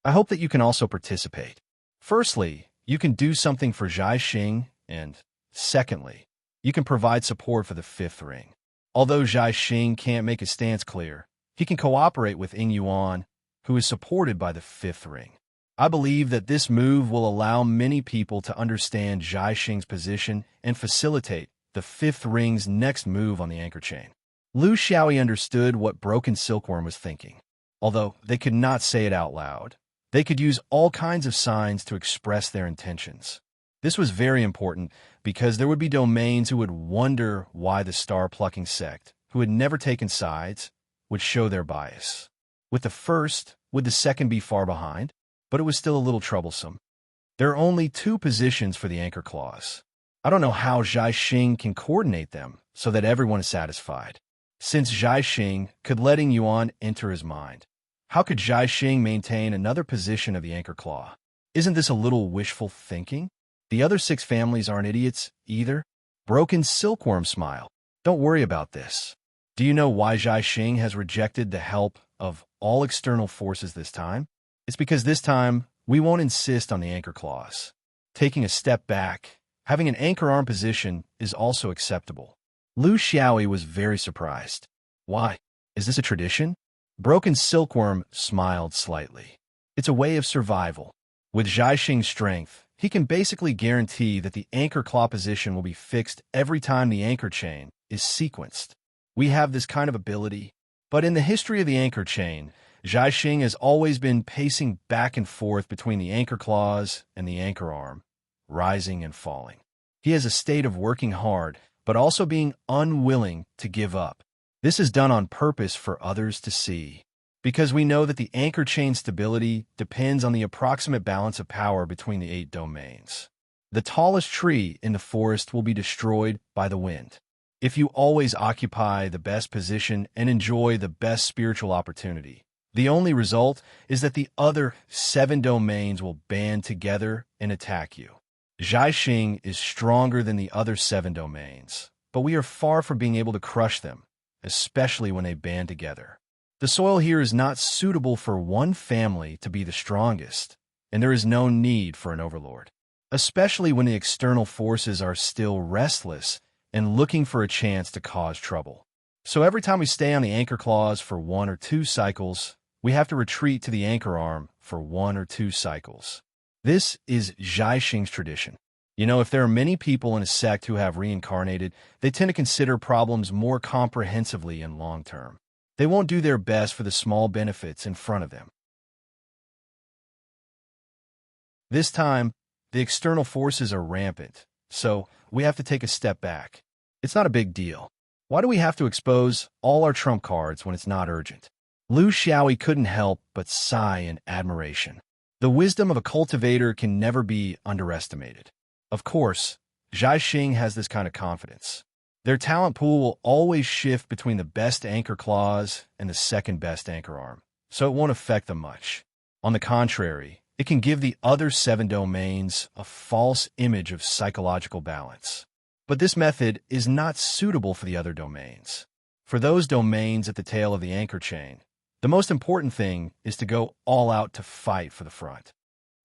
I hope that you can also participate. Firstly, you can do something for Zhai Xing, and secondly, you can provide support for the Fifth Ring. Although Zhai Xing can't make his stance clear, he can cooperate with Ying Yuan, who is supported by the Fifth Ring. I believe that this move will allow many people to understand Zhai Xing's position and facilitate the Fifth Ring's next move on the anchor chain. Lu Xiaoyi understood what Broken Silkworm was thinking. Although they could not say it out loud, they could use all kinds of signs to express their intentions. This was very important because there would be domains who would wonder why the star-plucking sect, who had never taken sides, would show their bias. With the first, would the second be far behind? But it was still a little troublesome. There are only 2 positions for the anchor clause. I don't know how Zhai Xing can coordinate them so that everyone is satisfied. Since Zhai Xing could let Ying Yuan enter his mind, how could Zhai Xing maintain another position of the anchor claw? Isn't this a little wishful thinking? The other 6 families aren't idiots either. Broken Silkworm smiled. Don't worry about this. Do you know why Zhai Xing has rejected the help of all external forces this time? It's because this time, we won't insist on the anchor clause. Taking a step back, having an anchor arm position is also acceptable. Lu Xiaoyi was very surprised. Why? Is this a tradition? Broken Silkworm smiled slightly. It's a way of survival. With Zhai Xing's strength, he can basically guarantee that the anchor claw position will be fixed every time the anchor chain is sequenced. We have this kind of ability, but in the history of the anchor chain, Zhai Xing has always been pacing back and forth between the anchor claws and the anchor arm, rising and falling. He has a state of working hard, but also being unwilling to give up. This is done on purpose for others to see, because we know that the anchor chain stability depends on the approximate balance of power between the 8 domains. The tallest tree in the forest will be destroyed by the wind. If you always occupy the best position and enjoy the best spiritual opportunity, the only result is that the other 7 domains will band together and attack you. Zhaixing is stronger than the other 7 domains, but we are far from being able to crush them, especially when they band together. The soil here is not suitable for one family to be the strongest, and there is no need for an overlord, especially when the external forces are still restless and looking for a chance to cause trouble. So every time we stay on the anchor clause for 1 or 2 cycles, we have to retreat to the anchor arm for 1 or 2 cycles. This is Zhaixing's tradition. You know, if there are many people in a sect who have reincarnated, they tend to consider problems more comprehensively and long-term. They won't do their best for the small benefits in front of them. This time, the external forces are rampant, so we have to take a step back. It's not a big deal. Why do we have to expose all our trump cards when it's not urgent? Lu Xiaoyi couldn't help but sigh in admiration. The wisdom of a cultivator can never be underestimated. Of course, Zhaixing has this kind of confidence. Their talent pool will always shift between the best anchor clause and the second best anchor arm, so it won't affect them much. On the contrary, it can give the other 7 domains a false image of psychological balance. But this method is not suitable for the other domains. For those domains at the tail of the anchor chain, the most important thing is to go all out to fight for the front.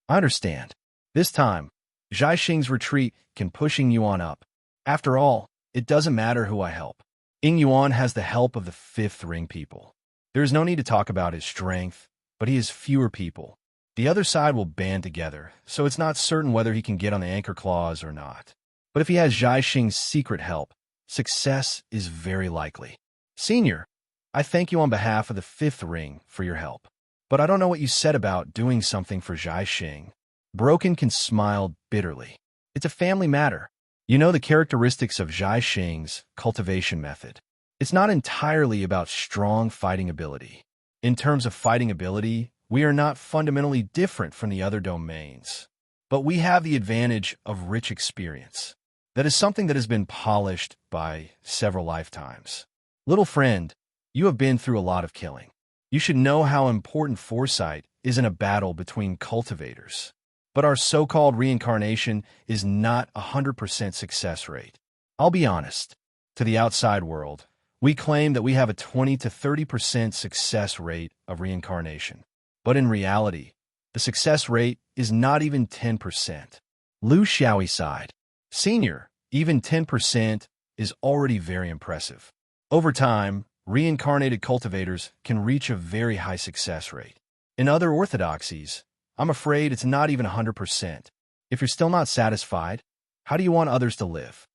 I understand. This time, Zhaixing's retreat can push Ying Yuan up. After all, it doesn't matter who I help. Ying Yuan has the help of the 5th ring people. There is no need to talk about his strength, but he has fewer people. The other side will band together, so it's not certain whether he can get on the anchor clause or not. But if he has Zhaixing's secret help, success is very likely. Senior, I thank you on behalf of the 5th ring for your help. But I don't know what you said about doing something for Zhaixing. Broken can smile bitterly. It's a family matter. You know the characteristics of Zhaixing's cultivation method. It's not entirely about strong fighting ability. In terms of fighting ability, we are not fundamentally different from the other domains. But we have the advantage of rich experience. That is something that has been polished by several lifetimes. Little friend, you have been through a lot of killing. You should know how important foresight is in a battle between cultivators. But our so-called reincarnation is not a 100% success rate. I'll be honest. To the outside world, we claim that we have a 20 to 30% success rate of reincarnation. But in reality, the success rate is not even 10%. Lu Xiaoyi sighed. Senior, even 10% is already very impressive. Over time, reincarnated cultivators can reach a very high success rate. In other orthodoxies, I'm afraid it's not even 100%. If you're still not satisfied, how do you want others to live?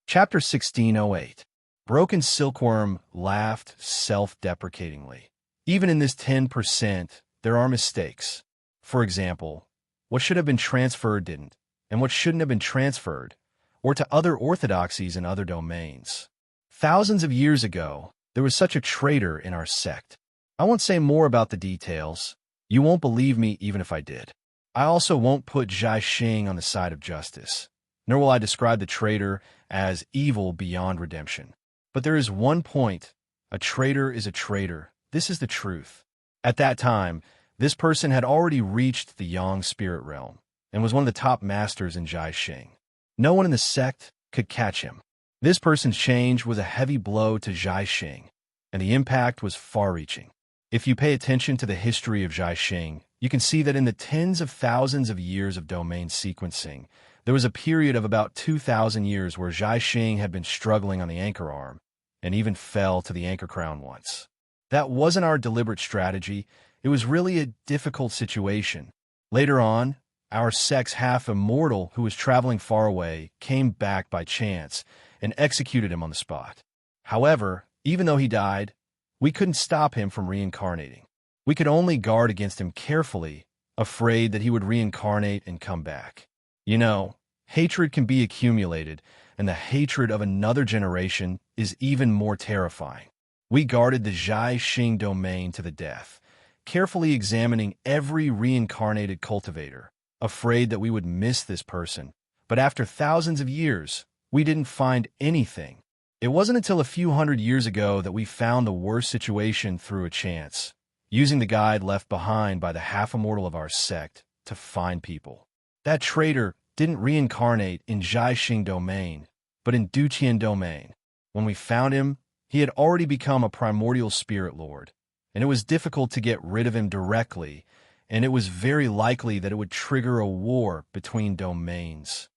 Chapter 1608. Broken Silkworm laughed self-deprecatingly. Even in this 10%, there are mistakes. For example, what should have been transferred didn't, and what shouldn't have been transferred, or to other orthodoxies in other domains. Thousands of years ago, there was such a traitor in our sect. I won't say more about the details. You won't believe me even if I did. I also won't put Zhaixing on the side of justice, nor will I describe the traitor as evil beyond redemption. But there is one point. A traitor is a traitor. This is the truth. At that time, this person had already reached the Yang spirit realm and was one of the top masters in Zhaixing. No one in the sect could catch him. This person's change was a heavy blow to Zhaixing, and the impact was far-reaching. If you pay attention to the history of Zhaixing, you can see that in the tens of thousands of years of domain sequencing, there was a period of about 2,000 years where Zhaixing had been struggling on the anchor arm and even fell to the anchor crown once. That wasn't our deliberate strategy. It was really a difficult situation. Later on, our sect's half-immortal, who was traveling far away, came back by chance and executed him on the spot. However, even though he died, we couldn't stop him from reincarnating. We could only guard against him carefully, afraid that he would reincarnate and come back. You know, hatred can be accumulated, and the hatred of another generation is even more terrifying. We guarded the Zhaixing domain to the death, carefully examining every reincarnated cultivator, afraid that we would miss this person. But after thousands of years, we didn't find anything. It wasn't until a few hundred years ago that we found the worst situation through a chance, using the guide left behind by the half-immortal of our sect to find people. That traitor didn't reincarnate in Jiaxing domain, but in Duqian domain. When we found him, he had already become a primordial spirit lord, and it was difficult to get rid of him directly, and it was very likely that it would trigger a war between domains.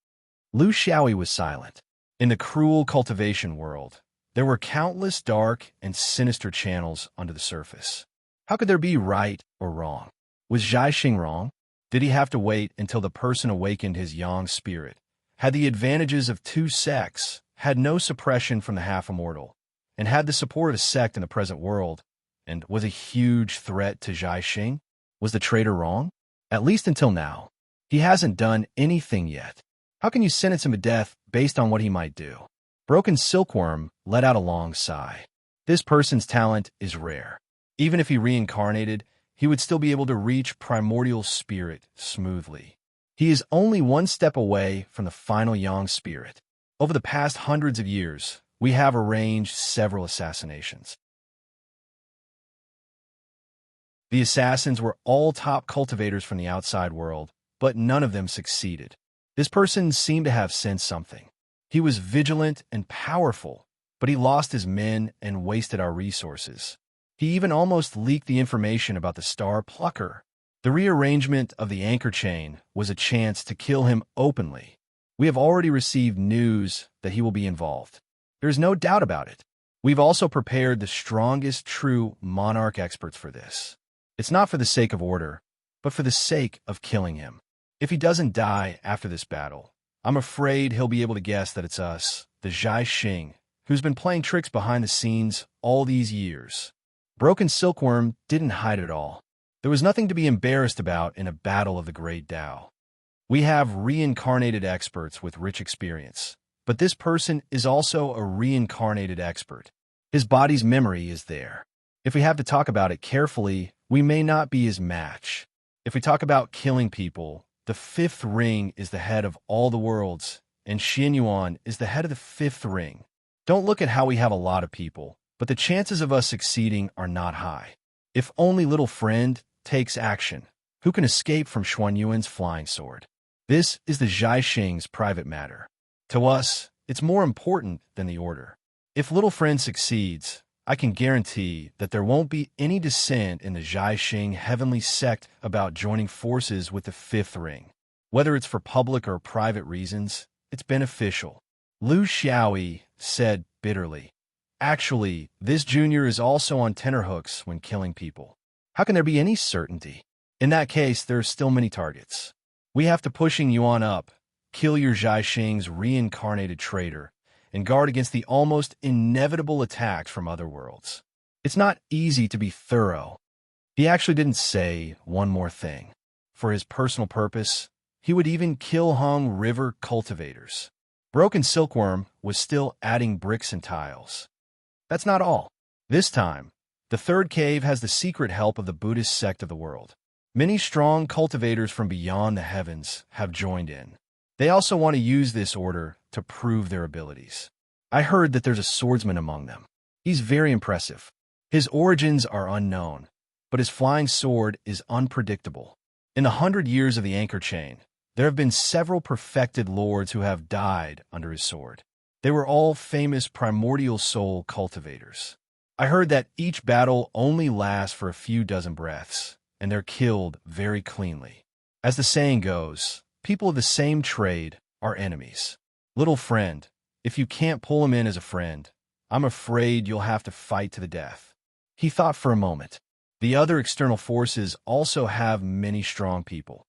Lu Xiaoyi was silent. In the cruel cultivation world, there were countless dark and sinister channels under the surface. How could there be right or wrong? Was Jiaxing wrong? Did he have to wait until the person awakened his yang spirit, had the advantages of two sects, had no suppression from the half-immortal, and had the support of a sect in the present world, and was a huge threat to Jiaxing? Was the traitor wrong? At least until now. He hasn't done anything yet. How can you sentence him to death based on what he might do? Broken Silkworm let out a long sigh. This person's talent is rare. Even if he reincarnated, he would still be able to reach primordial spirit smoothly. He is only one step away from the final yang spirit. Over the past hundreds of years, we have arranged several assassinations. The assassins were all top cultivators from the outside world, but none of them succeeded. This person seemed to have sensed something. He was vigilant and powerful, but he lost his men and wasted our resources. He even almost leaked the information about the Star Plucker. The rearrangement of the anchor chain was a chance to kill him openly. We have already received news that he will be involved. There is no doubt about it. We've also prepared the strongest true monarch experts for this. It's not for the sake of order, but for the sake of killing him. If he doesn't die after this battle, I'm afraid he'll be able to guess that it's us, the Jiaxing, who's been playing tricks behind the scenes all these years. Broken Silkworm didn't hide it all. There was nothing to be embarrassed about in a battle of the Great Tao. We have reincarnated experts with rich experience, but this person is also a reincarnated expert. His body's memory is there. If we have to talk about it carefully, we may not be his match. If we talk about killing people, the fifth ring is the head of all the worlds, and Xianyuan is the head of the fifth ring. Don't look at how we have a lot of people, but the chances of us succeeding are not high. If only little friend takes action, who can escape from Xuanyuan's flying sword? This is the Jiaxing's private matter. To us, it's more important than the order. If little friend succeeds, I can guarantee that there won't be any dissent in the Jiaxing heavenly sect about joining forces with the fifth ring. Whether it's for public or private reasons, it's beneficial. Lu Xiaoyi said bitterly. Actually, this junior is also on tenterhooks when killing people. How can there be any certainty? In that case, there are still many targets. We have to pushing Yuan up, kill your Jiaxing's reincarnated traitor, and guard against the almost inevitable attacks from other worlds. It's not easy to be thorough. He actually didn't say one more thing. For his personal purpose, he would even kill Hong River cultivators. Broken Silkworm was still adding bricks and tiles. That's not all. This time, the third cave has the secret help of the Buddhist sect of the world. Many strong cultivators from beyond the heavens have joined in. They also want to use this order to prove their abilities. I heard that there's a swordsman among them. He's very impressive. His origins are unknown, but his flying sword is unpredictable. In the 100 years of the anchor chain, there have been several perfected lords who have died under his sword. They were all famous primordial soul cultivators. I heard that each battle only lasts for a few dozen breaths, and they're killed very cleanly. As the saying goes, people of the same trade are enemies. Little friend, if you can't pull him in as a friend, I'm afraid you'll have to fight to the death. He thought for a moment. The other external forces also have many strong people.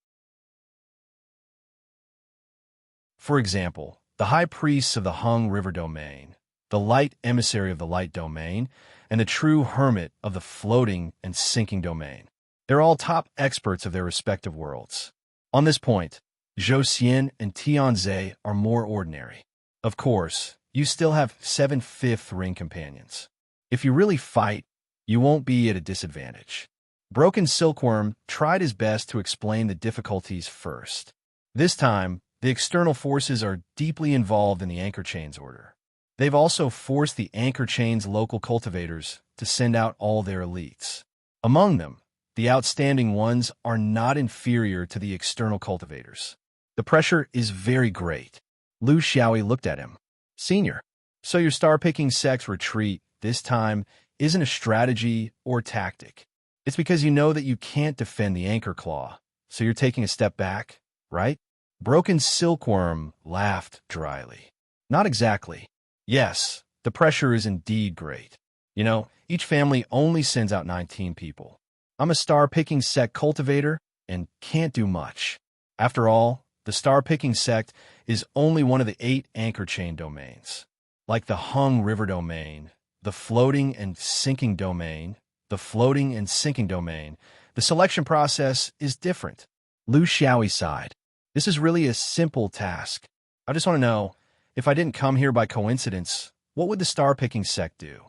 For example, the high priests of the Hung River domain, the light emissary of the light domain, and the true hermit of the floating and sinking domain. They're all top experts of their respective worlds. On this point, Zhou Xian and Tianze are more ordinary. Of course, you still have 7 fifth ring companions. If you really fight, you won't be at a disadvantage. Broken Silkworm tried his best to explain the difficulties first. This time, the external forces are deeply involved in the anchor chain's order. They've also forced the anchor chain's local cultivators to send out all their elites. Among them, the outstanding ones are not inferior to the external cultivators. The pressure is very great. Lu Xiaoyi looked at him. Senior, so your star-picking sect's retreat this time isn't a strategy or tactic. It's because you know that you can't defend the anchor claw, so you're taking a step back, right? Broken Silkworm laughed dryly. Not exactly. Yes, the pressure is indeed great. You know, each family only sends out 19 people. I'm a star-picking sect cultivator and can't do much. After all, the star-picking sect is only one of the 8 anchor chain domains. Like the Hung River domain, the floating and sinking domain, the selection process is different. Lu Xiaoyi sighed. This is really a simple task. I just want to know, if I didn't come here by coincidence, what would the star-picking sect do?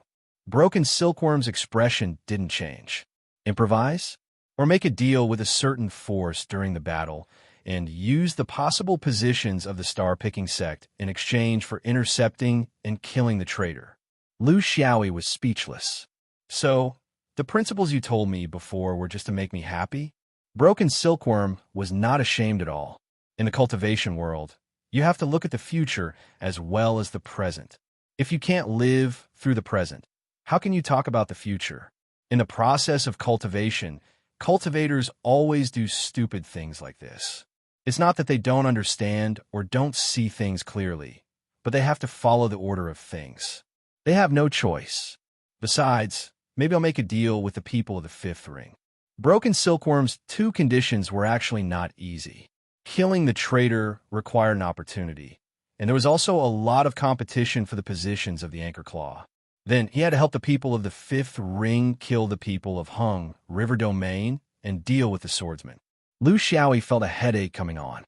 Broken Silkworm's expression didn't change. Improvise? Or make a deal with a certain force during the battle and use the possible positions of the star-picking sect in exchange for intercepting and killing the traitor. Lu Xiaoyi was speechless. So, the principles you told me before were just to make me happy? Broken Silkworm was not ashamed at all. In the cultivation world, you have to look at the future as well as the present. If you can't live through the present, how can you talk about the future? In the process of cultivation, cultivators always do stupid things like this. It's not that they don't understand or don't see things clearly, but they have to follow the order of things. They have no choice. Besides, maybe I'll make a deal with the people of the 5th ring. Broken Silkworm's 2 conditions were actually not easy. Killing the traitor required an opportunity, and there was also a lot of competition for the positions of the anchor claw. Then he had to help the people of the 5th ring kill the people of Hung River domain and deal with the swordsman. Lu Xiaoyi felt a headache coming on.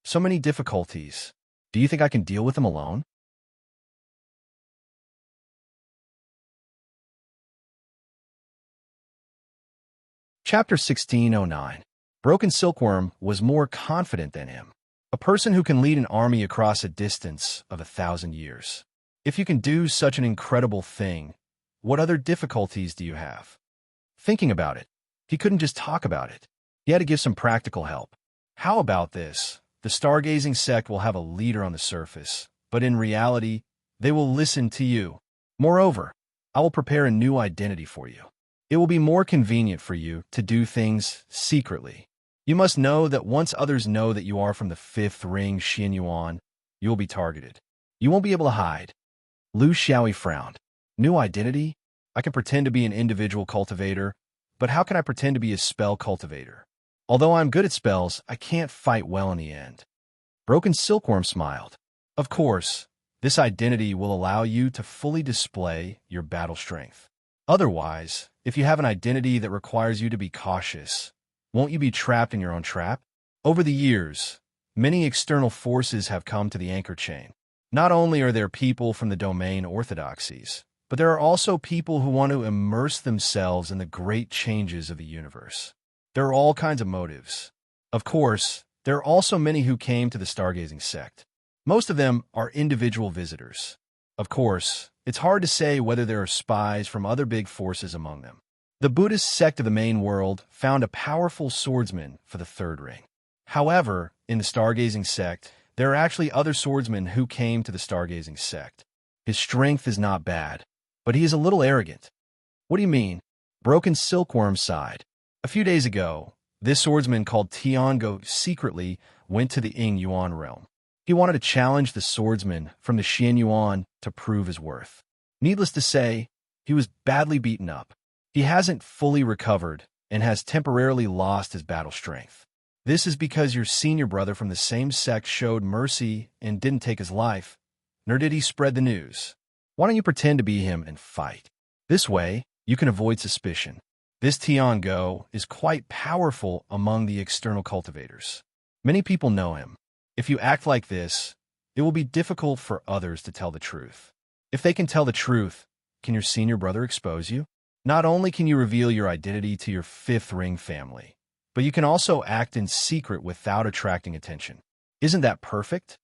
So many difficulties. Do you think I can deal with them alone? Chapter 1609. Broken Silkworm was more confident than him. A person who can lead an army across a distance of 1,000 years. If you can do such an incredible thing, what other difficulties do you have? Thinking about it, he couldn't just talk about it. He had to give some practical help. How about this? The stargazing sect will have a leader on the surface, but in reality, they will listen to you. Moreover, I will prepare a new identity for you. It will be more convenient for you to do things secretly. You must know that once others know that you are from the 5th ring Xianyuan, you will be targeted. You won't be able to hide. Lu Xiaoyi frowned. New identity? I can pretend to be an individual cultivator, but how can I pretend to be a spell cultivator? Although I'm good at spells, I can't fight well in the end. Broken Silkworm smiled. Of course, this identity will allow you to fully display your battle strength. Otherwise, if you have an identity that requires you to be cautious, won't you be trapped in your own trap? Over the years, many external forces have come to the anchor chain. Not only are there people from the domain orthodoxies, but there are also people who want to immerse themselves in the great changes of the universe. There are all kinds of motives. Of course, there are also many who came to the stargazing sect. Most of them are individual visitors. Of course, it's hard to say whether there are spies from other big forces among them. The Buddhist sect of the main world found a powerful swordsman for the 3rd ring. However, in the stargazing sect, there are actually other swordsmen who came to the stargazing sect. His strength is not bad, but he is a little arrogant. What do you mean? Broken Silkworm sighed. A few days ago, this swordsman called Tiango secretly went to the Ying Yuan realm. He wanted to challenge the swordsman from the Xianyuan to prove his worth. Needless to say, he was badly beaten up. He hasn't fully recovered and has temporarily lost his battle strength. This is because your senior brother from the same sect showed mercy and didn't take his life, nor did he spread the news. Why don't you pretend to be him and fight? This way, you can avoid suspicion. This Tiango is quite powerful among the external cultivators. Many people know him. If you act like this, it will be difficult for others to tell the truth. If they can tell the truth, can your senior brother expose you? Not only can you reveal your identity to your fifth ring family, but you can also act in secret without attracting attention. Isn't that perfect?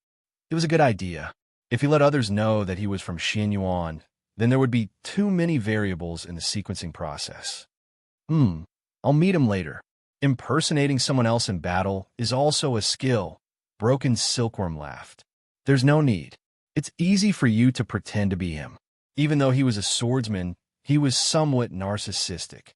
It was a good idea. If he let others know that he was from Xianyuan, then there would be too many variables in the sequencing process. I'll meet him later. Impersonating someone else in battle is also a skill. Broken Silkworm laughed. There's no need. It's easy for you to pretend to be him. Even though he was a swordsman, he was somewhat narcissistic.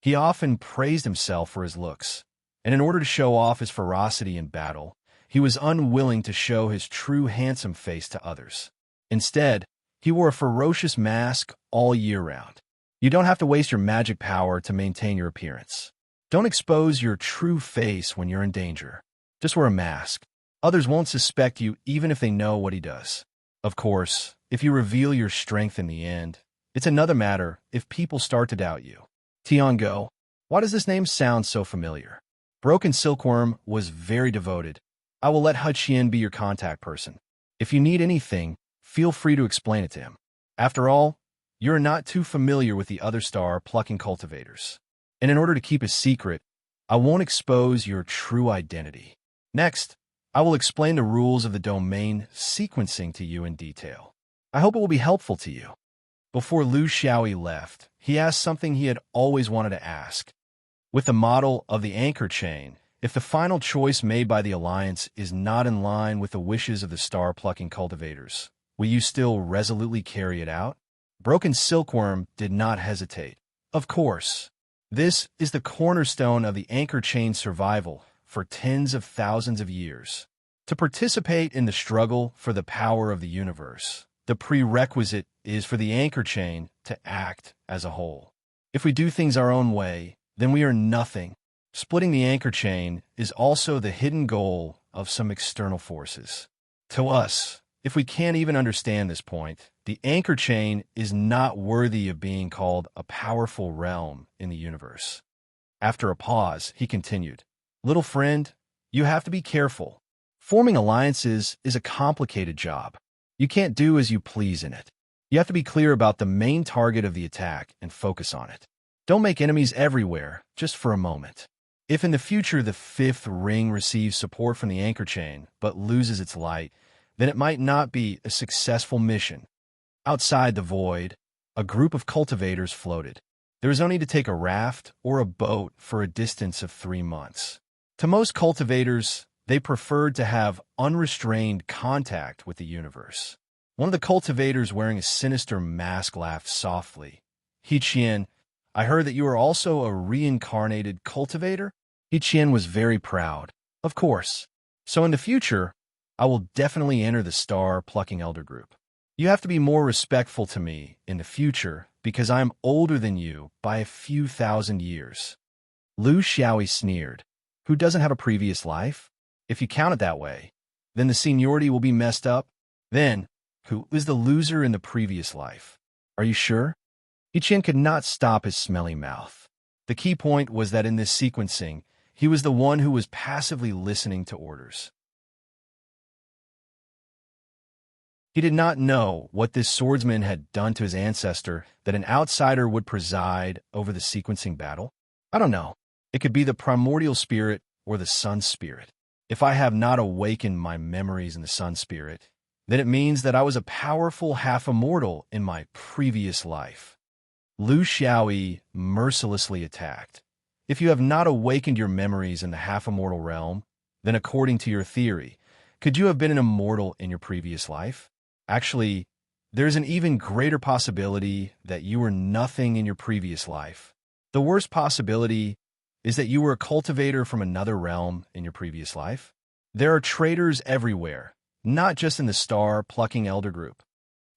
He often praised himself for his looks, and in order to show off his ferocity in battle, he was unwilling to show his true handsome face to others. Instead, he wore a ferocious mask all year round. You don't have to waste your magic power to maintain your appearance. Don't expose your true face when you're in danger. Just wear a mask. Others won't suspect you even if they know what he does. Of course, if you reveal your strength in the end, it's another matter if people start to doubt you. Tiango, why does this name sound so familiar? Broken Silkworm was very devoted. I will let Huqian be your contact person. If you need anything, feel free to explain it to him. After all, you're not too familiar with the other star-plucking cultivators. And in order to keep a secret, I won't expose your true identity. Next, I will explain the rules of the domain sequencing to you in detail. I hope it will be helpful to you. Before Lu Xiaoyi left, he asked something he had always wanted to ask. With the model of the anchor chain, if the final choice made by the Alliance is not in line with the wishes of the star-plucking cultivators, will you still resolutely carry it out? Broken Silkworm did not hesitate. Of course. This is the cornerstone of the anchor chain's survival for tens of thousands of years. To participate in the struggle for the power of the universe, the prerequisite is for the anchor chain to act as a whole. If we do things our own way, then we are nothing. Splitting the anchor chain is also the hidden goal of some external forces. To us, if we can't even understand this point, the anchor chain is not worthy of being called a powerful realm in the universe. After a pause, he continued, Little friend, you have to be careful. Forming alliances is a complicated job. You can't do as you please in it. You have to be clear about the main target of the attack and focus on it. Don't make enemies everywhere, just for a moment. If in the future the fifth ring receives support from the anchor chain but loses its light, then it might not be a successful mission. Outside the void, a group of cultivators floated. There was no need to take a raft or a boat for a distance of 3 months. To most cultivators, they preferred to have unrestrained contact with the universe. One of the cultivators wearing a sinister mask laughed softly. Hiqian, I heard that you are also a reincarnated cultivator? Hiqian was very proud. Of course. So in the future, I will definitely enter the star-plucking elder group. You have to be more respectful to me in the future because I am older than you by a few thousand years. Lu Xiaoyi sneered. Who doesn't have a previous life? If you count it that way, then the seniority will be messed up. Then, who is the loser in the previous life? Are you sure? Hiqian could not stop his smelly mouth. The key point was that in this sequencing, he was the one who was passively listening to orders. He did not know what this swordsman had done to his ancestor that an outsider would preside over the sequencing battle. I don't know. It could be the primordial spirit or the sun spirit. If I have not awakened my memories in the sun spirit, then it means that I was a powerful half-immortal in my previous life. Lu Xiaoyi mercilessly attacked. If you have not awakened your memories in the half-immortal realm, then according to your theory, could you have been an immortal in your previous life? Actually, there's an even greater possibility that you were nothing in your previous life. The worst possibility is that you were a cultivator from another realm in your previous life. There are traitors everywhere, not just in the star-plucking elder group.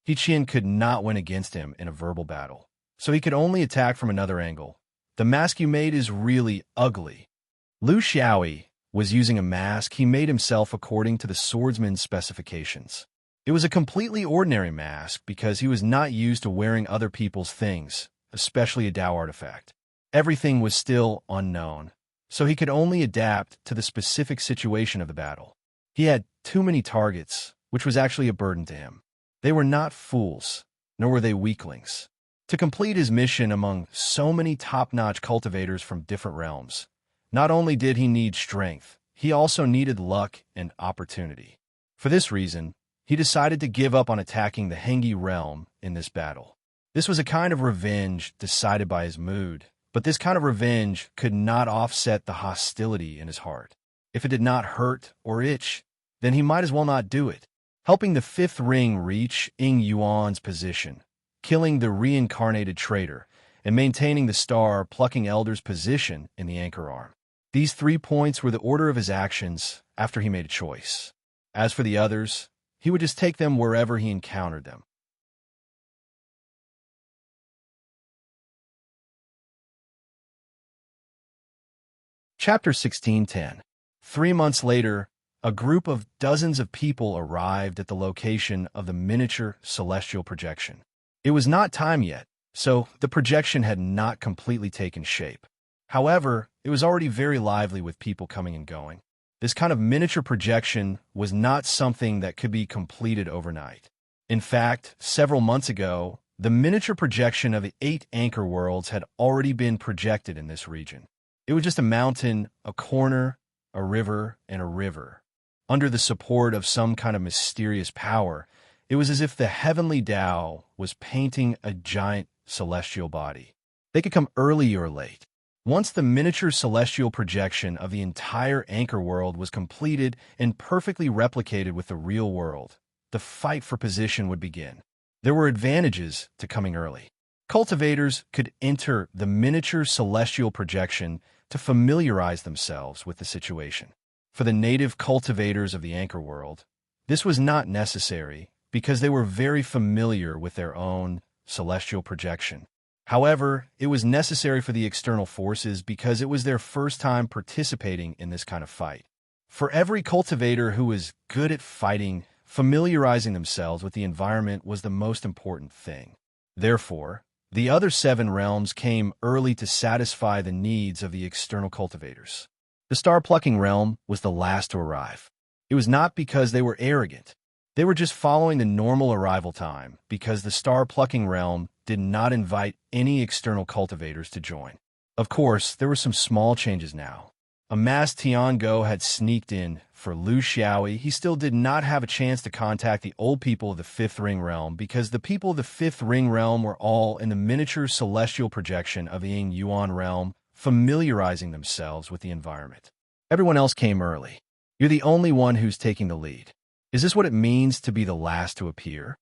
Hiqian could not win against him in a verbal battle, so he could only attack from another angle. The mask you made is really ugly. Lu Xiaoyi was using a mask he made himself according to the swordsman's specifications. It was a completely ordinary mask because he was not used to wearing other people's things, especially a Dao artifact. Everything was still unknown, so he could only adapt to the specific situation of the battle. He had too many targets, which was actually a burden to him. They were not fools. nor were they weaklings. To complete his mission among so many top-notch cultivators from different realms, not only did he need strength, he also needed luck and opportunity. For this reason, he decided to give up on attacking the Hengi realm in this battle. This was a kind of revenge decided by his mood, but this kind of revenge could not offset the hostility in his heart. If it did not hurt or itch, then he might as well not do it. Helping the fifth ring reach Ying Yuan's position, killing the reincarnated traitor, and maintaining the star-plucking elder's position in the anchor arm. These 3 points were the order of his actions after he made a choice. As for the others, he would just take them wherever he encountered them. Chapter 16:10. 3 months later, a group of dozens of people arrived at the location of the miniature celestial projection. It was not time yet, so the projection had not completely taken shape. However, it was already very lively with people coming and going. This kind of miniature projection was not something that could be completed overnight. In fact, several months ago, the miniature projection of the 8 anchor worlds had already been projected in this region. It was just a mountain, a corner, a river, and a river. Under the support of some kind of mysterious power, it was as if the heavenly Tao was painting a giant celestial body. They could come early or late. Once the miniature celestial projection of the entire anchor world was completed and perfectly replicated with the real world, the fight for position would begin. There were advantages to coming early. Cultivators could enter the miniature celestial projection to familiarize themselves with the situation. For the native cultivators of the anchor world, this was not necessary because they were very familiar with their own celestial projection. However, it was necessary for the external forces because it was their first time participating in this kind of fight. For every cultivator who was good at fighting, familiarizing themselves with the environment was the most important thing. Therefore, the other 7 realms came early to satisfy the needs of the external cultivators. The star-plucking realm was the last to arrive. It was not because they were arrogant. They were just following the normal arrival time because the star-plucking realm did not invite any external cultivators to join. Of course, there were some small changes now. A masked Tiango had sneaked in. For Lu Xiaoyi, he still did not have a chance to contact the old people of the 5th Ring Realm because the people of the 5th Ring Realm were all in the miniature celestial projection of the Ying Yuan Realm, familiarizing themselves with the environment. Everyone else came early. You're the only one who's taking the lead. Is this what it means to be the last to appear?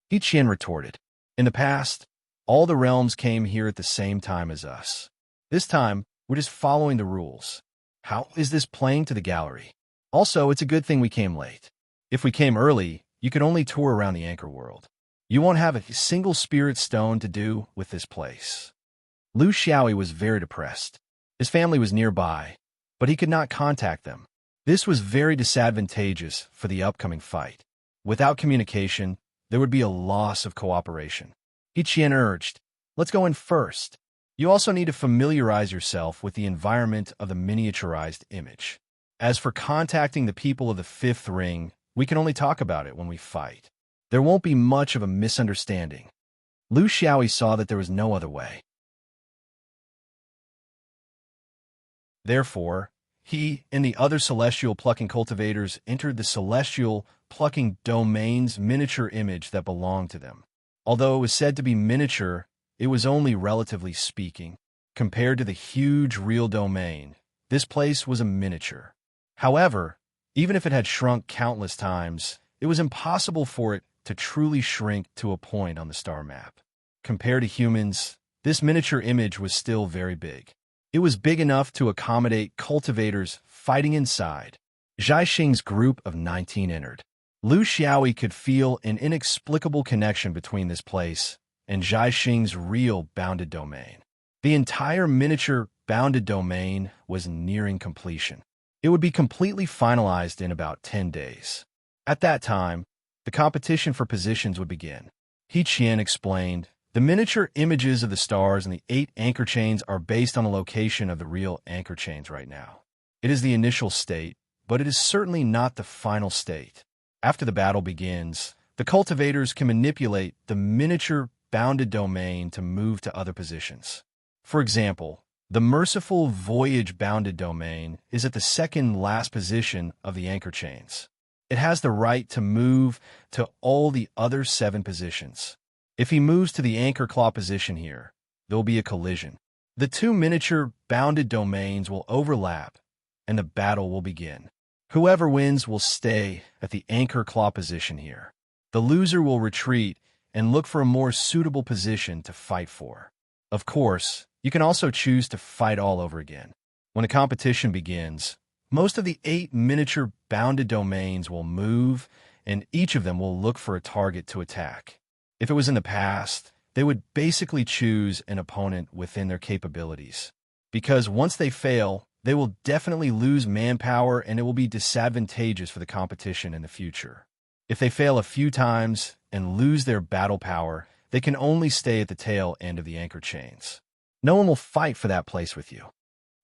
He Qian retorted. In the past, all the realms came here at the same time as us. This time, we're just following the rules. How is this playing to the gallery? Also, it's a good thing we came late. If we came early, you could only tour around the anchor world. You won't have a single spirit stone to do with this place. Lu Xiaoyi was very depressed. His family was nearby, but he could not contact them. This was very disadvantageous for the upcoming fight. Without communication, there would be a loss of cooperation. He Qian urged, let's go in first. You also need to familiarize yourself with the environment of the miniaturized image. As for contacting the people of the 5th ring, we can only talk about it when we fight. There won't be much of a misunderstanding. Lu Xiaoyi saw that there was no other way. Therefore, he and the other celestial plucking cultivators entered the celestial plucking domain's miniature image that belonged to them. Although it was said to be miniature, it was only relatively speaking. Compared to the huge real domain, this place was a miniature. However, even if it had shrunk countless times, it was impossible for it to truly shrink to a point on the star map. Compared to humans, this miniature image was still very big. It was big enough to accommodate cultivators fighting inside. Zhai Xing's group of 19 entered. Lu Xiaoyi could feel an inexplicable connection between this place and Zhai Xing's real bounded domain. The entire miniature bounded domain was nearing completion. It would be completely finalized in about 10 days. At that time, the competition for positions would begin. He Qian explained, the miniature images of the stars and the 8 anchor chains are based on the location of the real anchor chains right now. It is the initial state, but it is certainly not the final state. After the battle begins, The cultivators can manipulate the miniature bounded domain to move to other positions. For example, the merciful voyage bounded domain is at the second last position of the anchor chains. It has the right to move to all the other 7 positions. If he moves to the anchor claw position here, there will be a collision. The 2 miniature bounded domains will overlap, and the battle will begin. Whoever wins will stay at the anchor claw position here. The loser will retreat and look for a more suitable position to fight for. Of course, you can also choose to fight all over again. When a competition begins, most of the 8 miniature bounded domains will move, and each of them will look for a target to attack. If it was in the past, they would basically choose an opponent within their capabilities. Because once they fail, they will definitely lose manpower and it will be disadvantageous for the competition in the future. If they fail a few times and lose their battle power, they can only stay at the tail end of the anchor chains. No one will fight for that place with you.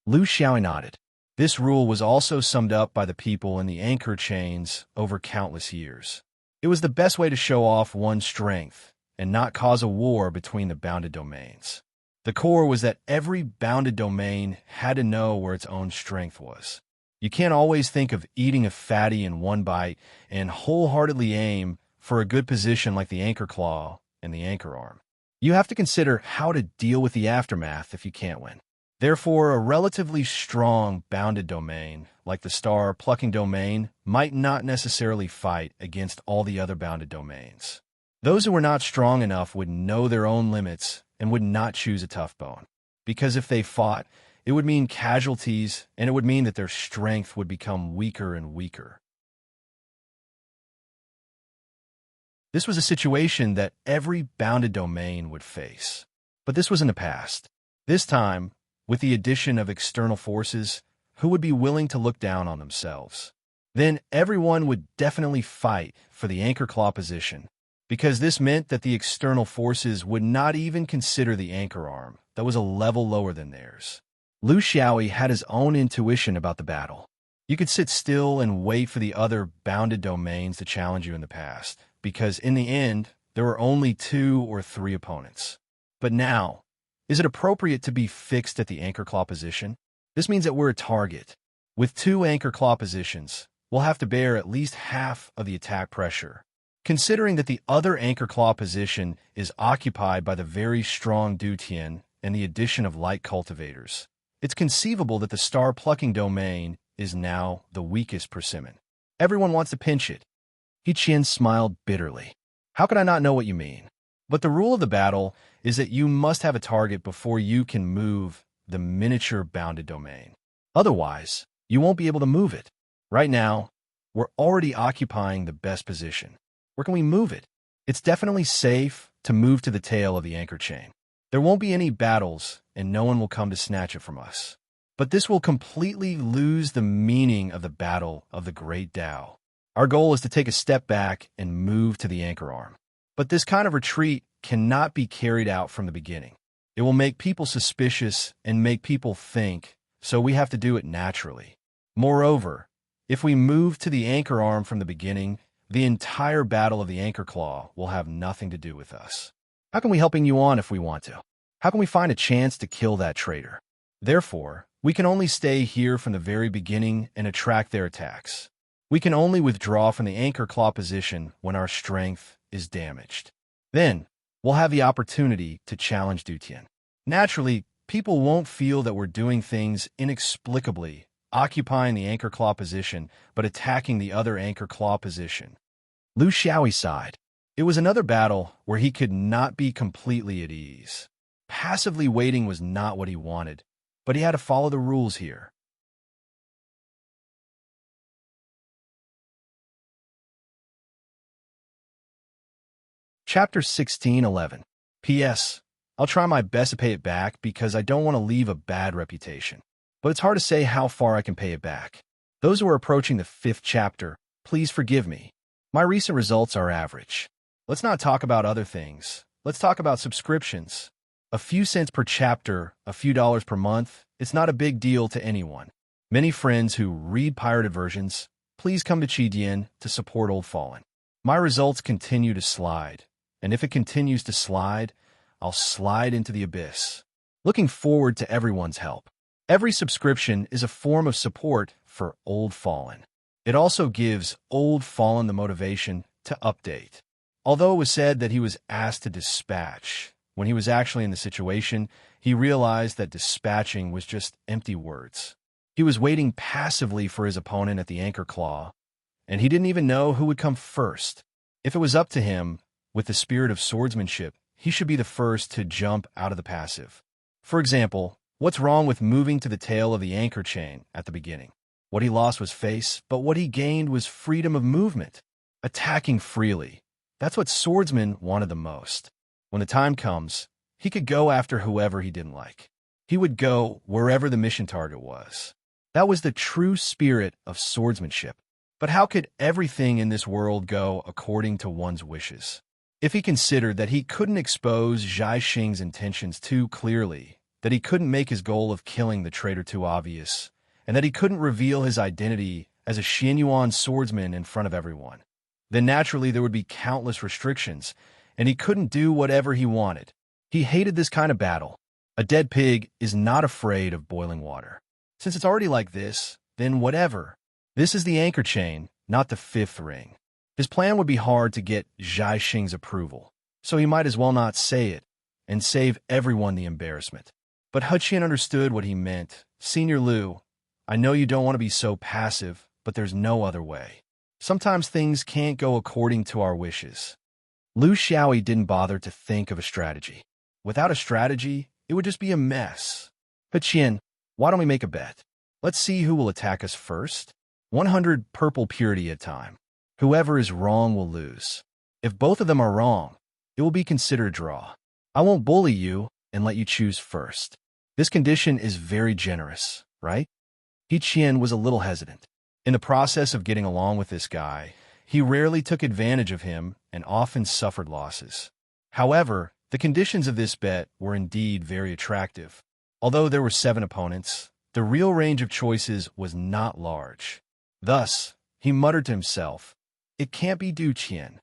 Lu Xiaoyi nodded. This rule was also summed up by the people in the anchor chains over countless years. It was the best way to show off one's strength and not cause a war between the bounded domains. The core was that every bounded domain had to know where its own strength was. You can't always think of eating a fatty in one bite and wholeheartedly aim for a good position like the anchor claw and the anchor arm. You have to consider how to deal with the aftermath if you can't win. Therefore, a relatively strong bounded domain, like the star plucking domain, might not necessarily fight against all the other bounded domains. Those who were not strong enough would know their own limits and would not choose a tough bone. Because if they fought, it would mean casualties, and it would mean that their strength would become weaker and weaker. This was a situation that every bounded domain would face. But this was in the past. This time, with the addition of external forces, who would be willing to look down on themselves? Then everyone would definitely fight for the anchor claw position, because this meant that the external forces would not even consider the anchor arm that was a level lower than theirs. Lu Xiaoyi had his own intuition about the battle. You could sit still and wait for the other bounded domains to challenge you in the past, because in the end, there were only 2 or 3 opponents. But now, is it appropriate to be fixed at the anchor claw position? This means that we're a target. With 2 anchor claw positions, we'll have to bear at least half of the attack pressure. Considering that the other anchor claw position is occupied by the very strong Dutian and the addition of light cultivators, it's conceivable that the star plucking domain is now the weakest persimmon. Everyone wants to pinch it. He Qian smiled bitterly. How could I not know what you mean? But the rule of the battle is that you must have a target before you can move the miniature bounded domain. Otherwise, you won't be able to move it. Right now, we're already occupying the best position. Where can we move it? It's definitely safe to move to the tail of the anchor chain. There won't be any battles, and no one will come to snatch it from us. But this will completely lose the meaning of the battle of the Great Tao. Our goal is to take a step back and move to the anchor arm. But this kind of retreat cannot be carried out from the beginning. It will make people suspicious and make people think, so we have to do it naturally. Moreover, if we move to the anchor arm from the beginning, the entire battle of the anchor claw will have nothing to do with us. How can we helping you on if we want to? How can we find a chance to kill that traitor? Therefore, we can only stay here from the very beginning and attract their attacks. We can only withdraw from the anchor claw position when our strength is damaged. Then, we'll have the opportunity to challenge Dutian. Naturally, people won't feel that we're doing things inexplicably, occupying the anchor claw position, but attacking the other anchor claw position. Lu Xiaoyi sighed. It was another battle where he could not be completely at ease. Passively waiting was not what he wanted, but he had to follow the rules here. Chapter 16:11. P.S. I'll try my best to pay it back because I don't want to leave a bad reputation. But it's hard to say how far I can pay it back. Those who are approaching the 5th chapter, please forgive me. My recent results are average. Let's not talk about other things. Let's talk about subscriptions. A few cents per chapter, a few dollars per month, it's not a big deal to anyone. Many friends who read pirated versions, please come to Qidian to support Old Fallen. My results continue to slide, and if it continues to slide, I'll slide into the abyss. Looking forward to everyone's help. Every subscription is a form of support for Old Fallen. It also gives Old Fallen the motivation to update. Although it was said that he was asked to dispatch, when he was actually in the situation, he realized that dispatching was just empty words. He was waiting passively for his opponent at the anchor claw, and he didn't even know who would come first. If it was up to him, with the spirit of swordsmanship, he should be the first to jump out of the passive. For example, what's wrong with moving to the tail of the anchor chain at the beginning? What he lost was face, but what he gained was freedom of movement. Attacking freely. That's what swordsmen wanted the most. When the time comes, he could go after whoever he didn't like. He would go wherever the mission target was. That was the true spirit of swordsmanship. But how could everything in this world go according to one's wishes? If he considered that he couldn't expose Zhai Xing's intentions too clearly, that he couldn't make his goal of killing the traitor too obvious, and that he couldn't reveal his identity as a Xianyuan swordsman in front of everyone, then naturally there would be countless restrictions, and he couldn't do whatever he wanted. He hated this kind of battle. A dead pig is not afraid of boiling water. Since it's already like this, then whatever. This is the anchor chain, not the fifth ring. His plan would be hard to get Zhai Xing's approval, so he might as well not say it and save everyone the embarrassment. But He Qian understood what he meant. Senior Liu, I know you don't want to be so passive, but there's no other way. Sometimes things can't go according to our wishes. Liu Xiaoyi didn't bother to think of a strategy. Without a strategy, it would just be a mess. He Qian, why don't we make a bet? Let's see who will attack us first. 100 purple purity at a time. Whoever is wrong will lose. If both of them are wrong, it will be considered a draw. I won't bully you and let you choose first. This condition is very generous, right? He Qian was a little hesitant. In the process of getting along with this guy, he rarely took advantage of him and often suffered losses. However, the conditions of this bet were indeed very attractive. Although there were 7 opponents, the real range of choices was not large. Thus, he muttered to himself, it can't be Du Qian.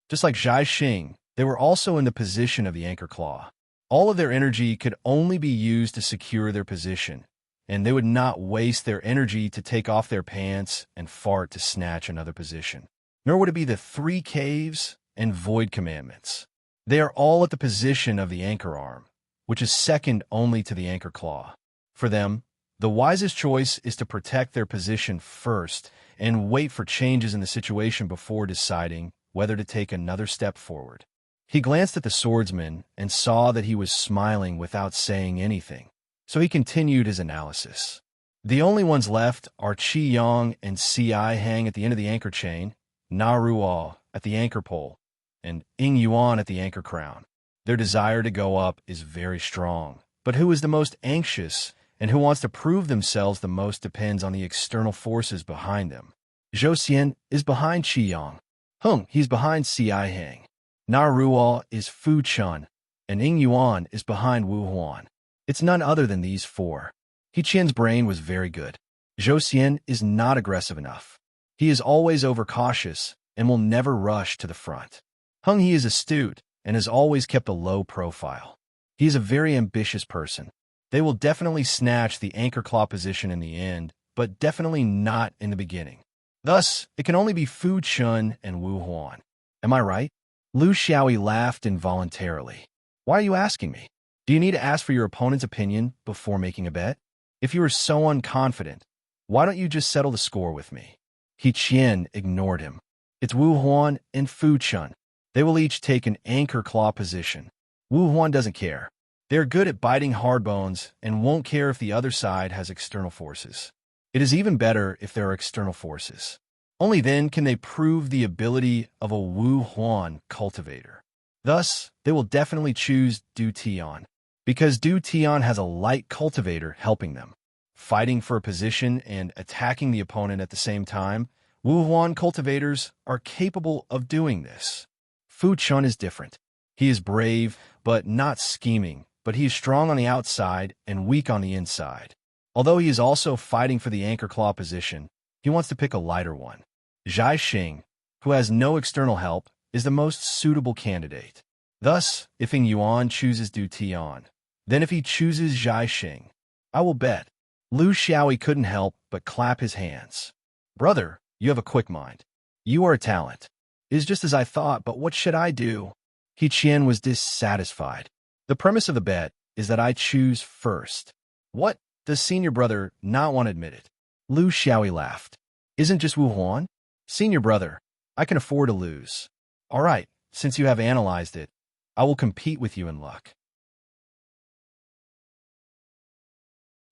Just like Zhai Xing, they were also in the position of the anchor claw. All of their energy could only be used to secure their position, and they would not waste their energy to take off their pants and fart to snatch another position. Nor would it be the 3 caves and void commandments. They are all at the position of the anchor arm, which is second only to the anchor claw. For them, the wisest choice is to protect their position first and wait for changes in the situation before deciding whether to take another step forward. He glanced at the swordsman and saw that he was smiling without saying anything, so he continued his analysis. The only ones left are Qi Yang and Si Hang at the end of the anchor chain, Na Ruo at the anchor pole, and Ying Yuan at the anchor crown. Their desire to go up is very strong, but who is the most anxious and who wants to prove themselves the most depends on the external forces behind them. Zhou Xian is behind Qi Yang. He's behind Si Hang. Na Ruo is Fu Chun, and Ying Yuan is behind Wu Huan. It's none other than these 4. He Qian's brain was very good. Zhou Xian is not aggressive enough. He is always overcautious and will never rush to the front. He is astute and has always kept a low profile. He is a very ambitious person. They will definitely snatch the anchor claw position in the end, but definitely not in the beginning. Thus, it can only be Fu Chun and Wu Huan. Am I right? Liu Xiaoyi laughed involuntarily. Why are you asking me? Do you need to ask for your opponent's opinion before making a bet? If you are so unconfident, why don't you just settle the score with me? He Qian ignored him. It's Wu Huan and Fu Chun. They will each take an anchor claw position. Wu Huan doesn't care. They're good at biting hard bones and won't care if the other side has external forces. It is even better if there are external forces. Only then can they prove the ability of a Wu Huan cultivator. Thus, they will definitely choose Du Tian, because Du Tian has a light cultivator helping them. Fighting for a position and attacking the opponent at the same time, Wu Huan cultivators are capable of doing this. Fu Chun is different. He is brave, but not scheming, but he is strong on the outside and weak on the inside. Although he is also fighting for the anchor claw position, He wants to pick a lighter one. Zhai Xing, who has no external help, is the most suitable candidate. Thus, if Ying Yuan chooses Du Tian, then if he chooses Zhai Xing, I will bet. Lu Xiaoyi couldn't help but clap his hands. Brother, you have a quick mind. You are a talent. It is just as I thought, but what should I do? He Qian was dissatisfied. The premise of the bet is that I choose first. What? Does senior brother not want to admit it? Lu Xiaoyi laughed. Isn't just Wu Huan? Senior brother, I can afford to lose. All right, since you have analyzed it, I will compete with you in luck.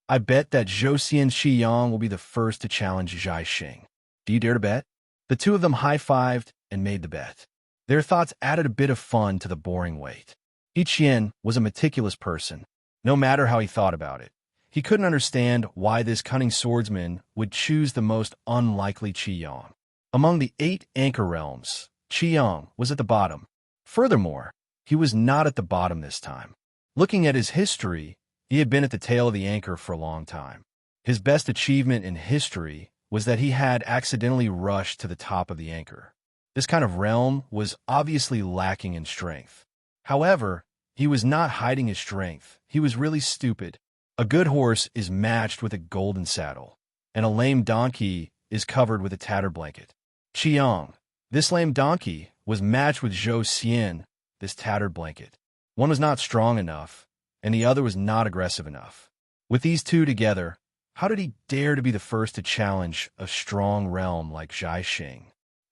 I bet that Zhou Xian Shiyang will be the first to challenge Zhai Xing. Do you dare to bet? The two of them high-fived and made the bet. Their thoughts added a bit of fun to the boring wait. He Qian was a meticulous person, no matter how he thought about it. He couldn't understand why this cunning swordsman would choose the most unlikely Qiyang. Among the 8 anchor realms, Qiyang was at the bottom. Furthermore, he was not at the bottom this time. Looking at his history, he had been at the tail of the anchor for a long time. His best achievement in history was that he had accidentally rushed to the top of the anchor. This kind of realm was obviously lacking in strength. However, he was not hiding his strength. He was really stupid. A good horse is matched with a golden saddle, and a lame donkey is covered with a tattered blanket. Qiyang, this lame donkey, was matched with Zhou Xian, this tattered blanket. One was not strong enough, and the other was not aggressive enough. With these two together, how did he dare to be the first to challenge a strong realm like Zhai Xing?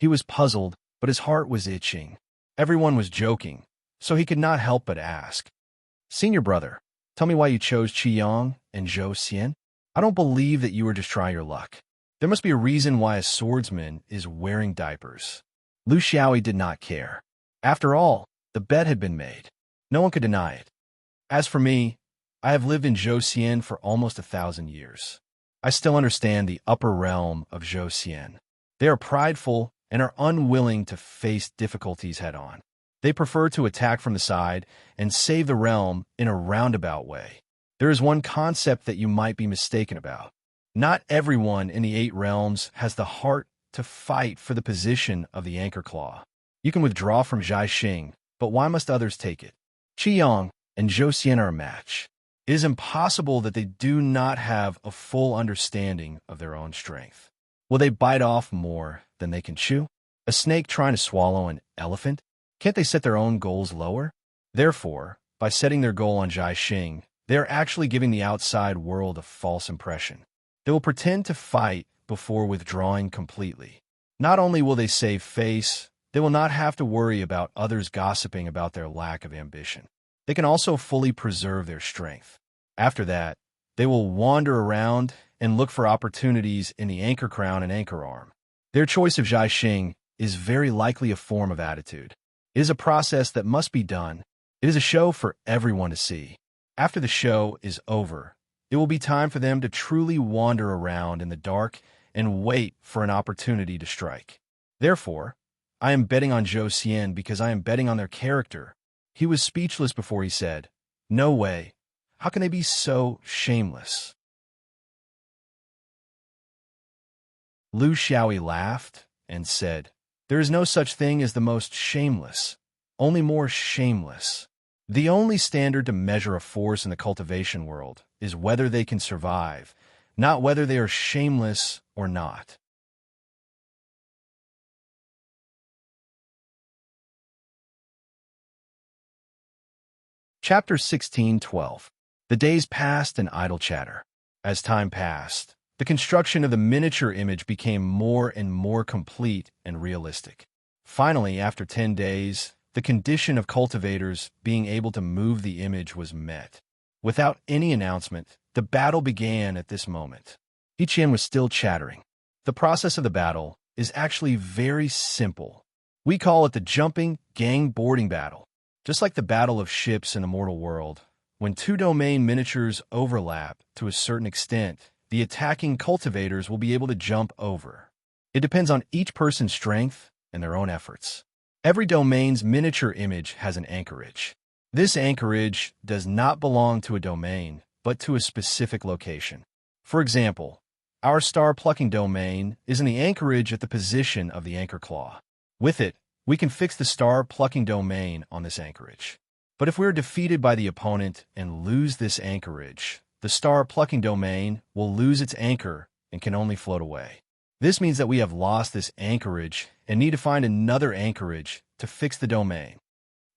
He was puzzled, but his heart was itching. Everyone was joking, so he could not help but ask. Senior brother, tell me why you chose Qiyang and Zhou Xian? I don't believe that you were just trying your luck. There must be a reason why a swordsman is wearing diapers. Lu Xiaoyi did not care. After all, the bet had been made. No one could deny it. As for me, I have lived in Zhou Xian for almost 1,000 years. I still understand the upper realm of Zhou Xian. They are prideful and are unwilling to face difficulties head-on. They prefer to attack from the side and save the realm in a roundabout way. There is one concept that you might be mistaken about. Not everyone in the 8 realms has the heart to fight for the position of the anchor claw. You can withdraw from Zhai Xing, but why must others take it? Qiyang and Zhou Xian are a match. It is impossible that they do not have a full understanding of their own strength. Will they bite off more than they can chew? A snake trying to swallow an elephant? Can't they set their own goals lower? Therefore, by setting their goal on Zhai Xing, they are actually giving the outside world a false impression. They will pretend to fight before withdrawing completely. Not only will they save face, they will not have to worry about others gossiping about their lack of ambition. They can also fully preserve their strength. After that, they will wander around and look for opportunities in the anchor crown and anchor arm. Their choice of Zhai Xing is very likely a form of attitude. It is a process that must be done. It is a show for everyone to see. After the show is over, it will be time for them to truly wander around in the dark and wait for an opportunity to strike. Therefore, I am betting on Zhou Xian because I am betting on their character. He was speechless before he said, "No way. How can they be so shameless?" Lu Xiaoyi laughed and said, "There is no such thing as the most shameless, only more shameless. The only standard to measure a force in the cultivation world is whether they can survive, not whether they are shameless or not." Chapter 16:12. The days passed in idle chatter. As time passed, the construction of the miniature image became more and more complete and realistic. Finally, after 10 days, the condition of cultivators being able to move the image was met. Without any announcement, the battle began at this moment. He Qian was still chattering. The process of the battle is actually very simple. We call it the jumping gang boarding battle. Just like the battle of ships in the mortal world, when 2 domain miniatures overlap to a certain extent, the attacking cultivators will be able to jump over. It depends on each person's strength and their own efforts. Every domain's miniature image has an anchorage. This anchorage does not belong to a domain, but to a specific location. For example, Our star-plucking domain is in the anchorage at the position of the anchor claw. With it, we can fix the star-plucking domain on this anchorage. But if we are defeated by the opponent and lose this anchorage, the star-plucking domain will lose its anchor and can only float away. This means that we have lost this anchorage and need to find another anchorage to fix the domain.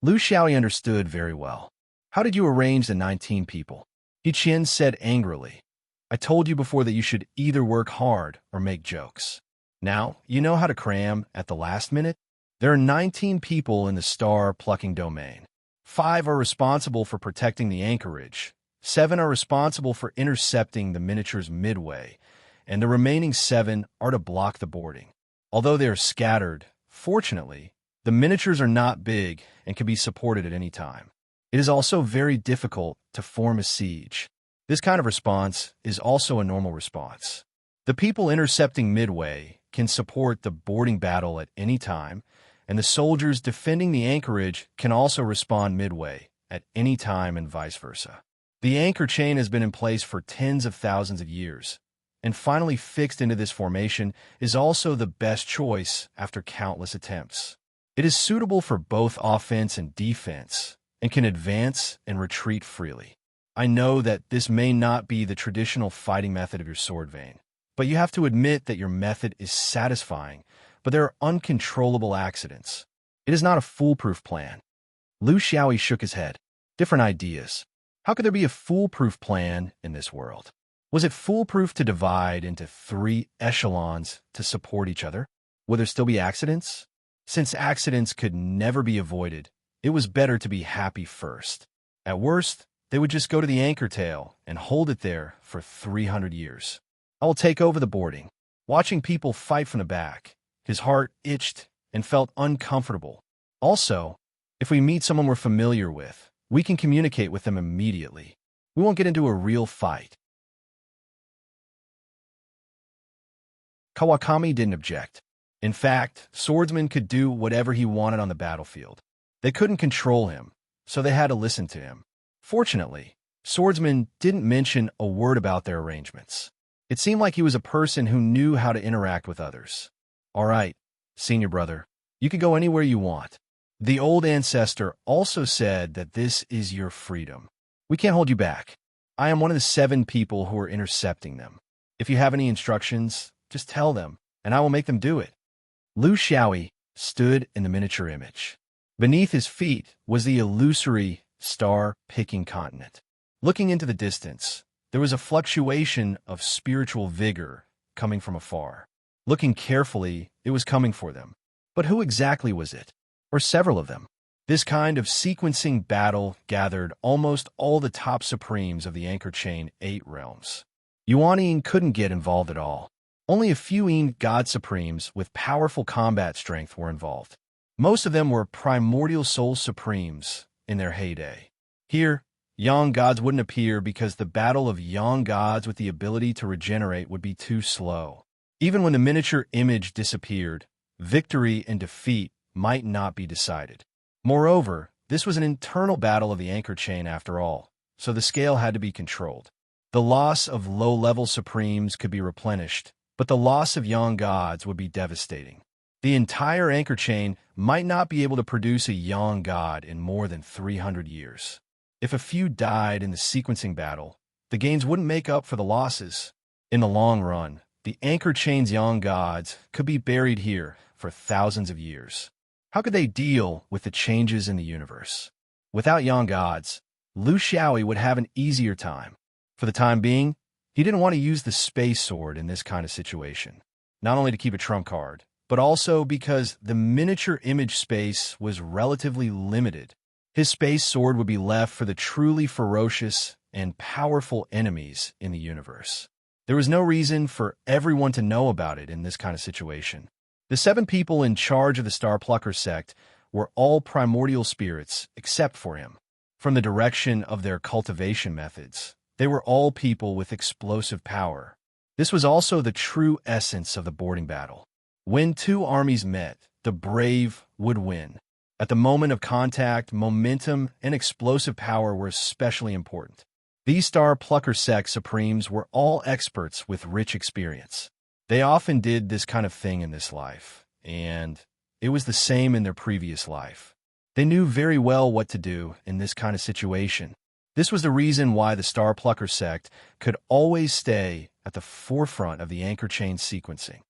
Lu Xiaoyi understood very well. How did you arrange the 19 people? He Qian said angrily. I told you before that you should either work hard or make jokes. Now, you know how to cram at the last minute? There are 19 people in the star-plucking domain. 5 are responsible for protecting the anchorage, 7 are responsible for intercepting the miniatures midway, and the remaining 7 are to block the boarding. Although they are scattered, fortunately, the miniatures are not big and can be supported at any time. It is also very difficult to form a siege. This kind of response is also a normal response. The people intercepting midway can support the boarding battle at any time, and the soldiers defending the anchorage can also respond midway at any time and vice versa. The anchor chain has been in place for tens of thousands of years, and finally fixed into this formation is also the best choice after countless attempts. It is suitable for both offense and defense, and can advance and retreat freely. I know that this may not be the traditional fighting method of your sword vein, but you have to admit that your method is satisfying, but there are uncontrollable accidents. It is not a foolproof plan. Lu Xiaoyi shook his head. Different ideas. How could there be a foolproof plan in this world? Was it foolproof to divide into 3 echelons to support each other? Would there still be accidents? Since accidents could never be avoided, it was better to be happy first. At worst, they would just go to the anchor tail and hold it there for 300 years. I will take over the boarding. Watching people fight from the back, his heart itched and felt uncomfortable. Also, if we meet someone we're familiar with, we can communicate with them immediately. We won't get into a real fight. Kawakami didn't object. In fact, swordsmen could do whatever he wanted on the battlefield. They couldn't control him, so they had to listen to him. Fortunately, swordsmen didn't mention a word about their arrangements. It seemed like he was a person who knew how to interact with others. All right, senior brother, you can go anywhere you want. The old ancestor also said that this is your freedom. We can't hold you back. I am one of the 7 people who are intercepting them. If you have any instructions, just tell them, and I will make them do it. Lu Xiaoyi stood in the miniature image. Beneath his feet was the illusory star-picking continent. Looking into the distance, there was a fluctuation of spiritual vigor coming from afar. Looking carefully, it was coming for them. But who exactly was it? Or several of them? This kind of sequencing battle gathered almost all the top supremes of the anchor chain 8 realms. Yuan couldn't get involved at all. Only a few god supremes with powerful combat strength were involved. Most of them were primordial soul supremes in their heyday. Here, young gods wouldn't appear because the battle of young gods with the ability to regenerate would be too slow. Even when the miniature image disappeared, victory and defeat might not be decided. Moreover, this was an internal battle of the anchor chain after all, so the scale had to be controlled. The loss of low-level supremes could be replenished, but the loss of young gods would be devastating. The entire anchor chain might not be able to produce a young god in more than 300 years. If a few died in the sequencing battle, the gains wouldn't make up for the losses. In the long run, the anchor chain's young gods could be buried here for thousands of years. How could they deal with the changes in the universe? Without young gods, Lu Xiaoyi would have an easier time. For the time being, he didn't want to use the space sword in this kind of situation, not only to keep a trump card, but also because the miniature image space was relatively limited. His space sword would be left for the truly ferocious and powerful enemies in the universe. There was no reason for everyone to know about it in this kind of situation. The 7 people in charge of the Star Plucker sect were all primordial spirits except for him. From the direction of their cultivation methods, they were all people with explosive power. This was also the true essence of the boarding battle. When 2 armies met, the brave would win. At the moment of contact, momentum and explosive power were especially important. These Star Plucker Sect Supremes were all experts with rich experience. They often did this kind of thing in this life, and it was the same in their previous life. They knew very well what to do in this kind of situation. This was the reason why the Star Plucker sect could always stay at the forefront of the anchor chain sequencing.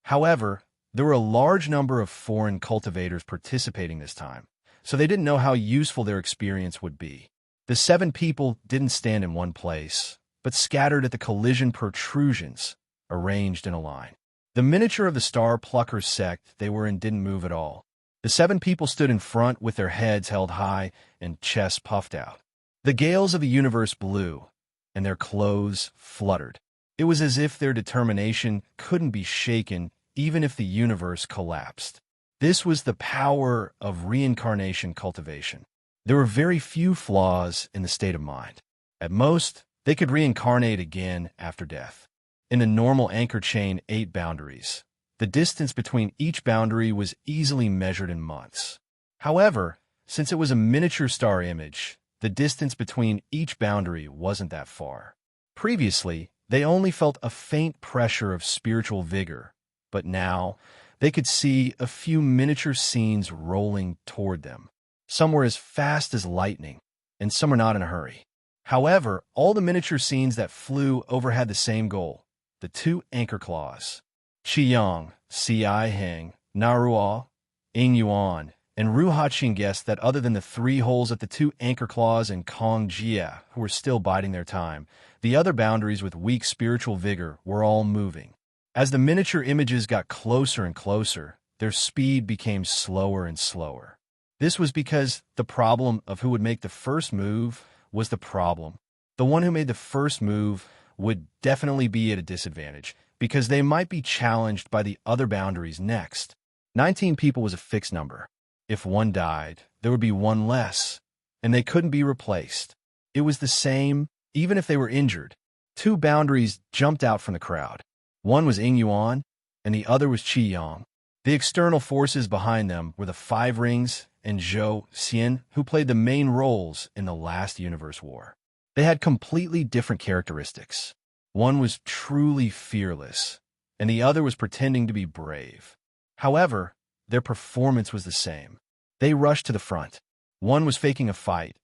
However, there were a large number of foreign cultivators participating this time, so they didn't know how useful their experience would be. The 7 people didn't stand in one place, but scattered at the collision protrusions, arranged in a line. The miniature of the Star Plucker sect they were in didn't move at all. The 7 people stood in front with their heads held high and chests puffed out. The gales of the universe blew, and their clothes fluttered. It was as if their determination couldn't be shaken even if the universe collapsed. This was the power of reincarnation cultivation. There were very few flaws in the state of mind. At most, they could reincarnate again after death. In the normal anchor chain 8 boundaries, the distance between each boundary was easily measured in months. However, since it was a miniature star image, the distance between each boundary wasn't that far. Previously, they only felt a faint pressure of spiritual vigor, but now they could see a few miniature scenes rolling toward them. Some were as fast as lightning, and some were not in a hurry. However, all the miniature scenes that flew over had the same goal: the 2 anchor claws. Qiyang, Ci Heng, Naruo, Ing Yuan, and Ruhaqing guessed that other than the 3 holes at the 2 anchor claws and Kong Jia, who were still biding their time, the other boundaries with weak spiritual vigor were all moving. As the miniature images got closer and closer, their speed became slower and slower. This was because the problem of who would make the first move was the problem. The one who made the first move would definitely be at a disadvantage, because they might be challenged by the other boundaries next. 19 people was a fixed number. If one died, there would be one less, and they couldn't be replaced. It was the same, even if they were injured. 2 boundaries jumped out from the crowd. One was Ing Yuan, and the other was Qi Yang. The external forces behind them were the 5 Rings and Zhou Xian, who played the main roles in the last universe war. They had completely different characteristics. One was truly fearless, and the other was pretending to be brave. However, their performance was the same. They rushed to the front. One was faking a fight,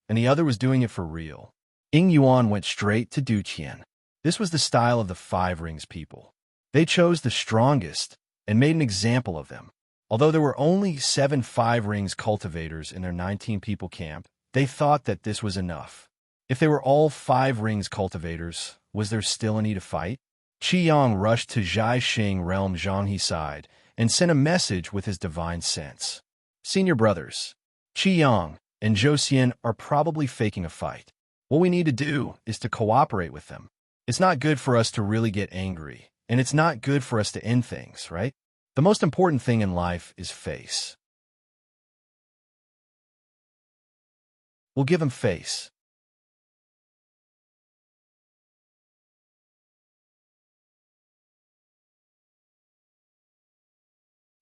and the other was doing it for real. Ing Yuan went straight to Du Qian. This was the style of the 5 Rings people. They chose the strongest and made an example of them. Although there were only 7 5 Rings cultivators in their 19-people camp, they thought that this was enough. If they were all 5 Rings cultivators, was there still a need to fight? Qi Yang rushed to Zhai Xing realm Zhanghe's side and sent a message with his divine sense. Senior brothers, Qi Yang and Zhou Xian are probably faking a fight. What we need to do is to cooperate with them. It's not good for us to really get angry, and it's not good for us to end things, right? The most important thing in life is face. We'll give him face.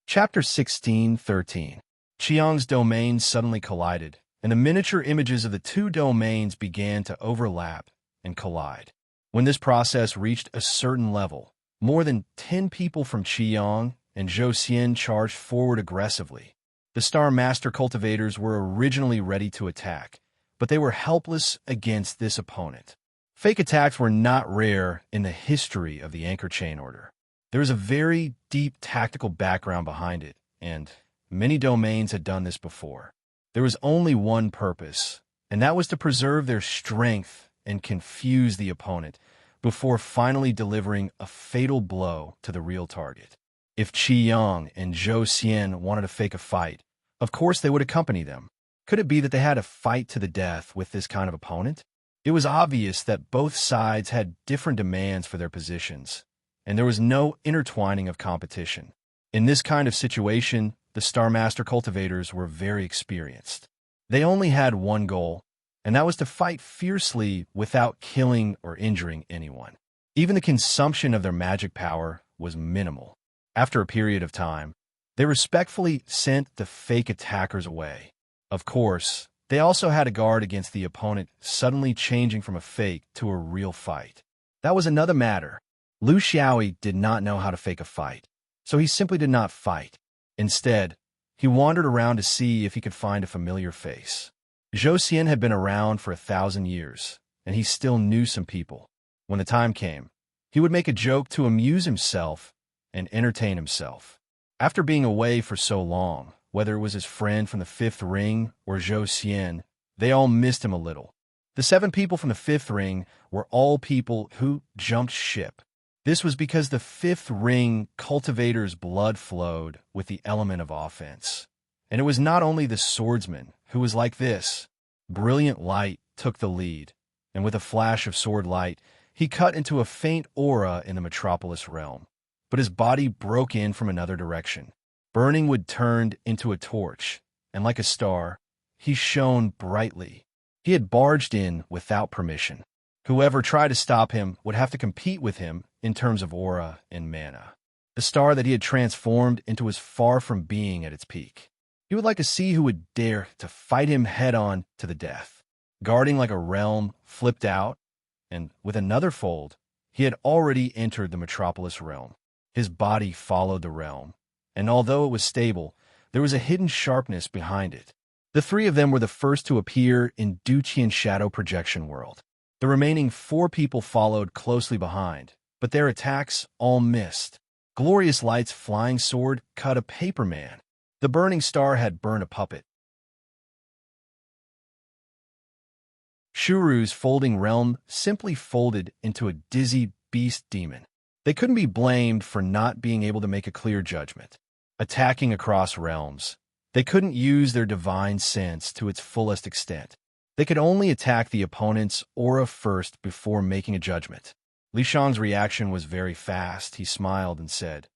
Chapter 16:13. Qiang's domains suddenly collided, and the miniature images of the 2 domains began to overlap and collide. When this process reached a certain level, more than 10 people from Qiyang and Zhou Xian charged forward aggressively. The Star Master cultivators were originally ready to attack, but they were helpless against this opponent. Fake attacks were not rare in the history of the Anchor Chain Order. There is a very deep tactical background behind it, and many domains had done this before. There was only one purpose, and that was to preserve their strength and confuse the opponent before finally delivering a fatal blow to the real target. If Qi Yang and Zhou Xian wanted to fake a fight, of course they would accompany them. Could it be that they had a fight to the death with this kind of opponent? It was obvious that both sides had different demands for their positions, and there was no intertwining of competition. In this kind of situation, the Star Master cultivators were very experienced. They only had one goal, and that was to fight fiercely without killing or injuring anyone. Even the consumption of their magic power was minimal. After a period of time, they respectfully sent the fake attackers away. Of course, They also had to guard against the opponent suddenly changing from a fake to a real fight. That was another matter. Lu Xiaoyi did not know how to fake a fight, so he simply did not fight. Instead, he wandered around to see if he could find a familiar face. Zhou Xian had been around for 1,000 years, and he still knew some people. When the time came, he would make a joke to amuse himself and entertain himself. After being away for so long, whether it was his friend from the Fifth Ring or Zhou Xian, they all missed him a little. The 7 people from the Fifth Ring were all people who jumped ship. This was because the Fifth Ring cultivator's blood flowed with the element of offense. And it was not only the swordsman who was like this. Brilliant light took the lead, and with a flash of sword light, he cut into a faint aura in the metropolis realm. But his body broke in from another direction. Burning Wood turned into a torch, and like a star, he shone brightly. He had barged in without permission. Whoever tried to stop him would have to compete with him in terms of aura and mana. The star that he had transformed into was far from being at its peak. He would like to see who would dare to fight him head-on to the death. Guarding like a realm flipped out, and with another fold, he had already entered the metropolis realm. His body followed the realm, and although it was stable, there was a hidden sharpness behind it. The 3 of them were the first to appear in Duqian's shadow projection world. The remaining 4 people followed closely behind, but their attacks all missed. Glorious Light's flying sword cut a paperman. The burning star had burned a puppet. Shuru's folding realm simply folded into a dizzy beast demon. They couldn't be blamed for not being able to make a clear judgment. Attacking across realms, they couldn't use their divine sense to its fullest extent. They could only attack the opponent's aura first before making a judgment. Li Shang's reaction was very fast. He smiled and said,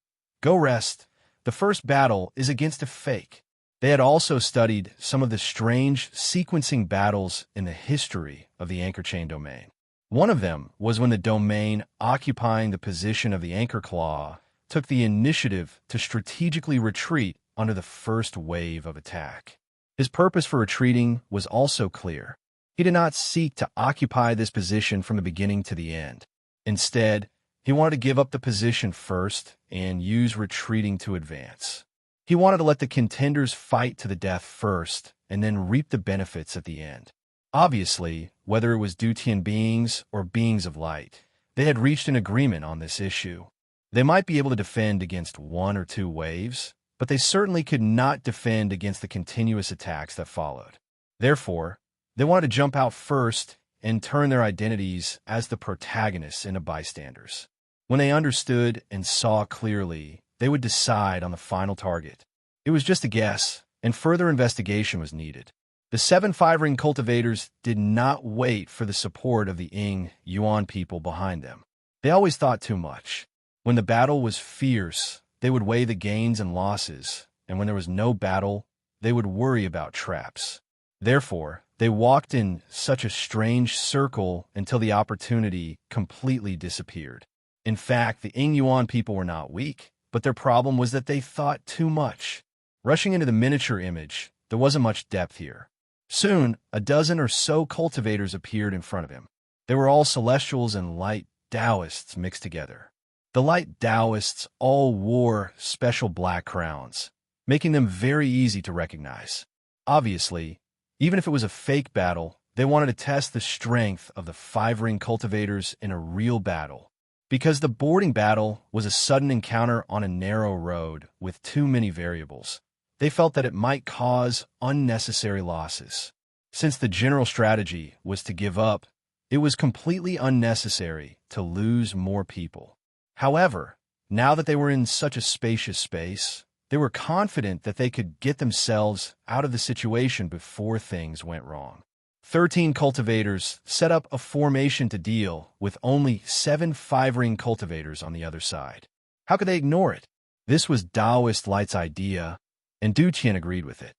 "Go rest. The first battle is against a fake." They had also studied some of the strange sequencing battles in the history of the anchor chain domain. One of them was when the domain occupying the position of the anchor claw took the initiative to strategically retreat under the first wave of attack. His purpose for retreating was also clear. He did not seek to occupy this position from the beginning to the end. Instead, he wanted to give up the position first and use retreating to advance. He wanted to let the contenders fight to the death first and then reap the benefits at the end. Obviously, whether it was Dutian beings or beings of light, they had reached an agreement on this issue. They might be able to defend against 1 or 2 waves, but they certainly could not defend against the continuous attacks that followed. Therefore, they wanted to jump out first and turn their identities as the protagonists into bystanders. When they understood and saw clearly, they would decide on the final target. It was just a guess, and further investigation was needed. The 7 Five-Ring cultivators did not wait for the support of the Ying Yuan people behind them. They always thought too much. When the battle was fierce, they would weigh the gains and losses, and when there was no battle, they would worry about traps. Therefore, they walked in such a strange circle until the opportunity completely disappeared. In fact, the Ying Yuan people were not weak, but their problem was that they thought too much. Rushing into the miniature image, there wasn't much depth here. Soon, a dozen or so cultivators appeared in front of him. They were all celestials and light Taoists mixed together. The light Taoists all wore special black crowns, making them very easy to recognize. Obviously, even if it was a fake battle, they wanted to test the strength of the Five-Ring cultivators in a real battle. Because the boarding battle was a sudden encounter on a narrow road with too many variables, they felt that it might cause unnecessary losses. Since the general strategy was to give up, it was completely unnecessary to lose more people. However, now that they were in such a spacious space, they were confident that they could get themselves out of the situation before things went wrong. 13 cultivators set up a formation to deal with only 7 Five-Ring cultivators on the other side. How could they ignore it? This was Taoist Light's idea, and Duqian agreed with it.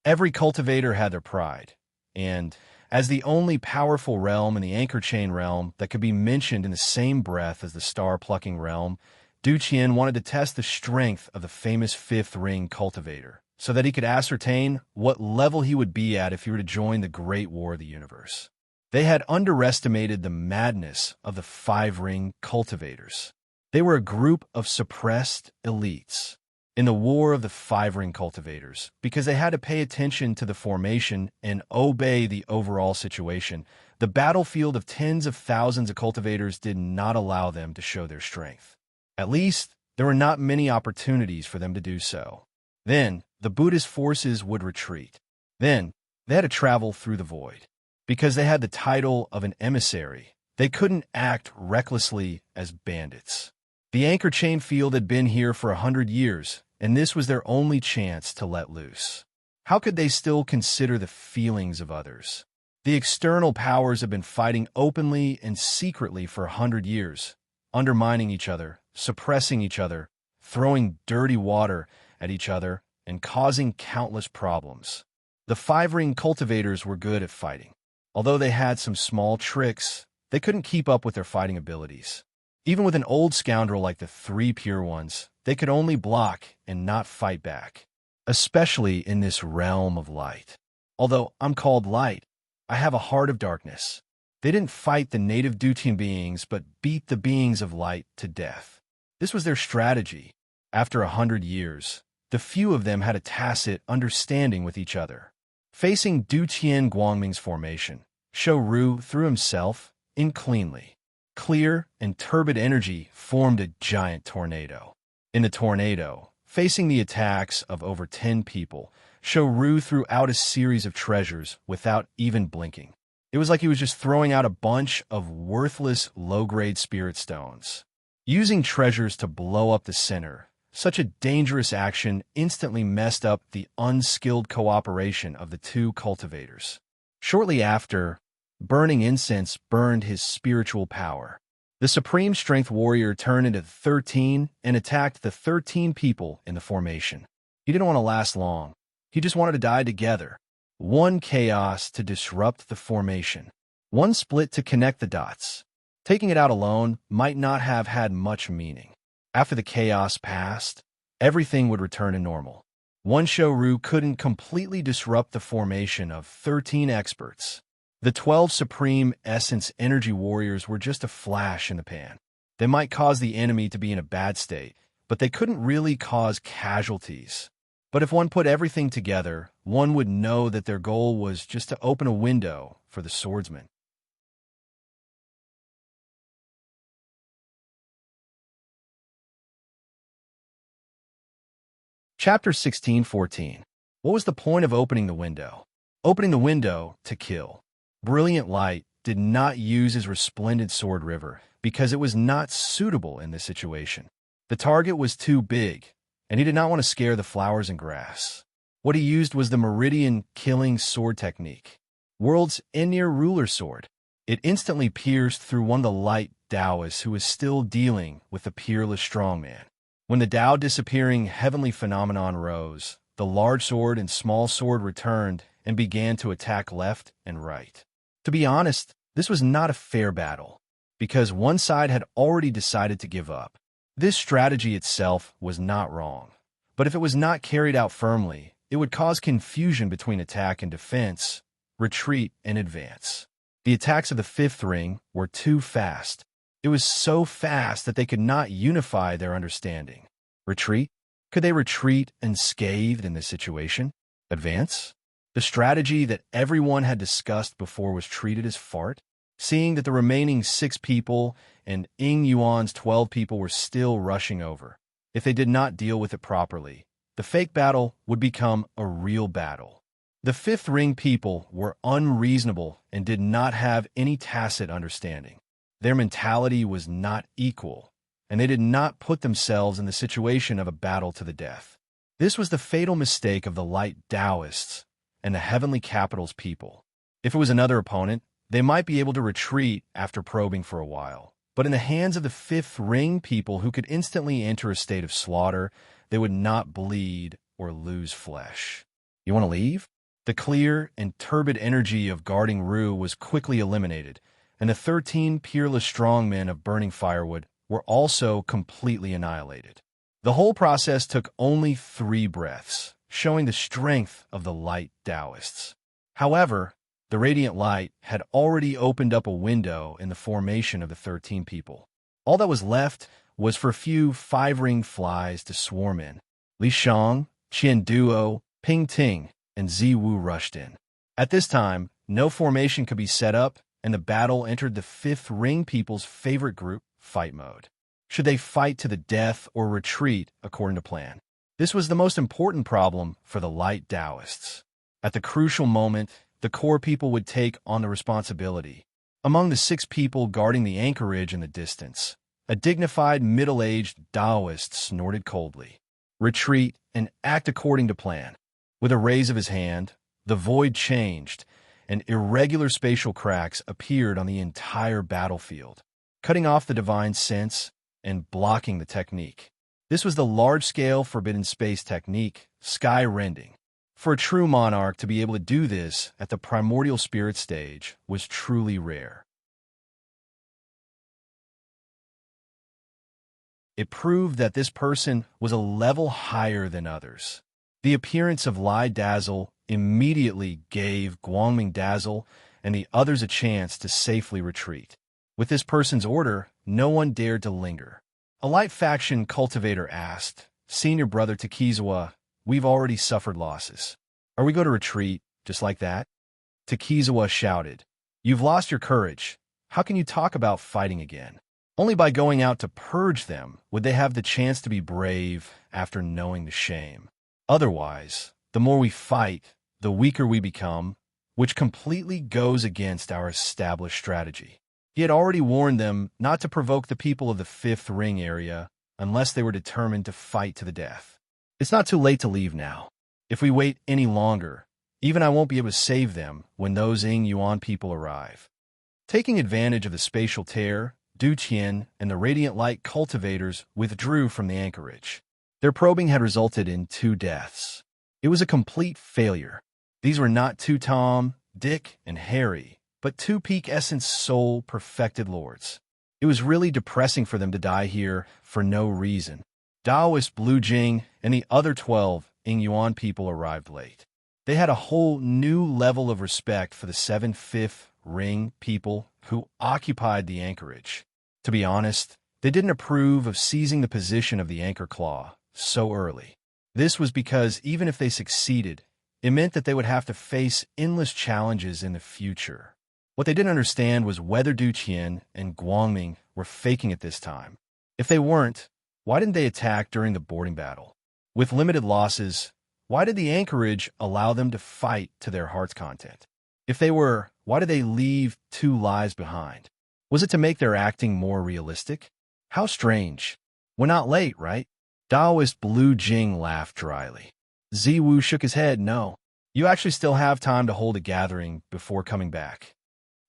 Every cultivator had their pride, and as the only powerful realm in the anchor chain realm that could be mentioned in the same breath as the star-plucking realm, Du Qian wanted to test the strength of the famous fifth ring cultivator, so that he could ascertain what level he would be at if he were to join the Great War of the Universe. They had underestimated the madness of the five-ring cultivators. They were a group of suppressed elites in the War of the Five-Ring Cultivators because they had to pay attention to the formation and obey the overall situation. The battlefield of tens of thousands of cultivators did not allow them to show their strength. At least, there were not many opportunities for them to do so. Then, the Buddhist forces would retreat. Then, they had to travel through the void. Because they had the title of an emissary, they couldn't act recklessly as bandits. The anchor chain field had been here for 100 years, and this was their only chance to let loose. How could they still consider the feelings of others? The external powers have been fighting openly and secretly for 100 years, undermining each other, suppressing each other, throwing dirty water at each other, and causing countless problems. The five-ring cultivators were good at fighting. Although they had some small tricks, they couldn't keep up with their fighting abilities. Even with an old scoundrel like the three pure ones, they could only block and not fight back, especially in this realm of light. Although I'm called light, I have a heart of darkness. They didn't fight the native Dutian beings, but beat the beings of light to death. This was their strategy. After 100 years, the few of them had a tacit understanding with each other. Facing Du Qian Guangming's formation, Shou Ru threw himself in cleanly. Clear and turbid energy formed a giant tornado. In the tornado, facing the attacks of over 10 people, Shou Ru threw out a series of treasures without even blinking. It was like he was just throwing out a bunch of worthless low-grade spirit stones. Using treasures to blow up the center, such a dangerous action instantly messed up the unskilled cooperation of the two cultivators. Shortly after, burning incense burned his spiritual power. The Supreme Strength Warrior turned into 13 and attacked the 13 people in the formation. He didn't want to last long. He just wanted to die together. One chaos to disrupt the formation. One split to connect the dots. Taking it out alone might not have had much meaning. After the chaos passed, everything would return to normal. One Shou Ru couldn't completely disrupt the formation of 13 experts. The 12 Supreme Essence Energy Warriors were just a flash in the pan. They might cause the enemy to be in a bad state, but they couldn't really cause casualties. But if one put everything together, one would know that their goal was just to open a window for the swordsman. Chapter 16:14. What was the point of opening the window? Opening the window to kill. Brilliant Light did not use his resplendent sword river because it was not suitable in this situation. The target was too big, and he did not want to scare the flowers and grass. What he used was the Meridian Killing Sword technique, world's Enir ruler sword. It instantly pierced through one of the light Taoists who was still dealing with the peerless strongman. When the Tao disappearing heavenly phenomenon rose, the large sword and small sword returned and began to attack left and right. To be honest, this was not a fair battle, because one side had already decided to give up. This strategy itself was not wrong, but if it was not carried out firmly, it would cause confusion between attack and defense, retreat and advance. The attacks of the fifth ring were too fast. It was so fast that they could not unify their understanding. Retreat? Could they retreat unscathed in this situation? Advance? The strategy that everyone had discussed before was treated as fart. Seeing that the remaining 6 people and Ying Yuan's 12 people were still rushing over. If they did not deal with it properly, the fake battle would become a real battle. The fifth ring people were unreasonable and did not have any tacit understanding. Their mentality was not equal, and they did not put themselves in the situation of a battle to the death. This was the fatal mistake of the light Taoists and the heavenly capital's people. If it was another opponent, they might be able to retreat after probing for a while. But in the hands of the fifth ring people who could instantly enter a state of slaughter, they would not bleed or lose flesh. You want to leave? The clear and turbid energy of guarding Ru was quickly eliminated, and the 13 peerless strongmen of burning firewood were also completely annihilated. The whole process took only 3 breaths, showing the strength of the light Taoists. However, the radiant light had already opened up a window in the formation of the 13 people. All that was left was for a few 5-ringed flies to swarm in. Li Shang, Qian Duo, Ping Ting, and Ziwu rushed in. At this time, no formation could be set up, and the battle entered the 5th ring people's favorite group, fight mode. Should they fight to the death or retreat according to plan? This was the most important problem for the light Taoists. At the crucial moment, the core people would take on the responsibility. Among the 6 people guarding the anchorage in the distance, a dignified middle-aged Taoist snorted coldly. Retreat and act according to plan. With a raise of his hand, the void changed, and irregular spatial cracks appeared on the entire battlefield, cutting off the divine sense and blocking the technique. This was the large-scale forbidden space technique, sky rending. For a true monarch to be able to do this at the primordial spirit stage was truly rare. It proved that this person was a level higher than others. The appearance of Lai Dazzle immediately gave Guangming Dazzle and the others a chance to safely retreat. With this person's order, no one dared to linger. A light faction cultivator asked, "Senior brother Takizawa, we've already suffered losses. Are we going to retreat, just like that?" Takizawa shouted, "You've lost your courage. How can you talk about fighting again? Only by going out to purge them would they have the chance to be brave after knowing the shame. Otherwise, the more we fight, the weaker we become, which completely goes against our established strategy." He had already warned them not to provoke the people of the 5th ring area unless they were determined to fight to the death. It's not too late to leave now. If we wait any longer, even I won't be able to save them when those Ying Yuan people arrive. Taking advantage of the spatial tear, Du Qian and the radiant light cultivators withdrew from the anchorage. Their probing had resulted in 2 deaths. It was a complete failure. These were not 2 Tom, Dick, and Harry, but 2 peak essence soul perfected lords. It was really depressing for them to die here for no reason. Taoist Blue Jing and the other 12 Ying Yuan people arrived late. They had a whole new level of respect for the 7 5th ring people who occupied the anchorage. To be honest, they didn't approve of seizing the position of the anchor claw so early. This was because even if they succeeded, it meant that they would have to face endless challenges in the future. What they didn't understand was whether Du Qian and Guangming were faking it this time. If they weren't, why didn't they attack during the boarding battle? With limited losses, why did the anchorage allow them to fight to their heart's content? If they were, why did they leave 2 lives behind? Was it to make their acting more realistic? How strange. We're not late, right? Taoist Blue Jing laughed dryly. Ziwu shook his head. No, you actually still have time to hold a gathering before coming back.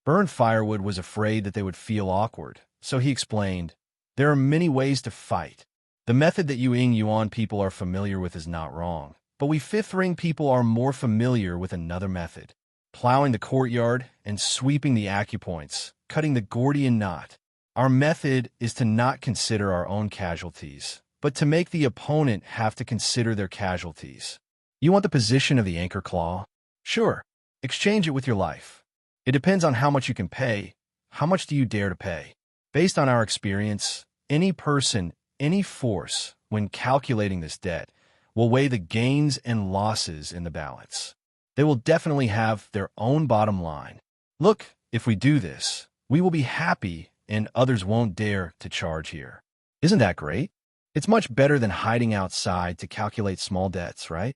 Burned Firewood was afraid that they would feel awkward, so he explained, "There are many ways to fight. The method that you Ying Yuan people are familiar with is not wrong, but we 5th ring people are more familiar with another method. Plowing the courtyard and sweeping the acupoints, cutting the Gordian knot. Our method is to not consider our own casualties, but to make the opponent have to consider their casualties. You want the position of the anchor claw? Sure, exchange it with your life. It depends on how much you can pay. How much do you dare to pay? Based on our experience, any person, any force, when calculating this debt, will weigh the gains and losses in the balance. They will definitely have their own bottom line. Look, if we do this, we will be happy and others won't dare to charge here. Isn't that great? It's much better than hiding outside to calculate small debts, right?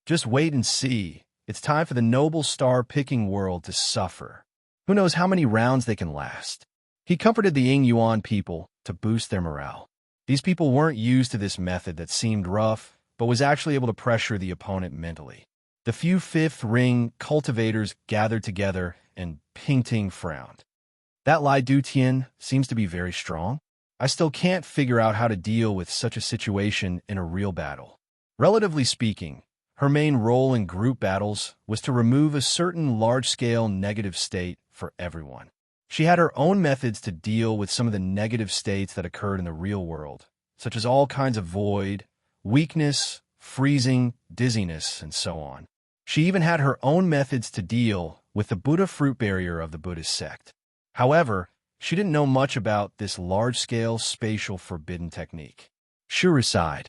Just wait and see. It's time for the noble star-picking world to suffer. Who knows how many rounds they can last? He comforted the Ying Yuan people to boost their morale. These people weren't used to this method that seemed rough, but was actually able to pressure the opponent mentally. The few 5th ring cultivators gathered together, and Ping Ting frowned. That Lai Dutian seems to be very strong. I still can't figure out how to deal with such a situation in a real battle. Relatively speaking, her main role in group battles was to remove a certain large-scale negative state for everyone. She had her own methods to deal with some of the negative states that occurred in the real world, such as all kinds of void, weakness, freezing, dizziness, and so on. She even had her own methods to deal with the Buddha fruit barrier of the Buddhist sect. However, she didn't know much about this large-scale spatial forbidden technique. Shuru sighed.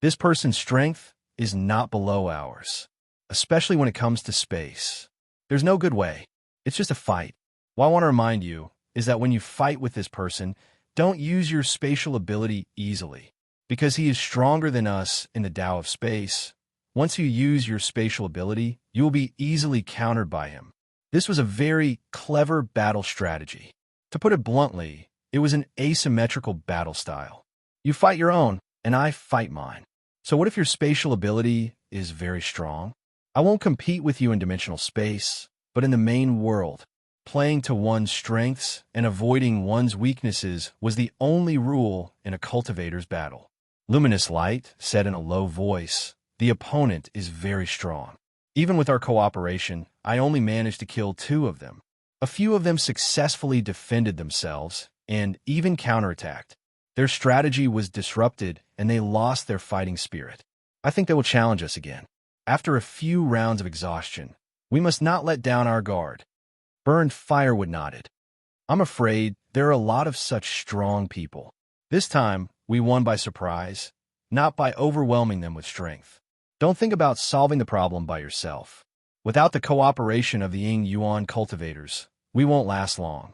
This person's strength is not below ours, especially when it comes to space. There's no good way. It's just a fight. What I want to remind you is that when you fight with this person, don't use your spatial ability easily, because he is stronger than us in the Tao of space. Once you use your spatial ability, you will be easily countered by him. This was a very clever battle strategy. To put it bluntly, it was an asymmetrical battle style. You fight your own, and I fight mine. So what if your spatial ability is very strong? I won't compete with you in dimensional space, but in the main world. Playing to one's strengths and avoiding one's weaknesses was the only rule in a cultivator's battle. Luminous Light said in a low voice, "The opponent is very strong. Even with our cooperation, I only managed to kill 2 of them. A few of them successfully defended themselves and even counterattacked. Their strategy was disrupted and they lost their fighting spirit. I think they will challenge us again. After a few rounds of exhaustion, we must not let down our guard." Burned Firewood nodded. "I'm afraid there are a lot of such strong people. This time, we won by surprise, not by overwhelming them with strength. Don't think about solving the problem by yourself. Without the cooperation of the Ying Yuan cultivators, we won't last long."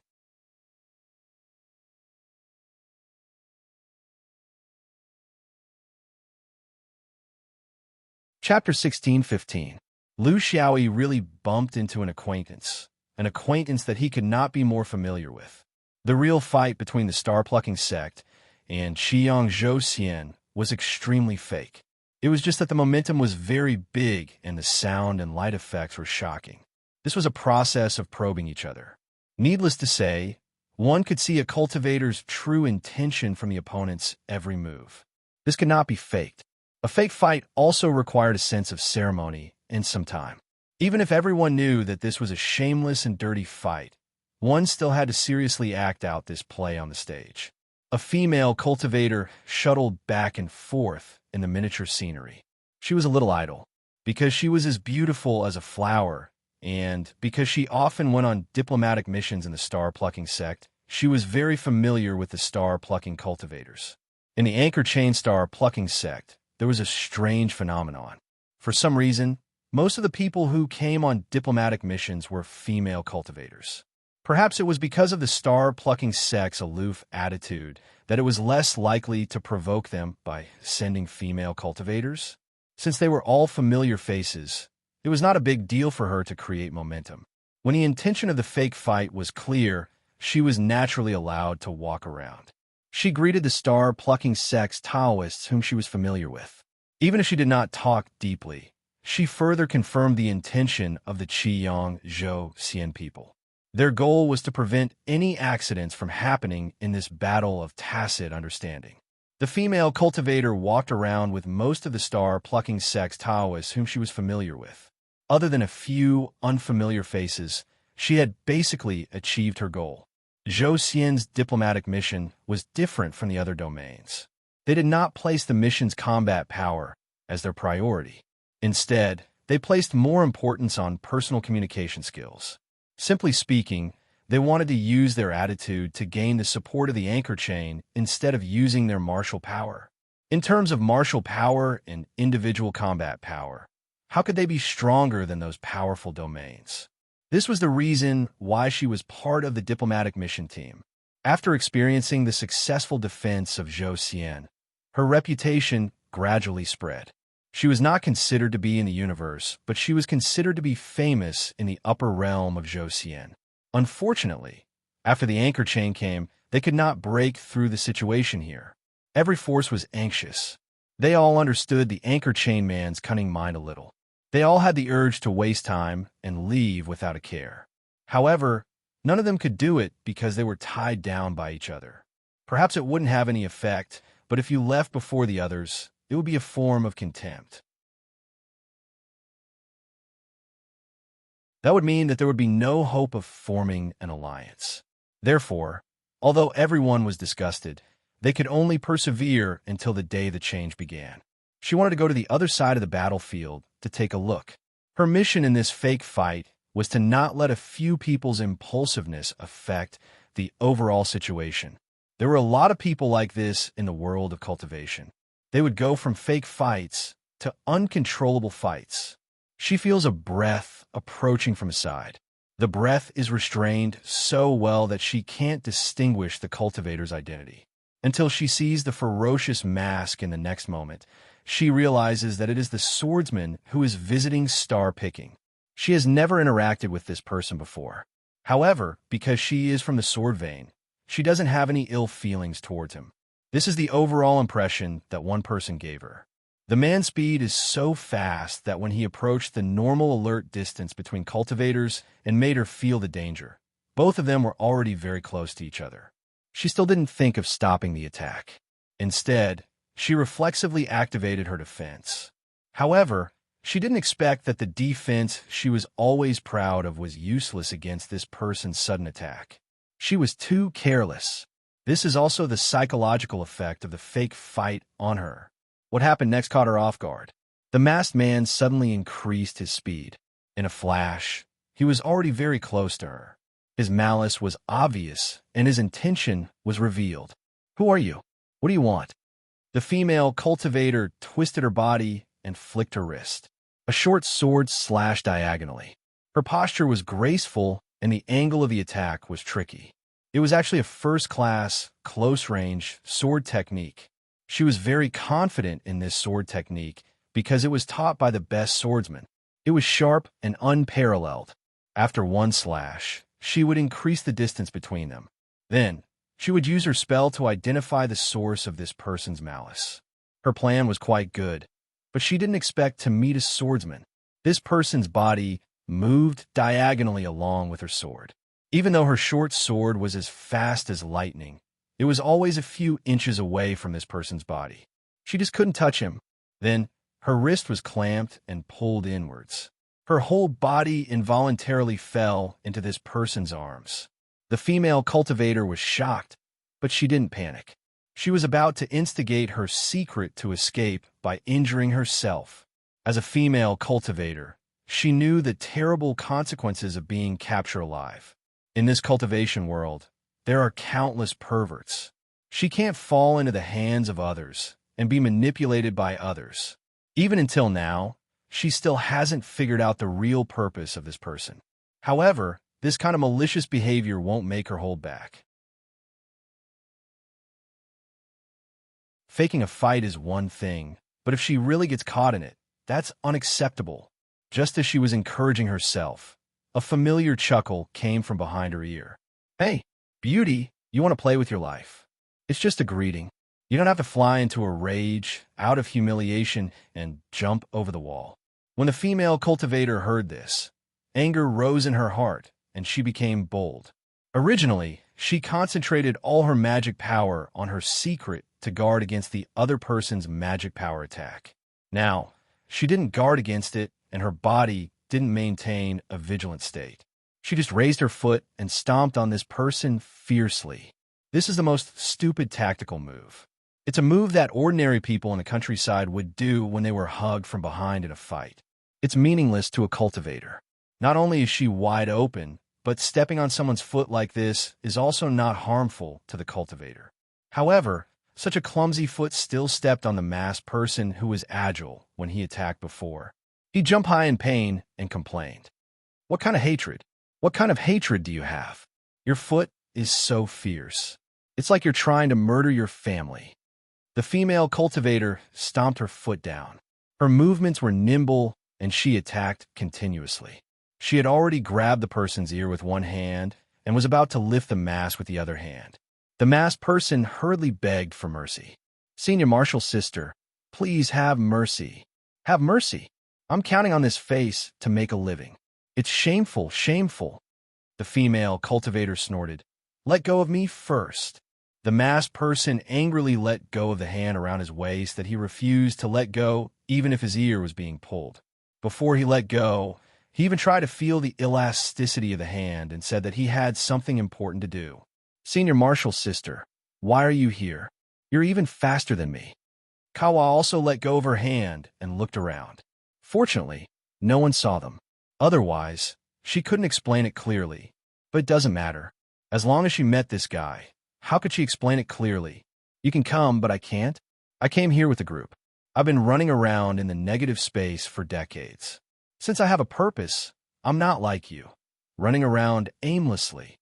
Chapter 16:15. Lu Xiaoyi really bumped into an acquaintance that he could not be more familiar with. The real fight between the star-plucking sect and Qiyang Zhou Xian was extremely fake. It was just that the momentum was very big and the sound and light effects were shocking. This was a process of probing each other. Needless to say, one could see a cultivator's true intention from the opponent's every move. This could not be faked. A fake fight also required a sense of ceremony and some time. Even if everyone knew that this was a shameless and dirty fight, one still had to seriously act out this play on the stage. A female cultivator shuttled back and forth in the miniature scenery. She was a little idle, because she was as beautiful as a flower, and because she often went on diplomatic missions in the star-plucking sect, she was very familiar with the star-plucking cultivators. In the anchor chain star-plucking sect, there was a strange phenomenon. For some reason, most of the people who came on diplomatic missions were female cultivators. Perhaps it was because of the star-plucking sect's aloof attitude that it was less likely to provoke them by sending female cultivators. Since they were all familiar faces, it was not a big deal for her to create momentum. When the intention of the fake fight was clear, she was naturally allowed to walk around. She greeted the star-plucking sect's Taoists whom she was familiar with. Even if she did not talk deeply, she further confirmed the intention of the Qiyang Zhou Xian people. Their goal was to prevent any accidents from happening in this battle of tacit understanding. The female cultivator walked around with most of the star-plucking sect's Taoists whom she was familiar with. Other than a few unfamiliar faces, she had basically achieved her goal. Zhou Xian's diplomatic mission was different from the other domains. They did not place the mission's combat power as their priority. Instead, they placed more importance on personal communication skills. Simply speaking, they wanted to use their attitude to gain the support of the anchor chain instead of using their martial power. In terms of martial power and individual combat power, how could they be stronger than those powerful domains? This was the reason why she was part of the diplomatic mission team. After experiencing the successful defense of Zhou Xian, her reputation gradually spread. She was not considered to be in the universe, but she was considered to be famous in the upper realm of Zhou Xian. Unfortunately, after the anchor chain came, they could not break through the situation here. Every force was anxious. They all understood the anchor chain man's cunning mind a little. They all had the urge to waste time and leave without a care. However, none of them could do it because they were tied down by each other. Perhaps it wouldn't have any effect, but if you left before the others, it would be a form of contempt. That would mean that there would be no hope of forming an alliance. Therefore, although everyone was disgusted, they could only persevere until the day the change began. She wanted to go to the other side of the battlefield to take a look. Her mission in this fake fight was to not let a few people's impulsiveness affect the overall situation. There were a lot of people like this in the world of cultivation. They would go from fake fights to uncontrollable fights. She feels a breath approaching from a side. The breath is restrained so well that she can't distinguish the cultivator's identity. Until she sees the ferocious mask in the next moment, she realizes that it is the swordsman who is visiting star picking. She has never interacted with this person before. However, because she is from the sword vein, she doesn't have any ill feelings towards him. This is the overall impression that one person gave her. The man's speed is so fast that when he approached the normal alert distance between cultivators and made her feel the danger, both of them were already very close to each other. She still didn't think of stopping the attack. Instead, she reflexively activated her defense. However, she didn't expect that the defense she was always proud of was useless against this person's sudden attack. She was too careless. This is also the psychological effect of the fake fight on her. What happened next caught her off guard. The masked man suddenly increased his speed. In a flash, he was already very close to her. His malice was obvious, and his intention was revealed. "Who are you? What do you want?" The female cultivator twisted her body and flicked her wrist. A short sword slashed diagonally. Her posture was graceful, and the angle of the attack was tricky. It was actually a first-class, close-range sword technique. She was very confident in this sword technique because it was taught by the best swordsmen. It was sharp and unparalleled. After one slash, she would increase the distance between them. Then, she would use her spell to identify the source of this person's malice. Her plan was quite good, but she didn't expect to meet a swordsman. This person's body moved diagonally along with her sword. Even though her short sword was as fast as lightning, it was always a few inches away from this person's body. She just couldn't touch him. Then, her wrist was clamped and pulled inwards. Her whole body involuntarily fell into this person's arms. The female cultivator was shocked, but she didn't panic. She was about to instigate her secret to escape by injuring herself. As a female cultivator, she knew the terrible consequences of being captured alive. In this cultivation world, there are countless perverts. She can't fall into the hands of others and be manipulated by others. Even until now, she still hasn't figured out the real purpose of this person. However, this kind of malicious behavior won't make her hold back. Faking a fight is one thing, but if she really gets caught in it, that's unacceptable. Just as she was encouraging herself, a familiar chuckle came from behind her ear. "Hey, beauty, you want to play with your life? It's just a greeting. You don't have to fly into a rage, out of humiliation, and jump over the wall." When the female cultivator heard this, anger rose in her heart, and she became bold. Originally, she concentrated all her magic power on her secret to guard against the other person's magic power attack. Now, she didn't guard against it, and her body didn't maintain a vigilant state. She just raised her foot and stomped on this person fiercely. This is the most stupid tactical move. It's a move that ordinary people in the countryside would do when they were hugged from behind in a fight. It's meaningless to a cultivator. Not only is she wide open, but stepping on someone's foot like this is also not harmful to the cultivator. However, such a clumsy foot still stepped on the masked person who was agile when he attacked before. He jumped high in pain and complained. "What kind of hatred? What kind of hatred do you have? Your foot is so fierce. It's like you're trying to murder your family." The female cultivator stomped her foot down. Her movements were nimble, and she attacked continuously. She had already grabbed the person's ear with one hand and was about to lift the mask with the other hand. The masked person hurriedly begged for mercy. "Senior Marshal's sister, please have mercy. Have mercy. I'm counting on this face to make a living. It's shameful, shameful." The female cultivator snorted. "Let go of me first." The masked person angrily let go of the hand around his waist that he refused to let go even if his ear was being pulled. Before he let go, he even tried to feel the elasticity of the hand and said that he had something important to do. Senior Marshal's sister, why are you here? You're even faster than me. Kawa also let go of her hand and looked around. Fortunately, no one saw them. Otherwise, she couldn't explain it clearly. But it doesn't matter. As long as she met this guy, how could she explain it clearly? You can come, but I can't. I came here with the group. I've been running around in the negative space for decades. Since I have a purpose, I'm not like you, running around aimlessly.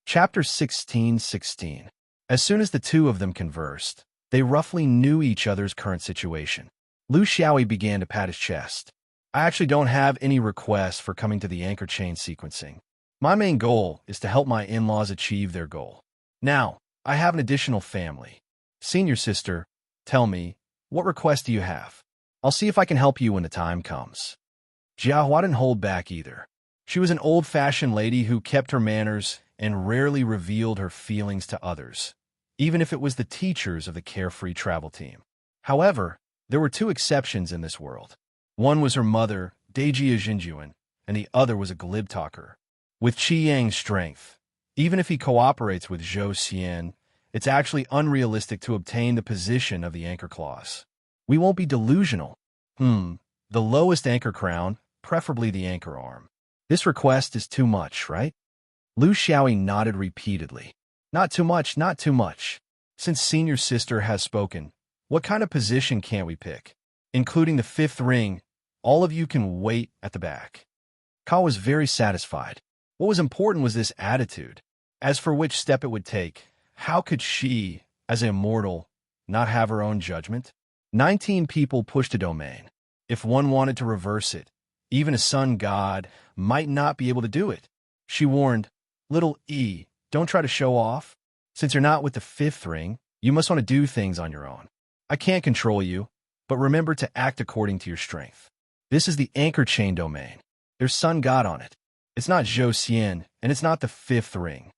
Chapter 16:16. As soon as the two of them conversed, they roughly knew each other's current situation. Lu Xiaoyi began to pat his chest. I actually don't have any requests for coming to the anchor chain sequencing. My main goal is to help my in-laws achieve their goal. Now, I have an additional family. Senior sister, tell me, what request do you have? I'll see if I can help you when the time comes. Jiahua didn't hold back either. She was an old-fashioned lady who kept her manners and rarely revealed her feelings to others, even if it was the teachers of the carefree travel team. However, there were two exceptions in this world. One was her mother, Deijia Jinjuan, and the other was a glib talker. With Qi Yang's strength, even if he cooperates with Zhou Xian, it's actually unrealistic to obtain the position of the anchor clause. We won't be delusional. The lowest anchor crown, preferably the anchor arm. This request is too much, right? Lu Xiaoyi nodded repeatedly. Not too much, not too much. Since senior sister has spoken, what kind of position can we pick? Including the fifth ring, all of you can wait at the back. Ka was very satisfied. What was important was this attitude. As for which step it would take, how could she, as an immortal, not have her own judgment? 19 people pushed a domain. If one wanted to reverse it, even a sun god might not be able to do it. She warned, "Little E, don't try to show off. Since you're not with the fifth ring, you must want to do things on your own. I can't control you, but remember to act according to your strength. This is the anchor chain domain. There's sun god on it. It's not Zhou Xian, and it's not the fifth ring."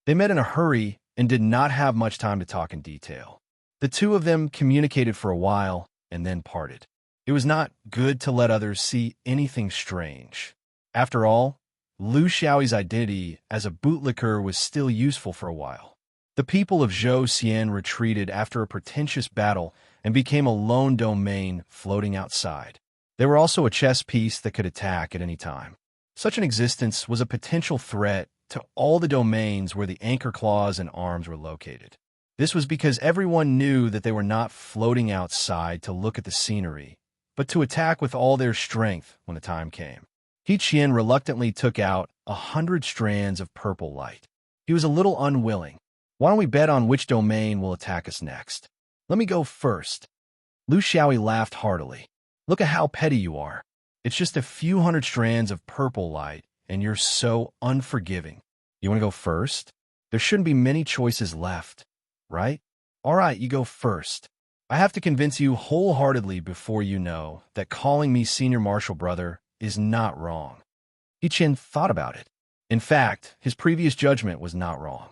They met in a hurry and did not have much time to talk in detail. The two of them communicated for a while and then parted. It was not good to let others see anything strange. After all, Lu Xiaoyi's identity as a bootlicker was still useful for a while. The people of Zhou Xian retreated after a pretentious battle and became a lone domain floating outside. They were also a chess piece that could attack at any time. Such an existence was a potential threat to all the domains where the anchor claws and arms were located. This was because everyone knew that they were not floating outside to look at the scenery, but to attack with all their strength when the time came. He Qian reluctantly took out 100 strands of purple light. He was a little unwilling. Why don't we bet on which domain will attack us next? Let me go first. Lu Xiaoyi laughed heartily. Look at how petty you are. It's just a few hundred strands of purple light, and you're so unforgiving. You want to go first? There shouldn't be many choices left, right? All right, you go first. I have to convince you wholeheartedly before you know that calling me Senior Marshal Brother is not wrong. He Qian thought about it. In fact, his previous judgment was not wrong.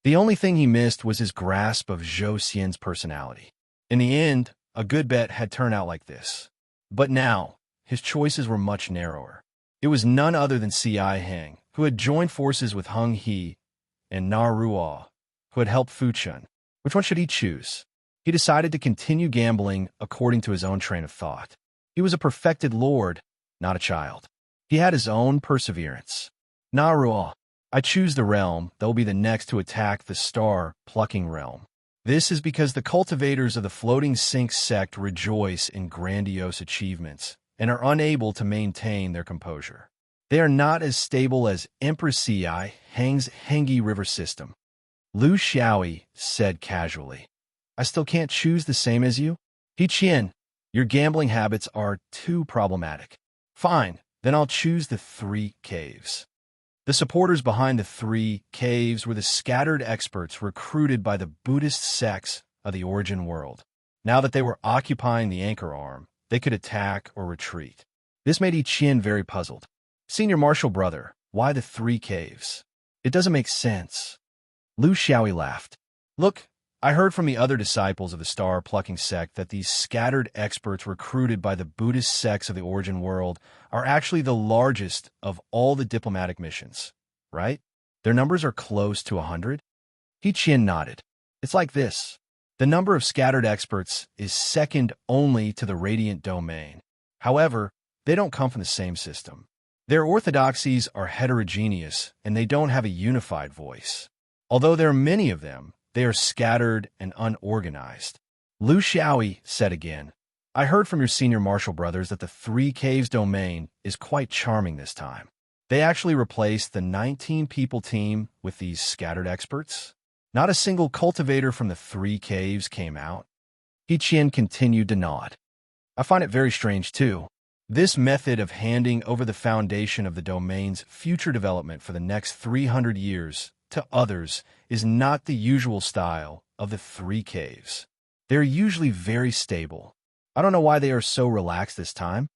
The only thing he missed was his grasp of Zhou Xian's personality. In the end, a good bet had turned out like this. But now, his choices were much narrower. It was none other than C.I. Heng, who had joined forces with Heng He, and Na Ruo, who had helped Fu Chun. Which one should he choose? He decided to continue gambling according to his own train of thought. He was a perfected lord, not a child. He had his own perseverance. Na Ruo, I choose the realm that will be the next to attack the star-plucking realm. This is because the cultivators of the floating sink sect rejoice in grandiose achievements and are unable to maintain their composure. They are not as stable as Empress Ci Heng's Hengyi River system. Lu Xiaoyi said casually, I still can't choose the same as you? He Qian, your gambling habits are too problematic. Fine, then I'll choose the 3 caves. The supporters behind the 3 caves were the scattered experts recruited by the Buddhist sects of the origin world. Now that they were occupying the anchor arm, they could attack or retreat. This made Yi Qian very puzzled. Senior Marshal Brother, why the 3 caves? It doesn't make sense. Lu Xiaoyi laughed. Look, I heard from the other disciples of the star-plucking sect that these scattered experts recruited by the Buddhist sects of the origin world are actually the largest of all the diplomatic missions, right? Their numbers are close to 100? He nodded. It's like this. The number of scattered experts is second only to the radiant domain. However, they don't come from the same system. Their orthodoxies are heterogeneous, and they don't have a unified voice. Although there are many of them, they are scattered and unorganized. Lu Xiaoyi said again, I heard from your senior martial brothers that the Three Caves domain is quite charming this time. They actually replaced the 19-people team with these scattered experts. Not a single cultivator from the Three Caves came out. He continued to nod. I find it very strange, too. This method of handing over the foundation of the domain's future development for the next 300 years to others is not the usual style of the Three Caves. They're usually very stable. I don't know why they are so relaxed this time.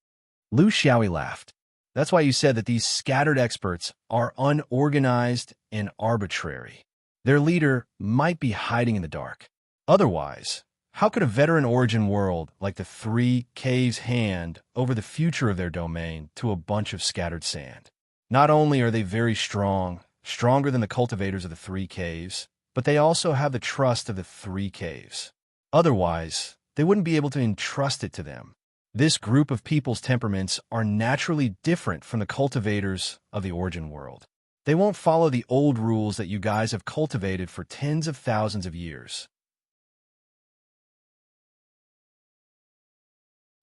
Lu Xiaoyi laughed. That's why you said that these scattered experts are unorganized and arbitrary. Their leader might be hiding in the dark. Otherwise, how could a veteran origin world like the Three Caves hand over the future of their domain to a bunch of scattered sand? Not only are they very strong, stronger than the cultivators of the Three Caves, but they also have the trust of the Three Caves. Otherwise, they wouldn't be able to entrust it to them. This group of people's temperaments are naturally different from the cultivators of the origin world. They won't follow the old rules that you guys have cultivated for tens of thousands of years.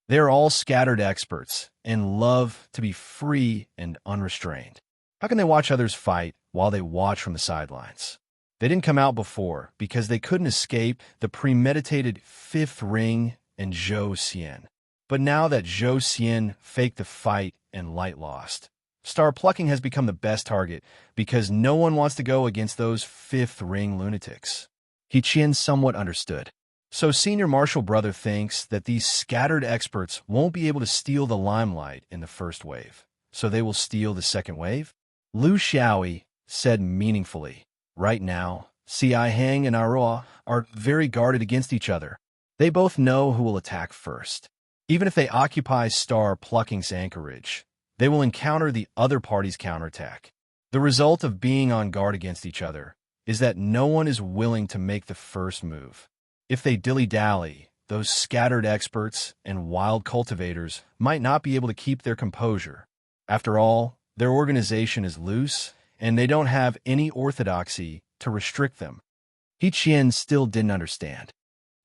They're all scattered experts and love to be free and unrestrained. How can they watch others fight while they watch from the sidelines? They didn't come out before because they couldn't escape the premeditated Fifth Ring and Zhou Xian. But now that Zhou Xian faked the fight and Light lost, star plucking has become the best target because no one wants to go against those Fifth Ring lunatics. He somewhat understood. So senior martial brother thinks that these scattered experts won't be able to steal the limelight in the first wave, so they will steal the second wave? Lu Xiaoyi said meaningfully, right now, Ci Hang and Aroa are very guarded against each other. They both know who will attack first. Even if they occupy Star Plucking's anchorage, they will encounter the other party's counterattack. The result of being on guard against each other is that no one is willing to make the first move. If they dilly-dally, those scattered experts and wild cultivators might not be able to keep their composure. After all, their organization is loose, and they don't have any orthodoxy to restrict them. He still didn't understand.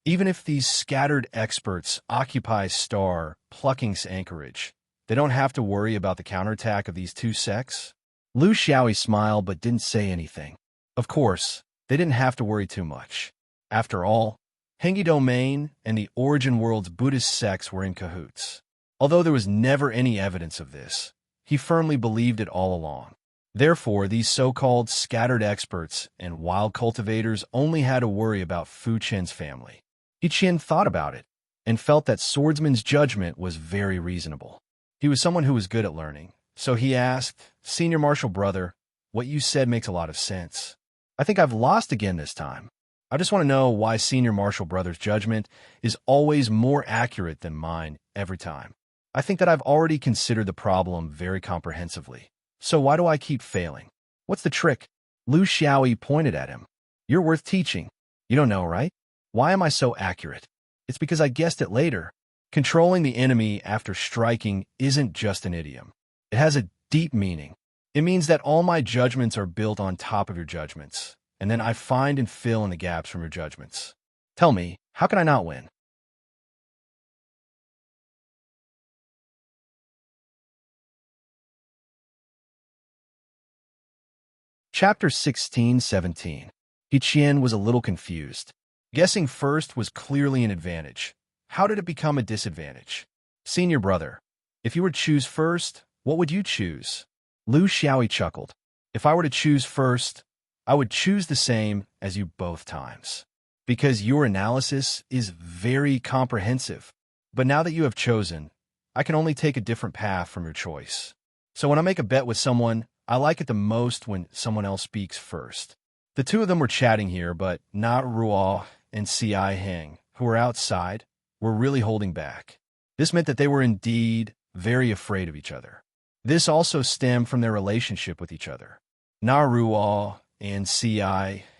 Even if these scattered experts occupy Star Plucking's anchorage, they don't have to worry about the counterattack of these two sects? Lu Xiaoyi smiled but didn't say anything. Of course, they didn't have to worry too much. After all, Hengi Domain and the origin world's Buddhist sects were in cahoots. Although there was never any evidence of this, he firmly believed it all along. Therefore, these so-called scattered experts and wild cultivators only had to worry about Fu Chen's family. He thought about it and felt that Swordsman's judgment was very reasonable. He was someone who was good at learning, so he asked, Senior Martial Brother, what you said makes a lot of sense. I think I've lost again this time. I just want to know why Senior Martial Brother's judgment is always more accurate than mine every time. I think that I've already considered the problem very comprehensively. So why do I keep failing? What's the trick? Lu Xiaoyi pointed at him. You're worth teaching. You don't know, right? Why am I so accurate? It's because I guessed it later. Controlling the enemy after striking isn't just an idiom. It has a deep meaning. It means that all my judgments are built on top of your judgments, and then I find and fill in the gaps from your judgments. Tell me, how can I not win? Chapter 16-17. He was a little confused. Guessing first was clearly an advantage. How did it become a disadvantage? Senior brother, if you were to choose first, what would you choose? Lu Xiaoyi chuckled. If I were to choose first, I would choose the same as you both times. Because your analysis is very comprehensive. But now that you have chosen, I can only take a different path from your choice. So when I make a bet with someone, I like it the most when someone else speaks first. The two of them were chatting here, but not Ruo and Ci Heng, who were outside, were really holding back. This meant that they were indeed very afraid of each other. This also stemmed from their relationship with each other. Na Ruo and Ci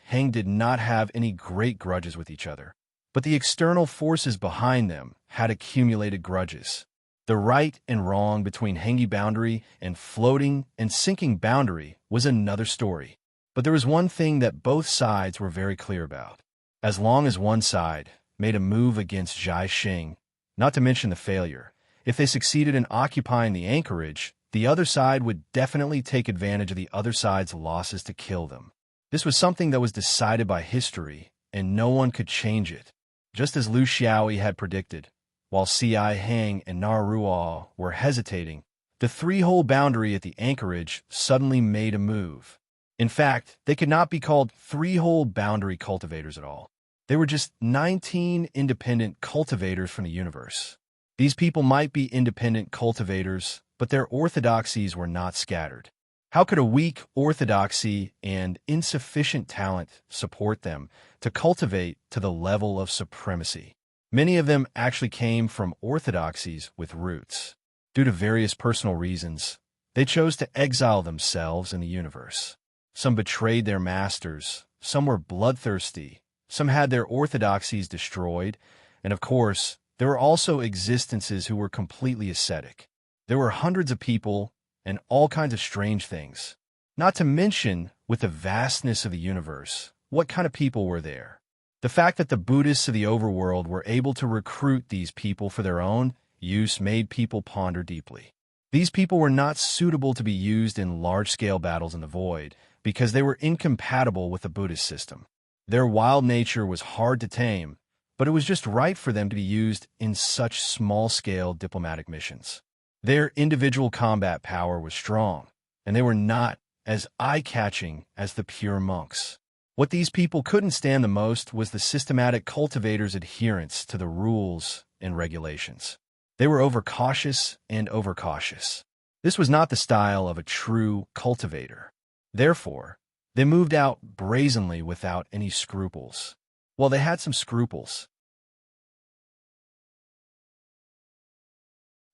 Heng did not have any great grudges with each other, but the external forces behind them had accumulated grudges. The right and wrong between hanging boundary and floating and sinking boundary was another story. But there was one thing that both sides were very clear about. As long as one side made a move against Zhai Xing, not to mention the failure, if they succeeded in occupying the anchorage, the other side would definitely take advantage of the other side's losses to kill them. This was something that was decided by history, and no one could change it. Just as Lu Xiaoyi had predicted, while Ci Heng and Na Ruo were hesitating, the three-hole boundary at the anchorage suddenly made a move. In fact, they could not be called three-hole boundary cultivators at all. They were just 19 independent cultivators from the universe. These people might be independent cultivators, but their orthodoxies were not scattered. How could a weak orthodoxy and insufficient talent support them to cultivate to the level of supremacy? Many of them actually came from orthodoxies with roots. Due to various personal reasons, they chose to exile themselves in the universe. Some betrayed their masters, some were bloodthirsty, some had their orthodoxies destroyed, and of course, there were also existences who were completely ascetic. There were hundreds of people and all kinds of strange things. Not to mention, with the vastness of the universe, what kind of people were there? The fact that the Buddhists of the overworld were able to recruit these people for their own use made people ponder deeply. These people were not suitable to be used in large-scale battles in the void because they were incompatible with the Buddhist system. Their wild nature was hard to tame, but it was just right for them to be used in such small-scale diplomatic missions. Their individual combat power was strong, and they were not as eye-catching as the pure monks. What these people couldn't stand the most was the systematic cultivators' adherence to the rules and regulations. They were overcautious and overcautious. This was not the style of a true cultivator. Therefore, they moved out brazenly without any scruples. Well, they had some scruples.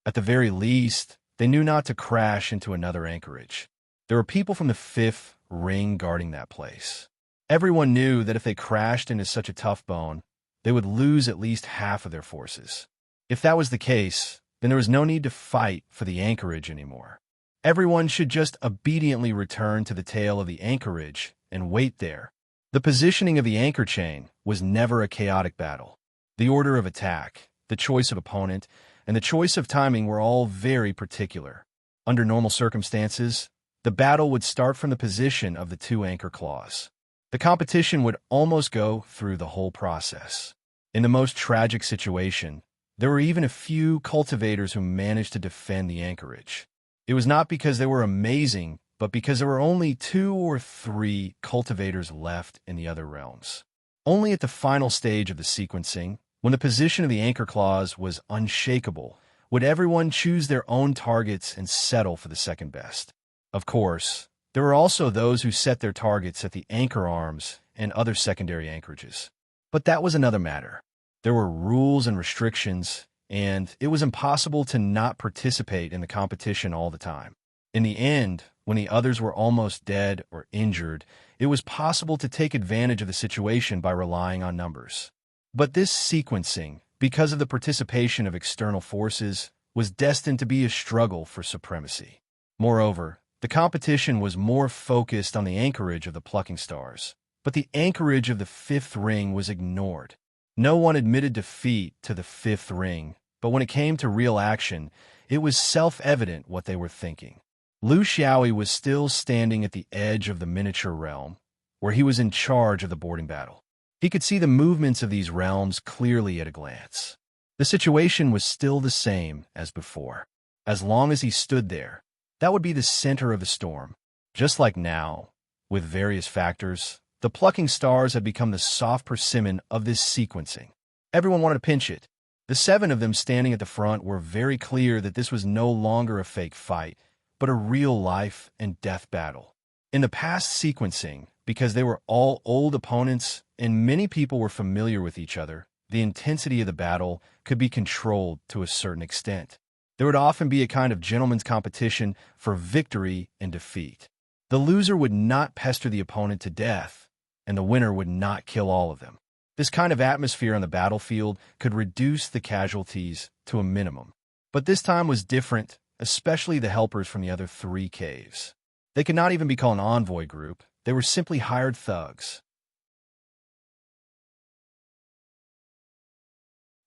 At the very least, they knew not to crash into another anchorage. There were people from the fifth ring guarding that place. Everyone knew that if they crashed into such a tough bone, they would lose at least half of their forces. If that was the case, then there was no need to fight for the anchorage anymore. Everyone should just obediently return to the tail of the anchorage and wait there. The positioning of the anchor chain was never a chaotic battle. The order of attack, the choice of opponent, and the choice of timing were all very particular. Under normal circumstances, the battle would start from the position of the two anchor claws. The competition would almost go through the whole process. In the most tragic situation, there were even a few cultivators who managed to defend the anchorage. It was not because they were amazing, but because there were only 2 or 3 cultivators left in the other realms. Only at the final stage of the sequencing, when the position of the anchor claws was unshakable, would everyone choose their own targets and settle for the second best. Of course, there were also those who set their targets at the anchor arms and other secondary anchorages. But that was another matter. There were rules and restrictions, and it was impossible to not participate in the competition all the time. In the end, when the others were almost dead or injured, it was possible to take advantage of the situation by relying on numbers. But this sequencing, because of the participation of external forces, was destined to be a struggle for supremacy. Moreover, the competition was more focused on the anchorage of the plucking stars, but the anchorage of the fifth ring was ignored. No one admitted defeat to the fifth ring, but when it came to real action, it was self-evident what they were thinking. Lu Xiaoyi was still standing at the edge of the miniature realm, where he was in charge of the boarding battle. He could see the movements of these realms clearly at a glance. The situation was still the same as before. As long as he stood there, that would be the center of the storm. Just like now, with various factors, the plucking stars had become the soft persimmon of this sequencing. Everyone wanted to pinch it. The 7 of them standing at the front were very clear that this was no longer a fake fight, but a real life and death battle. In the past sequencing, because they were all old opponents and many people were familiar with each other, the intensity of the battle could be controlled to a certain extent. There would often be a kind of gentleman's competition for victory and defeat. The loser would not pester the opponent to death, and the winner would not kill all of them. This kind of atmosphere on the battlefield could reduce the casualties to a minimum. But this time was different, especially the helpers from the other 3 caves. They could not even be called an envoy group. They were simply hired thugs.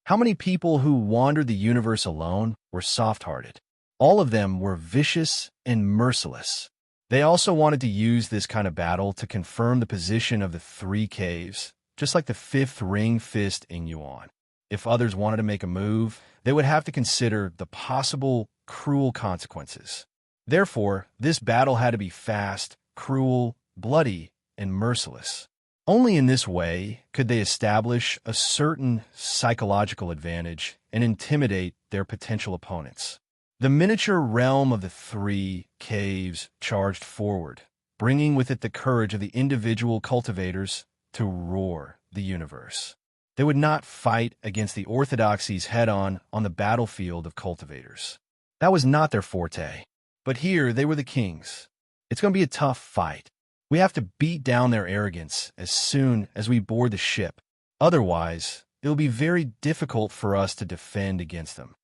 How many people who wandered the universe alone were soft-hearted? All of them were vicious and merciless. They also wanted to use this kind of battle to confirm the position of the 3 caves, just like the 5th ring fist in Yuan. If others wanted to make a move, they would have to consider the possible cruel consequences. Therefore, this battle had to be fast, cruel, bloody, and merciless. Only in this way could they establish a certain psychological advantage and intimidate their potential opponents. The miniature realm of the 3 caves charged forward, bringing with it the courage of the individual cultivators to roar the universe. They would not fight against the orthodoxies head-on on the battlefield of cultivators. That was not their forte. But here, they were the kings. It's going to be a tough fight. We have to beat down their arrogance as soon as we board the ship. Otherwise, it will be very difficult for us to defend against them.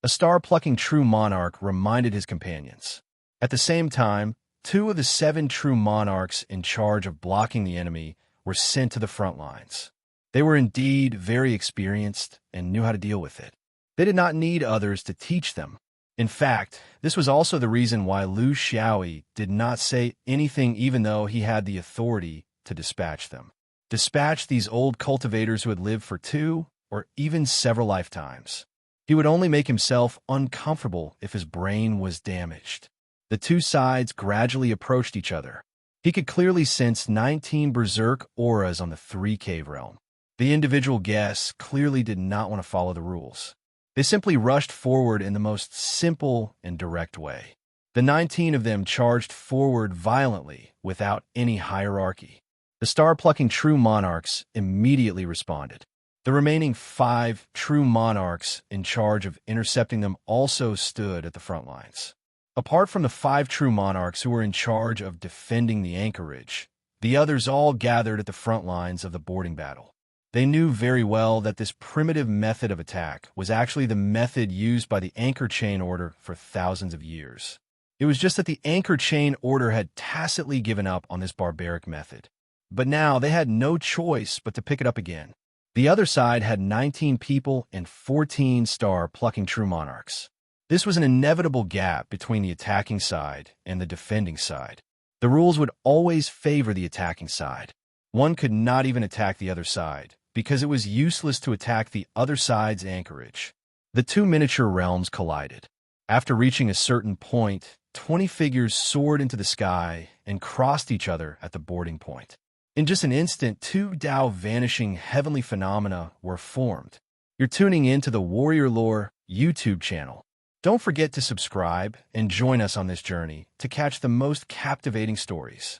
A star-plucking true monarch reminded his companions. At the same time, 2 of the 7 true monarchs in charge of blocking the enemy were sent to the front lines. They were indeed very experienced and knew how to deal with it. They did not need others to teach them. In fact, this was also the reason why Lu Xiaoyi did not say anything even though he had the authority to dispatch them. Dispatch these old cultivators who had lived for 2 or even several lifetimes. He would only make himself uncomfortable if his brain was damaged. The 2 sides gradually approached each other. He could clearly sense 19 berserk auras on the 3 cave realm. The individual guests clearly did not want to follow the rules. They simply rushed forward in the most simple and direct way. The 19 of them charged forward violently without any hierarchy. The star-plucking true monarchs immediately responded. The remaining 5 true monarchs in charge of intercepting them also stood at the front lines. Apart from the 5 true monarchs who were in charge of defending the anchorage, the others all gathered at the front lines of the boarding battle. They knew very well that this primitive method of attack was actually the method used by the anchor chain order for thousands of years. It was just that the anchor chain order had tacitly given up on this barbaric method. But now they had no choice but to pick it up again. The other side had 19 people and 14 star-plucking true monarchs. This was an inevitable gap between the attacking side and the defending side. The rules would always favor the attacking side. One could not even attack the other side, because it was useless to attack the other side's anchorage. The 2 miniature realms collided. After reaching a certain point, 20 figures soared into the sky and crossed each other at the boarding point. In just an instant, 2 Tao vanishing heavenly phenomena were formed. You're tuning in to the Warrior Lore YouTube channel. Don't forget to subscribe and join us on this journey to catch the most captivating stories.